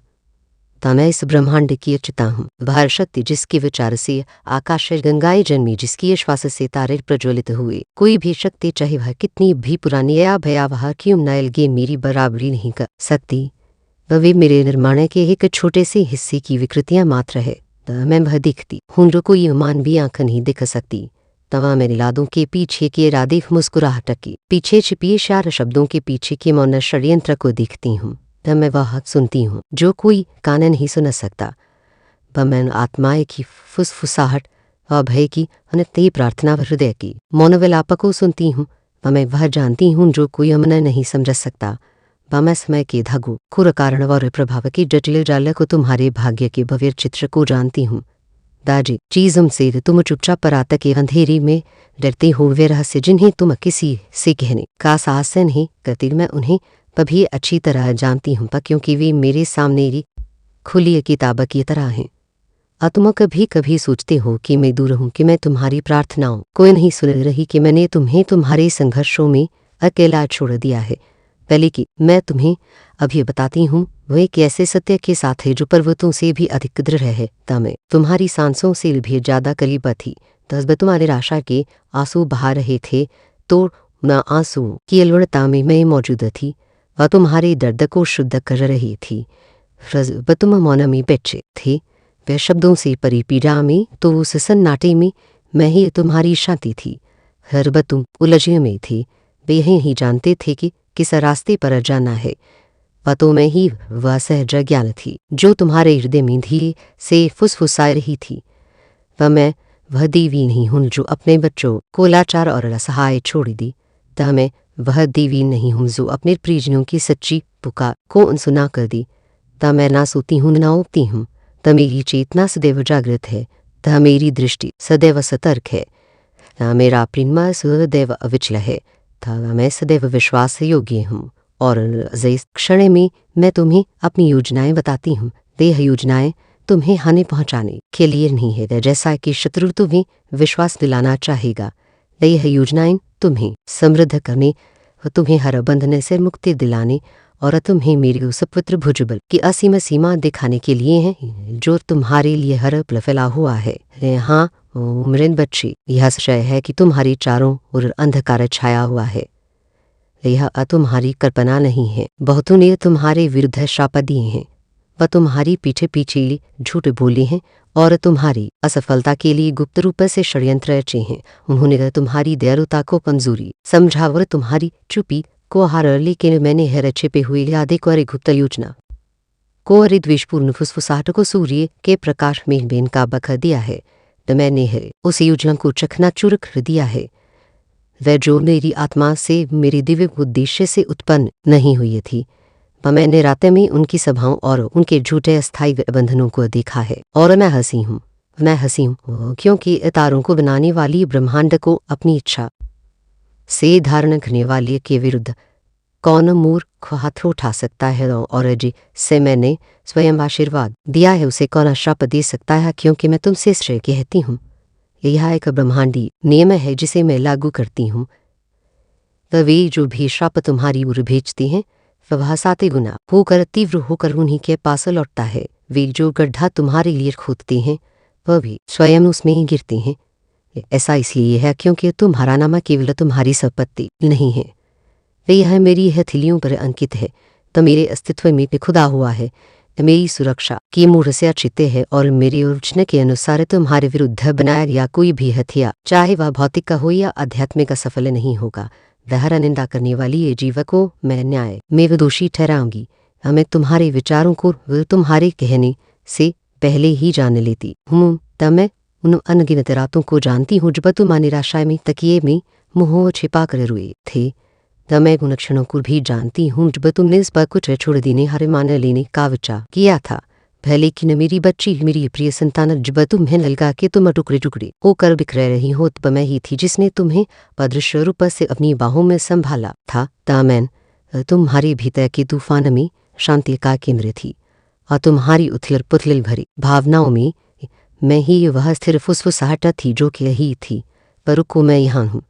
था मैं इस ब्रह्मांड की अचिता हूँ। वह शक्ति जिसके विचार से आकाश गंगाएं जन्मी, जिसकी श्वास से तारे प्रज्वलित हुए, कोई भी शक्ति चाहे वह कितनी भी पुरानी या भयावह क्यों न लगे, मेरी बराबरी नहीं कर सकती। वे मेरे निर्माण के एक छोटे से हिस्से की विकृतियां मात्र है। मैं वह दिखती हूँ जो कोई मानवीय आंख नहीं दिख सकती। तवा मेरी लादों के पीछे के इरादे, मुस्कुराहट के पीछे छिपिए शार शब्दों के पीछे के मौन षड्यंत्र को देखती हूँ। तब मैं वह सुनती हूँ जो कोई कान नहीं सुन सकता। वह मैं आत्माएं की फुसफुसाहट, अभय की, अनंत प्रार्थना, हृदय की मौन विलाप को सुनती हूँ। मैं वह जानती हूँ जो कोई अमन नहीं समझ सकता। मैं समय के धागों, खुर कारण और प्रभाव की जटिल जाल को, तुम्हारे भाग्य के भव्य चित्र को जानती हूँ। दाजी चीज़ों से तुम चुपचाप रात के अंधेरे में डरते हो, वे रहस्य जिन्हें तुम किसी से कहने का साहस नहीं करती, मैं उन्हें तभी अच्छी तरह जानती हूँ, क्योंकि वे मेरे सामने खुली किताब की तरह हैं। तुम कभी कभी सोचते हो कि मैं दूर हूँ, कि मैं तुम्हारी प्रार्थनाओं को नहीं सुन रही, कि मैंने तुम्हें तुम्हारे संघर्षों में अकेला छोड़ दिया है। पहले कि मैं तुम्हें अभी बताती हूँ, वह एक ऐसे सत्य के साथ है जो पर्वतों से भी अधिक दृढ़ है। मैं तुम्हारी सांसों से भी ज्यादा करीब थी। तब तुम्हारे आशा के आंसू बहा रहे थे, तो न आंसू की अलवड़ता में मैं मौजूद थी, वह तुम्हारे दर्द को शुद्ध कर रही थी। तुम मौन में बैठे थे, वह शब्दों से परी पीड़ा में, तो उस सन्नाटे में मैं ही तुम्हारी शांति थी। हर तुम उलझे में थे, वे यही जानते थे कि किस रास्ते पर जाना है। तो मैं ही वह सहज ज्ञान थी जो तुम्हारे हृदय में धीरे से फुसफुसा रही थी। मैं वह देवी नहीं हूँ जो अपने बच्चों को लाचार और असहाय छोड़ दी। मैं वह देवी नहीं हूँ जो अपने प्रियजनों की सच्ची पुकार को अनसुना कर दी। मैं ना सोती हूँ ना उगती हूँ। मेरी चेतना सदैव जागृत है, मेरी दृष्टि सदैव सतर्क है, मेरा प्रेम सदैव अविचल है, मैं सदैव विश्वास योग्य हूँ। और जिस क्षण में मैं तुम्हें अपनी योजनाएं बताती हूँ, देह योजनाएं तुम्हें हानि पहुँचाने के लिए नहीं है, जैसा कि शत्रु तुम्हें विश्वास दिलाना चाहेगा। यह योजनाएं तुम्हें समृद्ध करने, तुम्हें हर बंधन से मुक्ति दिलाने और तुम्हें मेरी उस पवित्र भुजबल की असीम सीमा दिखाने के लिए हैं जो तुम्हारे लिए हर पल फैला हुआ है। हाँ मृन बच्चे, यह सच है कि तुम्हारी चारों ओर अंधकार छाया हुआ है। यह तुम्हारी कल्पना नहीं है। बहुतों ने तुम्हारे विरुद्ध श्राप दिए हैं, वह तुम्हारी पीछे पीछे झूठ बोले हैं और तुम्हारी असफलता के लिए गुप्त रूप से षड्यंत्र रचे हैं। उन्होंने तुम्हारी दयालुता को कमजोरी समझा और तुम्हारी चुप्पी को हार, लेकिन मैंने हर छिपे हुए यादें को, अरे गुप्त योजना को, अरे द्वेषपूर्ण फुसफुसाहट को सूर्य के प्रकाश में बेनकाब कर दिया है। तो मैंने उस योजना को चकनाचूर कर दिया है, वह जो मेरी आत्मा से, मेरे दिव्य उद्देश्य से उत्पन्न नहीं हुई थी। मैंने रात में उनकी सभाओं और उनके झूठे अस्थायी बंधनों को देखा है और मैं हंसी हूँ। मैं हंसी हूँ क्योंकि तारों को बनाने वाली ब्रह्मांड को अपनी इच्छा से धारण करने वाले के विरुद्ध कौन मूर्ख हाथ उठा सकता है, और जिसे मैंने स्वयं आशीर्वाद दिया है उसे कौन श्राप दे सकता है, क्योंकि मैं तुमसे श्रेय कहती हूँ। यह एक ब्रह्मांडी नियम है जिसे मैं लागू करती हूँ। वे जो भी श्राप तुम्हारी ओर भेजते हैं, वह 7 गुना होकर तीव्र होकर उन्हीं के पास लौटता है। वे जो गड्ढा तुम्हारे लिए खोदते हैं वह भी स्वयं उसमें ही गिरते हैं। ऐसा इसलिए है क्योंकि तुम्हारा नाम केवल तुम्हारी संपत्ति नहीं है, वे यह मेरी हथेलियों पर अंकित है, तो मेरे अस्तित्व में खुदा हुआ है, मेरी सुरक्षा की मूढ़ से अर्चित है और मेरे योजना के अनुसार तुम्हारे विरुद्ध बनाया गया कोई भी हथियार, चाहे वह भौतिक का हो या आध्यात्मिक का, सफल नहीं होगा। वह निंदा करने वाली ये जीव को मैं न्याय में दोषी ठहराऊंगी। मैं तुम्हारे विचारों को तुम्हारे कहने से पहले ही जान लेती हूँ। तब मैं उन अनगिनत रातों को जानती हूँ जब तुम निराशा में तकिए में मुँह छिपा कर रोए थे। तब मैं उन क्षणों को भी जानती हूँ जब तुमने इस पर कुछ छोड़ देने हर मान लेने का विचार किया था। लेकिन मेरी बच्ची, मेरी प्रिय संतान, जब तुम्हें लगा कि तुम टुकड़े टुकड़े होकर बिखर रही हो, तब मैं ही थी जिसने तुम्हें अदृश्य रूप से अपनी बाहों में संभाला था। तब मैं तुम्हारे भीतर के तूफान में शांति का केंद्र थी और तुम्हारी उथल पुथल भरी भावनाओं में मैं ही वह स्थिर फुसफुसाहट थी जो कि यही थी। पर रुको, मैं यहाँ हूँ।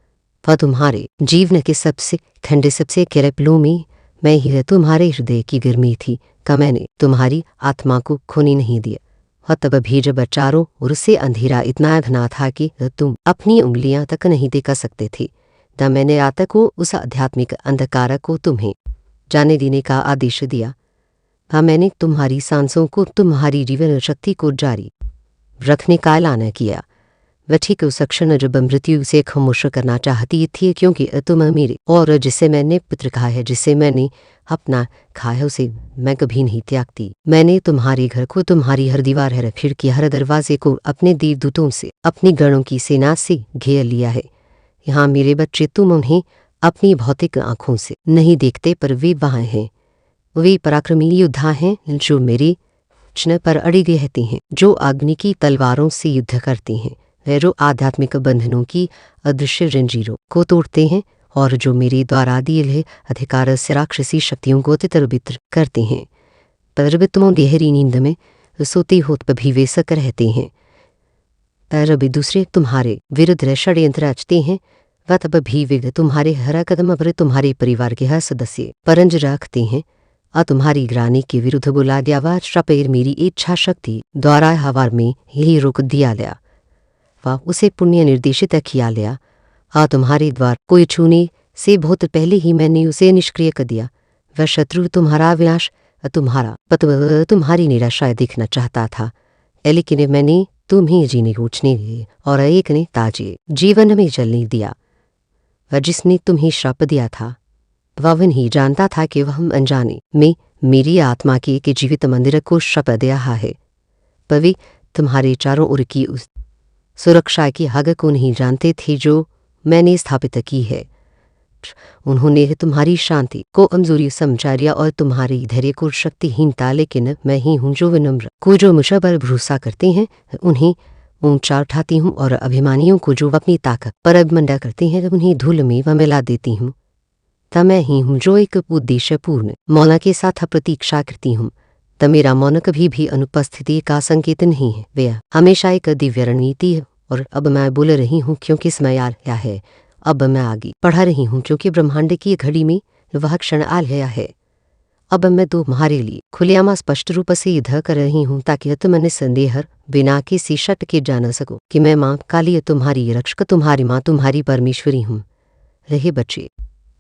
वह तुम्हारे जीवन के सबसे ठंडे सबसे गहरे पलों में मैं ही तुम्हारे हृदय की गर्मी थी का मैंने तुम्हारी आत्मा को खोने नहीं दिया। और तब भी जब चारों ओर से अंधेरा इतना घना था कि तुम अपनी उंगलियां तक नहीं देखा सकते थे, तब मैंने रात को उस आध्यात्मिक अंधकार को तुम्हें जाने देने का आदेश दिया। हाँ, मैंने तुम्हारी सांसों को, तुम्हारी जीवन शक्ति को जारी रखने का ऐलान किया। वह ठीक उस क्षण जब मृत्यु से खामोश करना चाहती थी, क्योंकि तुम मेरे और जिसे मैंने पुत्र कहा है, जिसे मैंने अपना कहा है, उसे मैं कभी नहीं त्यागती। मैंने तुम्हारे घर को, तुम्हारी हर दीवार, हर खिड़की, हर दरवाजे को अपने देवदूतों से, अपनी गणों की सेना से घेर लिया है। यहाँ मेरे बच्चे, तुम उन्हें अपनी भौतिक आंखों से नहीं देखते, पर वे वहाँ हैं। वे पराक्रमी योद्धा हैं जो मेरे वचन पर अड़े रहते हैं, जो अग्नि की तलवारों से युद्ध करते हैं, वे जो आध्यात्मिक बंधनों की अदृश्य जंजीरों को तोड़ते हैं और जो मेरे द्वारा दिए गए अधिकार से राक्षसी शक्तियों को तितर-बितर करते हैं। पर जब तुम गहरी नींद में सोते हो तब भी वे सक रहते हैं। पर जब दूसरे तुम्हारे विरुद्ध षड्यंत्र रचते हैं, वह तब भी वे तुम्हारे हर कदम पर तुम्हारे परिवार के हर सदस्य परंज रखते हैं और तुम्हारी ग्रानी के विरुद्ध बुला दिया वह श्रापेर मेरी इच्छा शक्ति द्वारा हवा में ही रोक दिया गया। वह उसे पुण्य निर्देशित किया लिया और तुम्हारे द्वार कोई छूने से बहुत पहले ही मैंने उसे निष्क्रिय कर दिया। वह शत्रु तुम्हारा विनाश, तुम्हारा पतव, तुम्हारी निराशा देखना चाहता था, लेकिन मैंने तुम्हें जीने उठने और एक ने ताजे जीवन में जलने दिया। वह जिसने तुम्हें श्राप दिया था वह नहीं जानता था कि वह अनजाने में मेरी आत्मा के एक जीवित मंदिर को श्राप दिया है। पर वे तुम्हारे चारों ओर की उस सुरक्षा की हग को नहीं जानते थे जो मैंने स्थापित की है। उन्होंने तुम्हारी शांति को कमजोरी समझा लिया और तुम्हारी धैर्य को शक्तिहीनता, लेकिन मैं ही हूँ जो विनम्र को, जो मुझ पर भरोसा करते हैं, उन्हें ऊंचा उठाती हूँ और अभिमानियों को जो अपनी ताकत पर अभिमंडा करते हैं उन्हें धूल में मिला देती हूँ। तब मैं ही हूँ जो एक उद्देश्यपूर्ण मौन के साथ प्रतीक्षा करती हूँ। तब मेरा मौन कभी भी अनुपस्थिति का संकेत नहीं है, वह हमेशा एक दिव्य रणनीति है। और अब मैं बोल रही हूँ क्योंकि समय आ गया है। अब मैं आगे पढ़ा रही हूँ क्योंकि ब्रह्मांड की घड़ी में वह क्षण आ गया है। अब मैं तुम्हारे लिए खुलेआम स्पष्ट रूप से युद्ध कर रही हूँ ताकि तुम निसंदेह बिना किसी शक के जान सको कि मैं माँ काली तुम्हारी रक्षक, तुम्हारी माँ, तुम्हारी परमेश्वरी हूँ। रहे बच्चे,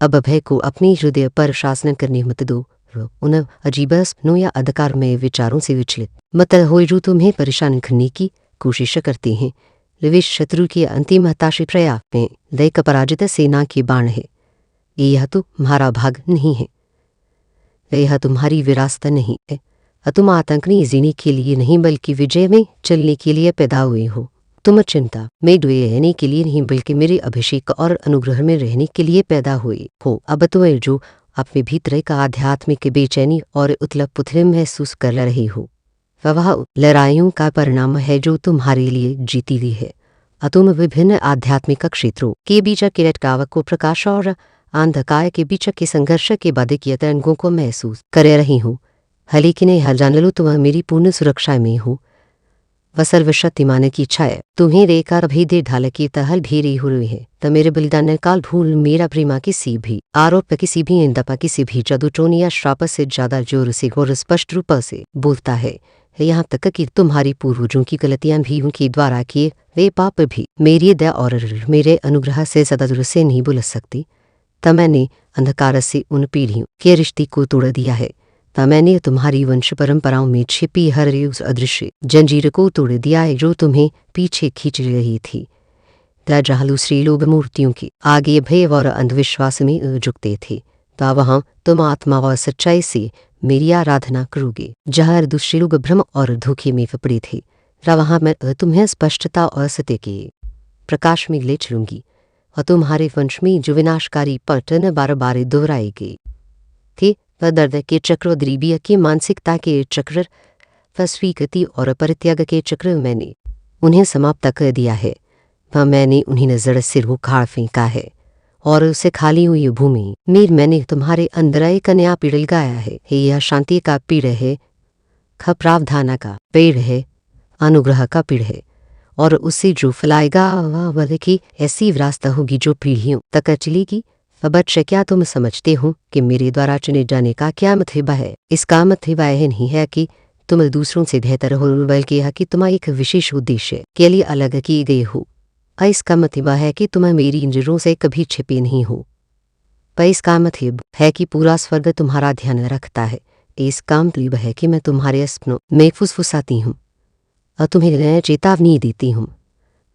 अब भय को अपने हृदय पर शासन करने मत दो। उन अजीब सपनों या अंधकार में विचारों से विचलित मत हो जो तुम्हें परेशान करने की कोशिश करते हैं। वे शत्रु के अंतिम हताशे प्रयास में दैक पराजित सेना के बाण है। यह तो तुम्हारा भाग नहीं है, यह तुम्हारी विरासत नहीं है। तुम आतंक नहीं जीने के लिए नहीं बल्कि विजय में चलने के लिए पैदा हुए हो। तुम चिंता में डूबे रहने के लिए नहीं बल्कि मेरे अभिषेक और अनुग्रह में रहने के लिए पैदा हुए हो। अब तो जो अपने भीतर का आध्यात्मिक बेचैनी और उथल पुथल महसूस कर रहे हो, वह लड़ाइयों का परिणाम है जो तुम्हारे लिए जीती हुई है। तुम विभिन्न आध्यात्मिक क्षेत्रों के बीच के लटकाव को, प्रकाश और अंधकार के बीच के संघर्ष के बाद के तरंगों को महसूस कर रही हो। लेकिन यह जान लो तुम मेरी पूर्ण सुरक्षा में हो। वह सर्वशक्तिमान की इच्छा है तुम्हें रेकार भेदे ढाल की तहल भेरी हुई है त मेरे बलिदान काल भूल मेरा प्रेमा किसी भी आरोप किसी भी इंदपा किसी भी जादू या श्राप से ज्यादा जोर से और स्पष्ट रूप से बोलता है यहाँ तक कि तुम्हारी पूर्वजों की गलतियां भी उनके द्वारा किए वे पाप भी मेरी दया और मेरे अनुग्रह से सदा दूर से नहीं बुल सकती। तब मैंने अंधकार से उन पीढ़ियों के रिश्ते को तोड़ दिया है। तब मैंने तुम्हारी वंश परंपराओं में छिपी हर उस अदृश्य जंजीर को तोड़ दिया है जो तुम्हें पीछे खींच रही थी। जहाँ दूसरे लोग मूर्तियों के आगे भय और अंधविश्वास में झुकते थे तब वहाँ तुम आत्मा व सच्चाई से मेरी आराधना करोगे। जहाँ दूसरे लोग भ्रम और धोखे में पड़े थे वहाँ मैं तुम्हें स्पष्टता और सत्य के प्रकाश में ले चलूंगी और तुम्हारे वंश में जो विनाशकारी पतन बार बार दोहराए गए थे वह दर्द के चक्र, गरीबी की मानसिकता के चक्र, फस्वीकृति और परित्याग के चक्र मैंने उन्हें समाप्त कर दिया है। वह मैंने उन्हें नजर से उखाड़ फेंका है और उसे खाली हुई भूमि में मैंने तुम्हारे अंदर एक नया पेड़ लगाया है। यह शांति का पेड़ है, प्रावधान का पेड़ है, अनुग्रह का पेड़ है और उससे जो फैलाएगा वह की ऐसी विरासत होगी जो पीढ़ियों तक चलेगी। बच्चे क्या तुम समझते हो कि मेरे द्वारा चुने जाने का क्या मतलब है? इसका मतलब यह नहीं है कि तुम दूसरों से बेहतर हो, बल्कि यह कि तुम एक विशेष उद्देश्य के लिए अलग किए गए हो। इसका मतलब है कि तुम मेरी नजरों से कभी छिपे नहीं हो। पर इसका मतलब है कि पूरा स्वर्ग तुम्हारा ध्यान रखता है। इसका मतलब है कि मैं तुम्हारे सपनों में फुसफुसाती हूँ और तुम्हें नया चेतावनी देती हूँ,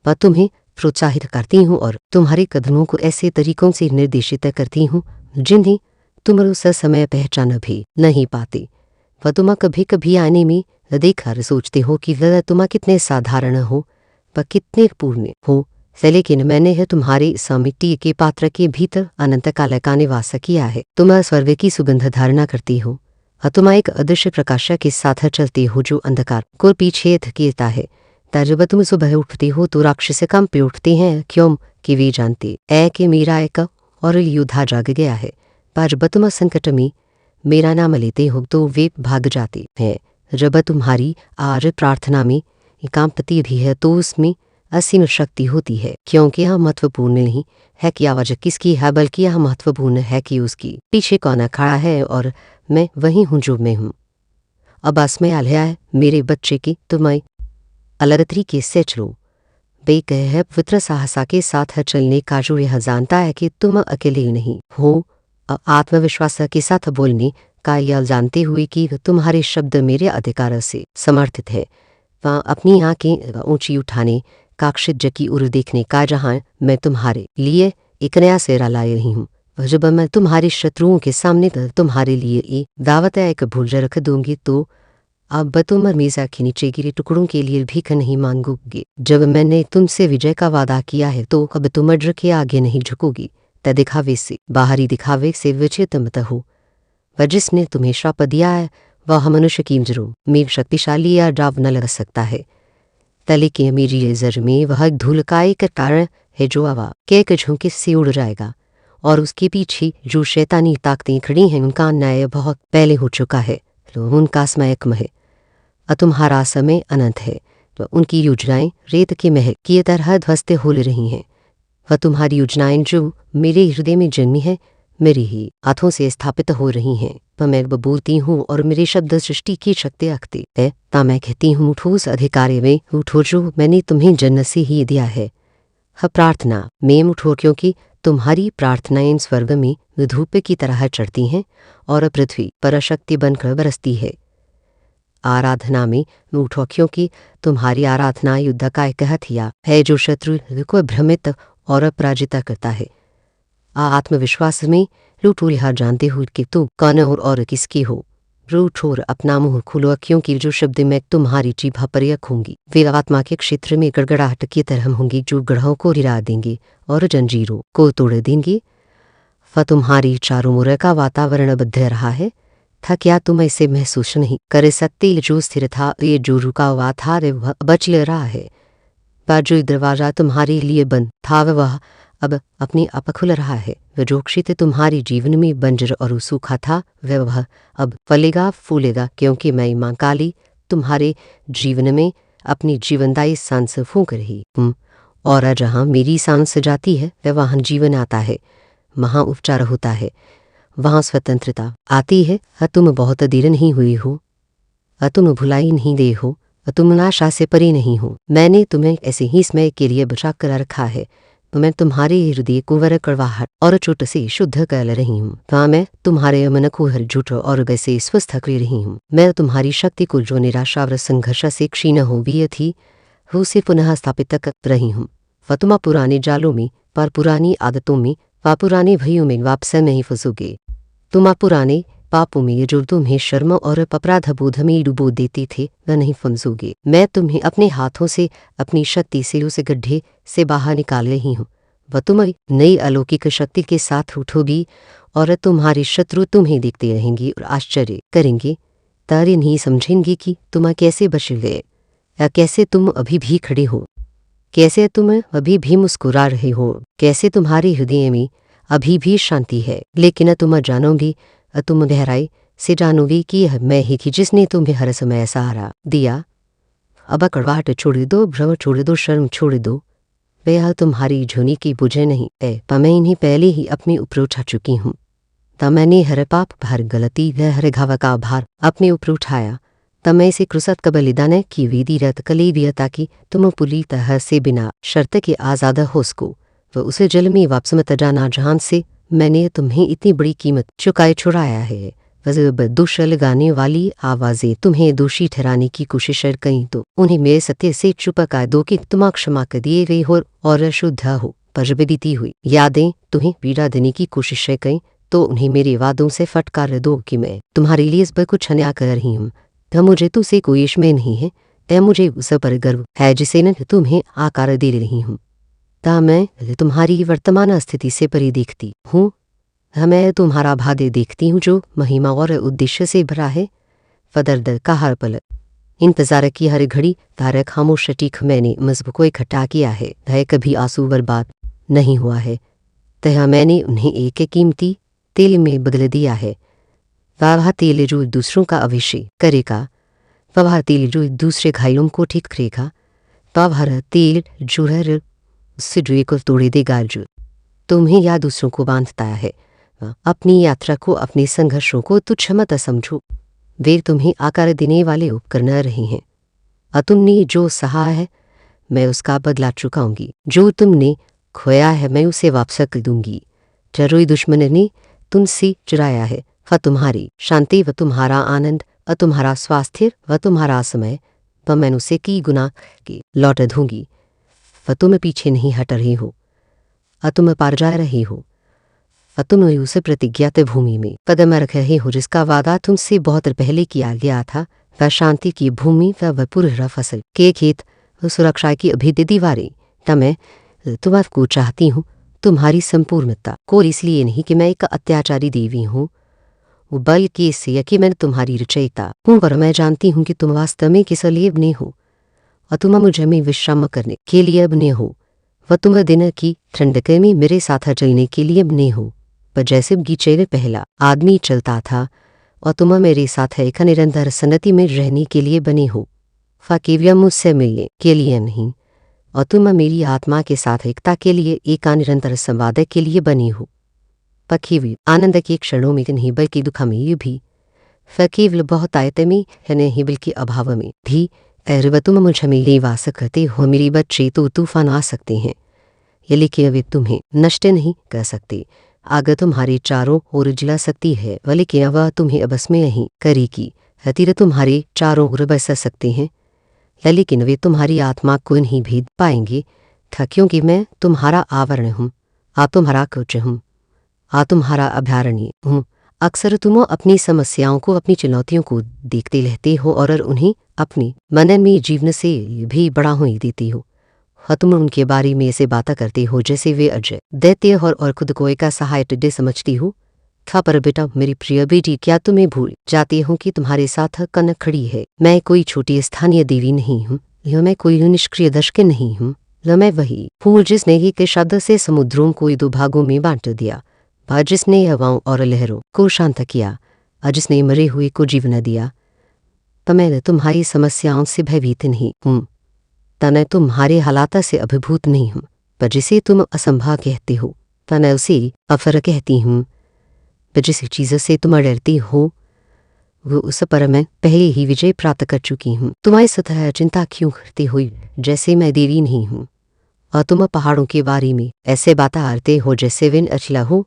पर तुम्हें प्रोत्साहित करती हूँ और तुम्हारे कदमों को ऐसे तरीकों से निर्देशित करती हूँ जिन्हें तुम उस समय पहचान भी नहीं पाते। वह तुम कभी कभी आने में देखकर सोचते हो कि तुम कितने साधारण हो, पर कितने पूर्ण हो, लेकिन मैंने है तुम्हारे मिट्टी के पात्र के भीतर अनंत काल का निवास किया है। तुम स्वर्ग की सुगंध धारणा करती हो और तुम एक अदृश्य प्रकाश के साथ चलते हो जो अंधकार को पीछे धकेलता है। जब तुम सुबह उठते हो तो राक्षस कंप पे उठते हैं, क्यों कि वे जानते है कि मेरा एक और योद्धा जाग गया है। पर जब तुम संकट में मेरा नाम लेते हो तो वे भाग जाते हैं। जब तुम्हारी आज प्रार्थना में एकांपति भी है तो उसमें असीम शक्ति होती है, क्योंकि यह महत्वपूर्ण नहीं है कि आवाज किसकी है, बल्कि यह महत्वपूर्ण है कि उसकी पीछे कौन खड़ा है और मैं वही हूँ जो मैं हूँ। अब आसमें आलिया है मेरे बच्चे की तुम्हें अलग तरीके से चलो। वे कहे पवित्र साहसा के साथ चलने का जो यह जानता है कि तुम अकेले नहीं हो, आत्मविश्वास के साथ बोलने का यह जानते हुए कि तुम्हारे शब्द मेरे अधिकार से समर्थित है। वह अपनी आंखें ऊंची उठाने का क्षितिज की ओर देखने का जहाँ मैं तुम्हारे लिए एक नया सेरा ला रही हूँ। जब मैं तुम्हारे शत्रुओं के सामने तुम्हारे लिए एक दावत एक भुज रख दूंगी तो अब तुम मीज़ा के नीचे गिरे टुकड़ों के लिए भीख नहीं मांगोगे। जब मैंने तुमसे विजय का वादा किया है तो अब तुम अड्र के आगे नहीं झुकोगी। त दिखावे से, बाहरी दिखावे से विचलित मत हो। वह जिसने तुम्हें श्राप दिया है वह मनुष्य की नजरों में शक्तिशाली या डाव न लग सकता है। तले के मेरी नजर में वह धूल का एक कारण है जो हवा के एक झोंके से उड़ जाएगा और उसके पीछे जो शैतानी ताकतें खड़ी हैं उनका न्याय बहुत पहले हो चुका है। तो उनका समय कम है और तुम्हारा समय अनंत है। तो उनकी योजनाएं रेत के महल की तरह ध्वस्त हो रही हैं। वह तुम्हारी योजनाएं जो मेरे हृदय में जन्मी है मेरे ही हाथों से स्थापित हो रही हैं। पर मैं बोलती हूँ और मेरे शब्द सृष्टि की शक्ति रखते है। ता मैं कहती हूँ उठो उस अधिकार में उठो जो मैंने तुम्हें जन्म से ही दिया है। प्रार्थना में उठो, क्योंकि तुम्हारी प्रार्थनाएं स्वर्ग में धूप की तरह चढ़ती हैं और पृथ्वी पर शक्ति बनकर बरसती है। आराधना में उठो, क्योंकि तुम्हारी आराधना युद्ध का एक हथियार है जो शत्रु को भ्रमित और पराजित करता है। आत्मविश्वास में रूठो, यह जानते हो कि तुम कौन और किसकी हो। रूठो और अपना मुंह खोलो, क्योंकि जो शब्द मैं तुम्हारी जीभा पर रखूंगी वे आत्मा के क्षेत्र में गड़गड़ाहट की तरह होंगी जो ग्रहों को हिला देंगे और जंजीरों को तोड़ देंगे। वह तुम्हारी चारों ओर का वातावरण बद्ध रहा है था, क्या तुम इसे महसूस नहीं कर सकते? जो स्थिर था, ये जो रुका हुआ था वह बच रहा है। पर जो दरवाजा तुम्हारे लिए बंद था वह अब अपने आप खुल रहा है। वह जो क्षेत्र तुम्हारे जीवन में बंजर और सूखा था वह अब फलेगा फूलेगा, क्योंकि मैं मां काली तुम्हारे जीवन में अपनी जीवनदायी सांस फूंक रही हूँ, और जहाँ मेरी सांस जाती है वह वहाँ जीवन आता है, वहाँ उपचार होता है, वहाँ स्वतंत्रता आती है। तुम बहुत देर नहीं हुई हो, तुम भुलाई नहीं दे हो, तुम नाशा से परे नहीं हो। मैंने तुम्हें ऐसे ही समय के लिए बचा कर रखा है। मैं तुम्हारे हृदय को वर कड़वाहट और चोट से शुद्ध कर रही हूँ। मैं तुम्हारे मन को हर झूठ और वैसे स्वस्थ कर रही हूँ। मैं तुम्हारी शक्ति को जो निराशा और संघर्ष से क्षीण हो गई थी उसे पुनः स्थापित कर रही हूँ। वह तुम पुराने जालों में, पर पुरानी आदतों में, व पुराने भयों में वापस नहीं फंसोगे। तुम पुराने पापों में जो तुम्हें शर्म और अपराध बोध में डुबो देते थे वह नहीं फंसोगे। मैं तुम्हें अपने हाथों से अपनी शक्ति से उस गड्ढे से बाहर निकाल रही हूँ। वह तुम्हारी नई अलौकिक शक्ति के साथ उठोगी और तुम्हारे शत्रु तुम्हें देखते रहेंगे और आश्चर्य करेंगे। तारे नहीं समझेंगे कि तुम कैसे बच गए, या कैसे तुम अभी भी खड़े हो, कैसे तुम अभी भी मुस्कुरा रहे हो, कैसे तुम्हारे हृदय में अभी भी शांति है। लेकिन तुम जानोगी, तुम गहराई से जानोगी कि यह मैं ही थी जिसने तुम्हें हर समय सहारा दिया। अब कड़वाहट छोड़ दो, भ्रम छोड़ दो, शर्म छोड़ दो। वह तुम्हारी झोनी की बुझे नहीं है, पर मैं इन्हें पहले ही अपने ऊपर उठा चुकी हूँ। तब मैंने हर पाप, हर गलती, हर घाव का भार अपने ऊपर उठाया। तब मैं इसे क्रुसत का बलिदान की विधि रत कले दिया ताकि तुम पूरी तरह से बिना शर्त के आज़ाद हो सको। वह उसे जल में वापस मत जाना जहां से मैंने तुम्हें इतनी बड़ी कीमत चुकाए छुड़ाया है। वजब दोष लगाने वाली आवाज़ें तुम्हें दोषी ठहराने की कोशिश कहीं तो उन्हें मेरे सत्य से चुपका दो कि तुम क्षमा कर दिए गई हो और शुद्ध हो। पर जब बीती हुई यादें तुम्हें पीड़ा देने की कोशिश कहीं तो उन्हें मेरे वादों से फटकार दो कि मैं तुम्हारे लिए इस पर कुछ अन्याय कर रही हूँ। तब मुझे तुझसे कोई इसमें नहीं है, तब मुझे उस पर गर्व है जिसे न तुम्हें आकार दे रही हूँ। ता मैं तुम्हारी वर्तमान स्थिति से परे देखती हूँ। मैं तुम्हारा भादे देखती हूँ जो महिमा और उद्देश्य से भरा है। फदर्द का हर पल इंतजार की हर घड़ी तार खामोश टीख मैंने मजहब को इकट्ठा किया है। वह कभी आंसू बर्बाद नहीं हुआ है। तह मैंने उन्हें एक कीमती तेल में बदल दिया है। वह तेल जो दूसरों का अभिषेक करेगा, वह तेल जो दूसरे घायलों को ठीक करेगा, वह तेल जो है सिडवे को तोड़े देगा, जो तुम्हें या दूसरों को बांधता है। अपनी यात्रा को, अपने संघर्षों को तुच्छ मत समझो। वे तुम्हें आकार देने वाले उपकरण रहे हैं। और तुमने जो सहा है मैं उसका बदला चुकाऊंगी। जो तुमने खोया है मैं उसे वापस कर दूंगी। जरूरी दुश्मन ने तुमसे चुराया है वह तुम्हारी शांति, व तुम्हारा आनंद, व तुम्हारा स्वास्थ्य, व तुम्हारा समय, वह मैं उसे की गुना की लौट दूंगी। वह तुम पीछे नहीं हट रही हो, तुम पार जा रही हो। तुम उस प्रतिज्ञात भूमि में कदम रख रहे हो जिसका वादा तुमसे बहुत पहले किया गया था। वह शांति की भूमि, वह पूरा फसल के खेत, सुरक्षा की अभेद्य दीवारें। तब मैं तुम्हारा चाहती हूँ, तुम्हारी संपूर्णता को, इसलिए नहीं कि मैं एक अत्याचारी देवी हूँ, बल्कि इससे कि मैं तुम्हारी रचयिता हूँ। पर मैं जानती हूँ कि तुम वास्तव में किस लिए बने हो, और तुम मुझे में विश्राम करने के लिए बने हो। वह तुम दिन की ठंडक में मेरे साथ चलने के लिए बने हो। पर जैसे बगीचे में पहला आदमी चलता था, और तुम मेरे साथ एक निरंतर सन्नति में रहने के लिए बने हो, केवल मुझसे मिलने के लिए नहीं। और तुम मेरी आत्मा के साथ एकता के लिए, एक निरंतर संवाद के लिए बनी हो। केवल आनंद के क्षणों में नहीं बल्कि दुख में भी, केवल बहुत आयत में है नहीं बल्कि अभाव में भी। अरे तुम मुझे मेरे वास करते हो। मेरे बच्चे तो तूफान आ सकते हैं, ये लेकिन वे तुम्हें नष्ट नहीं कर सकते। आग तुम्हारे चारों ओर जला सकती है, लेकिन वह तुम्हें बस में नहीं करेगी। तीर तुम्हारे चारों ओर बस सकते हैं, लेकिन वे तुम्हारी आत्मा को नहीं भेद पाएंगे। था क्योंकि मैं तुम्हारा आवरण हूँ, आप तुम्हारा कवच हूँ, आप तुम्हारा अभयारण्य हूँ। अक्सर तुम अपनी समस्याओं को, अपनी चुनौतियों को देखते रहते हो और उन्हें अपनी मन में जीवन से भी बड़ा होने देते हो। तुम उनके बारे में ऐसे बातें करते हो जैसे वे अजय दैत्य और खुद को एक सहाय टिड्डे समझती हो। था पर बेटा, मेरी प्रिय बेटी, क्या तुम्हें भूल जाते हो कि तुम्हारे साथ कन खड़ी है। मैं कोई छोटी स्थानीय देवी नहीं हूँ, मैं कोई निष्क्रिय दर्शक नहीं हूँ। मैं वही हूँ जिसने एक शब्द से समुद्रों को 2 भागों में बांट दिया, जिसने हवाओं और लहरों को शांत किया, जिसने मरे हुए को जीवन दिया। पर मैं तुम्हारी समस्याओं से भयभीत नहीं हूँ। ता मैं तुम्हारे हालात से अभिभूत नहीं हूँ, पर जिसे तुम असंभव कहते हो ता मैं उसे अफर कहती हूँ। पर जिस चीज़ से तुम डरती हो वो उस पर मैं पहले ही विजय प्राप्त कर चुकी हूँ। तुम्हारी सतह चिंता क्यों करती हुई जैसे मैं देवी नहीं हूँ, और तुम पहाड़ों के बारे में ऐसे बातें आरते हो जैसे विन अचला हो।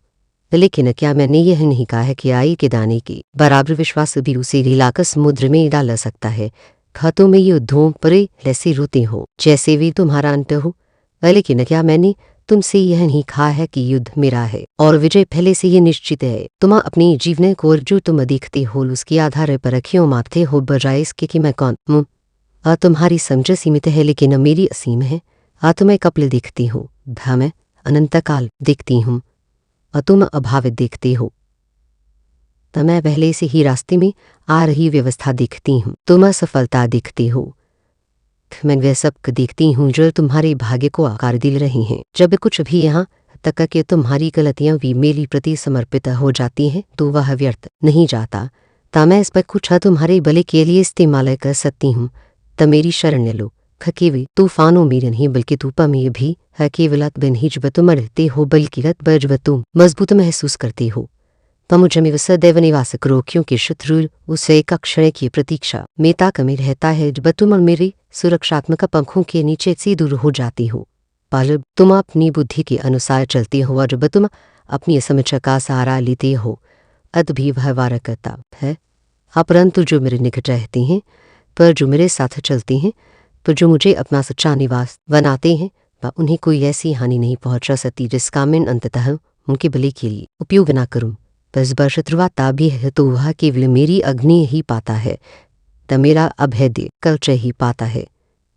लेकिन क्या मैंने यह नहीं कहा है कि आई के दाने के बराबर विश्वास भी उसे हिलाकर समुद्र में डाल सकता है। खातों में ये धूम परे ऐसे रोते हो जैसे वे तुम्हारा अंत हो। लेकिन क्या मैंने तुमसे यह नहीं कहा है कि युद्ध मेरा है और विजय पहले से ये निश्चित है। तुम अपने जीवन को जो तुम देखते हो उसके आधार पर क्यों मापते हो बजाय इसके कि मैं कौन हूँ। तुम्हारी समझ सीमित है लेकिन मेरी असीम है। तुम्हें कपल देखती हो, मैं अनंत काल देखती हूँ, और तुम अभावित देखते हो। तो मैं पहले से ही रास्ते में आ रही व्यवस्था देखती हूँ, तुम असफलता देखते हो। मैं वह सब देखती हूँ जो तुम्हारे भाग्य को आकार दिल रही हैं। जब कुछ भी यहाँ तक कि तुम्हारी गलतियाँ भी मेरी प्रति समर्पित हो जाती हैं तो वह व्यर्थ नहीं जाता। ता मैं इस पर कुछ तुम्हारे भले के लिए इस्तेमाल कर सकती हूँ। त मेरी शरण लो। केवल तूफानों में नहीं बल्कि तूफा में भी है केवल नहीं जब तुम रहते हो बल्कि जब तुम मजबूत महसूस करते हो। मुझ में सदैव निवास करो क्योंकि शत्रु उसे एक क्षण की प्रतीक्षा में ताक में रहता है जब तुम मेरे सुरक्षात्मक पंखों के नीचे से दूर हो जाती हो। पर तुम अपनी बुद्धि के अनुसार चलते हो और जब तुम अपनी समझ का सहारा लेते हो अद भी वह वार करता है। परंतु जो मेरे निकट रहते हैं, पर जो मेरे साथ चलते हैं, पर जो मुझे अपना सच्चा निवास बनाते हैं, वह उन्हें कोई ऐसी हानि नहीं पहुंचा सकती जिसका मैं अंततः उनके भले के लिए उपयोग ना करूं। बस शत्रुवाता भी है तो वह केवल मेरी अग्नि ही पाता है, त मेरा अभेद्य कल्चर ही पाता है।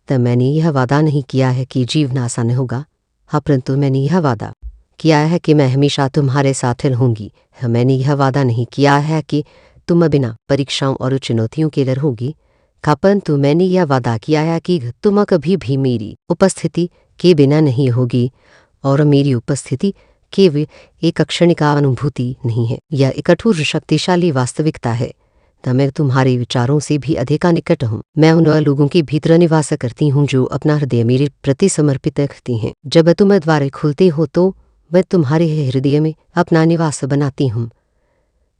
त मैंने यह वादा नहीं किया है कि जीवन आसान होगा, परंतु मैंने यह वादा किया है कि मैं हमेशा तुम्हारे साथ रहूंगी। मैंने यह वादा नहीं किया है कि तुम बिना परीक्षाओं और चुनौतियों के रहोगी, परंतु मैंने यह वादा किया है कि तुम कभी भी मेरी उपस्थिति के बिना नहीं होगी, और मेरी उपस्थिति केवल एक क्षणिका अनुभूति नहीं है, यह एक कठोर शक्तिशाली वास्तविकता है। मैं तुम्हारे विचारों से भी अधिक निकट हूँ। मैं उन लोगों के भीतर निवास करती हूँ जो अपना हृदय मेरे प्रति समर्पित रखती हैं। जब तुम द्वार खुलते हो तो मैं तुम्हारे हृदय में अपना निवास बनाती हूँ।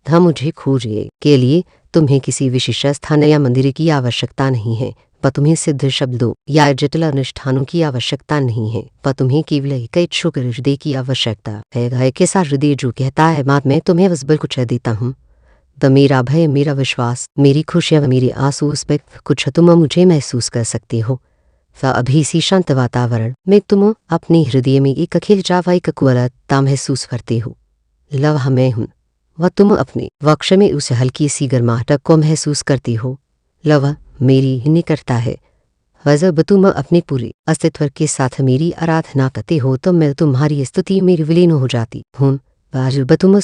मुझे खोजने के लिए तुम्हें किसी विशेष स्थान या मंदिर की आवश्यकता नहीं है, पर तुम्हें सिद्ध शब्दों या जटिल अनुष्ठानों की आवश्यकता नहीं है, पर तुम्हें केवल एक इच्छुक हृदय की आवश्यकता है। कैसा हृदय जो कहता है मात मैं तुम्हें बस बल कुछ देता हूँ। तो मेरा भय, मेरा विश्वास, मेरी खुशियाँ, मेरे आंसू, उस पर कुछ तुम मुझे महसूस कर सकते हो। अभी इसी शांत वातावरण में तुम अपने हृदय में एक अखिल जावा एक कुवलता महसूस करते हो। लव मैं हूँ, वह तुम अपने वक्ष में उस हल्की सी गर्माहट को महसूस करती हो। लव मेरी ही निकटता है। जब तुम अपने पूरे अस्तित्व के साथ मेरी आराधना करते हो तो मैं तुम्हारी स्तुति में विलीन हो जाती हूँ। जब तुम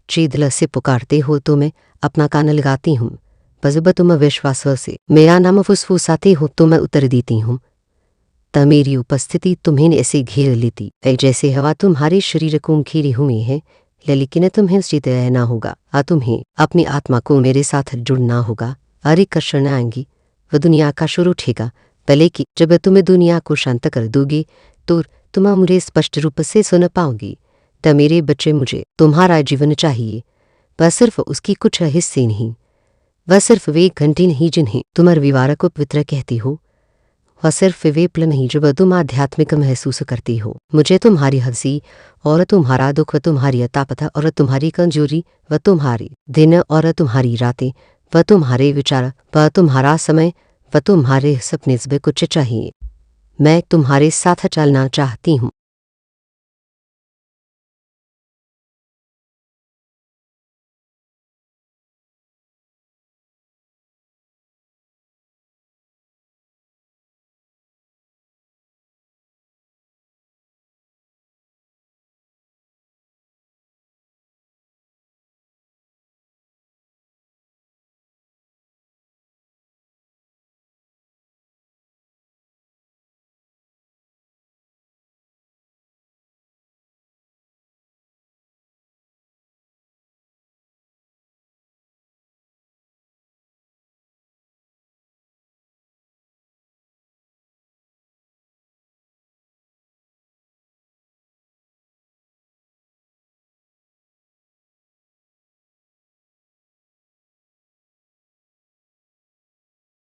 चेदल से पुकारते हो तो मैं अपना कान लगाती हूँ। जब तुम विश्वास से मेरा नाम फुसफुसाते हो तो मैं उत्तर देती हूँ। तब मेरी उपस्थिति तुम्हें ऐसे घेर लेती है जैसे हवा तुम्हारे शरीर को घेरे हुए है, लेकिन तुम्हें उचित रहना होगा। तुम्हें अपनी आत्मा को मेरे साथ जुड़ना होगा। अरे क्षण आएंगी वह दुनिया का शुरू उठेगा, पहले कि जब तुम्हें दुनिया को शांत कर दोगे तो तुम मुझे स्पष्ट रूप से सुन पाओगी। तब मेरे बच्चे मुझे तुम्हारा जीवन चाहिए, वह सिर्फ उसकी कुछ हिस्से नहीं, वह सिर्फ वे घंटे नहीं जिन्हें तुम रविवार को पवित्र कहती हो, वह सिर्फ वे पल नहीं जब तुम आध्यात्मिक महसूस करती हो। मुझे तुम्हारी हंसी और तुम्हारा दुख, तुम्हारी अतापता और तुम्हारी कमजोरी, वह तुम्हारी दिन और तुम्हारी रातें, वह तुम्हारे विचार, वह तुम्हारा समय, वह तुम्हारे सपने सब कुछ चाहिए। मैं तुम्हारे साथ चलना चाहती हूँ।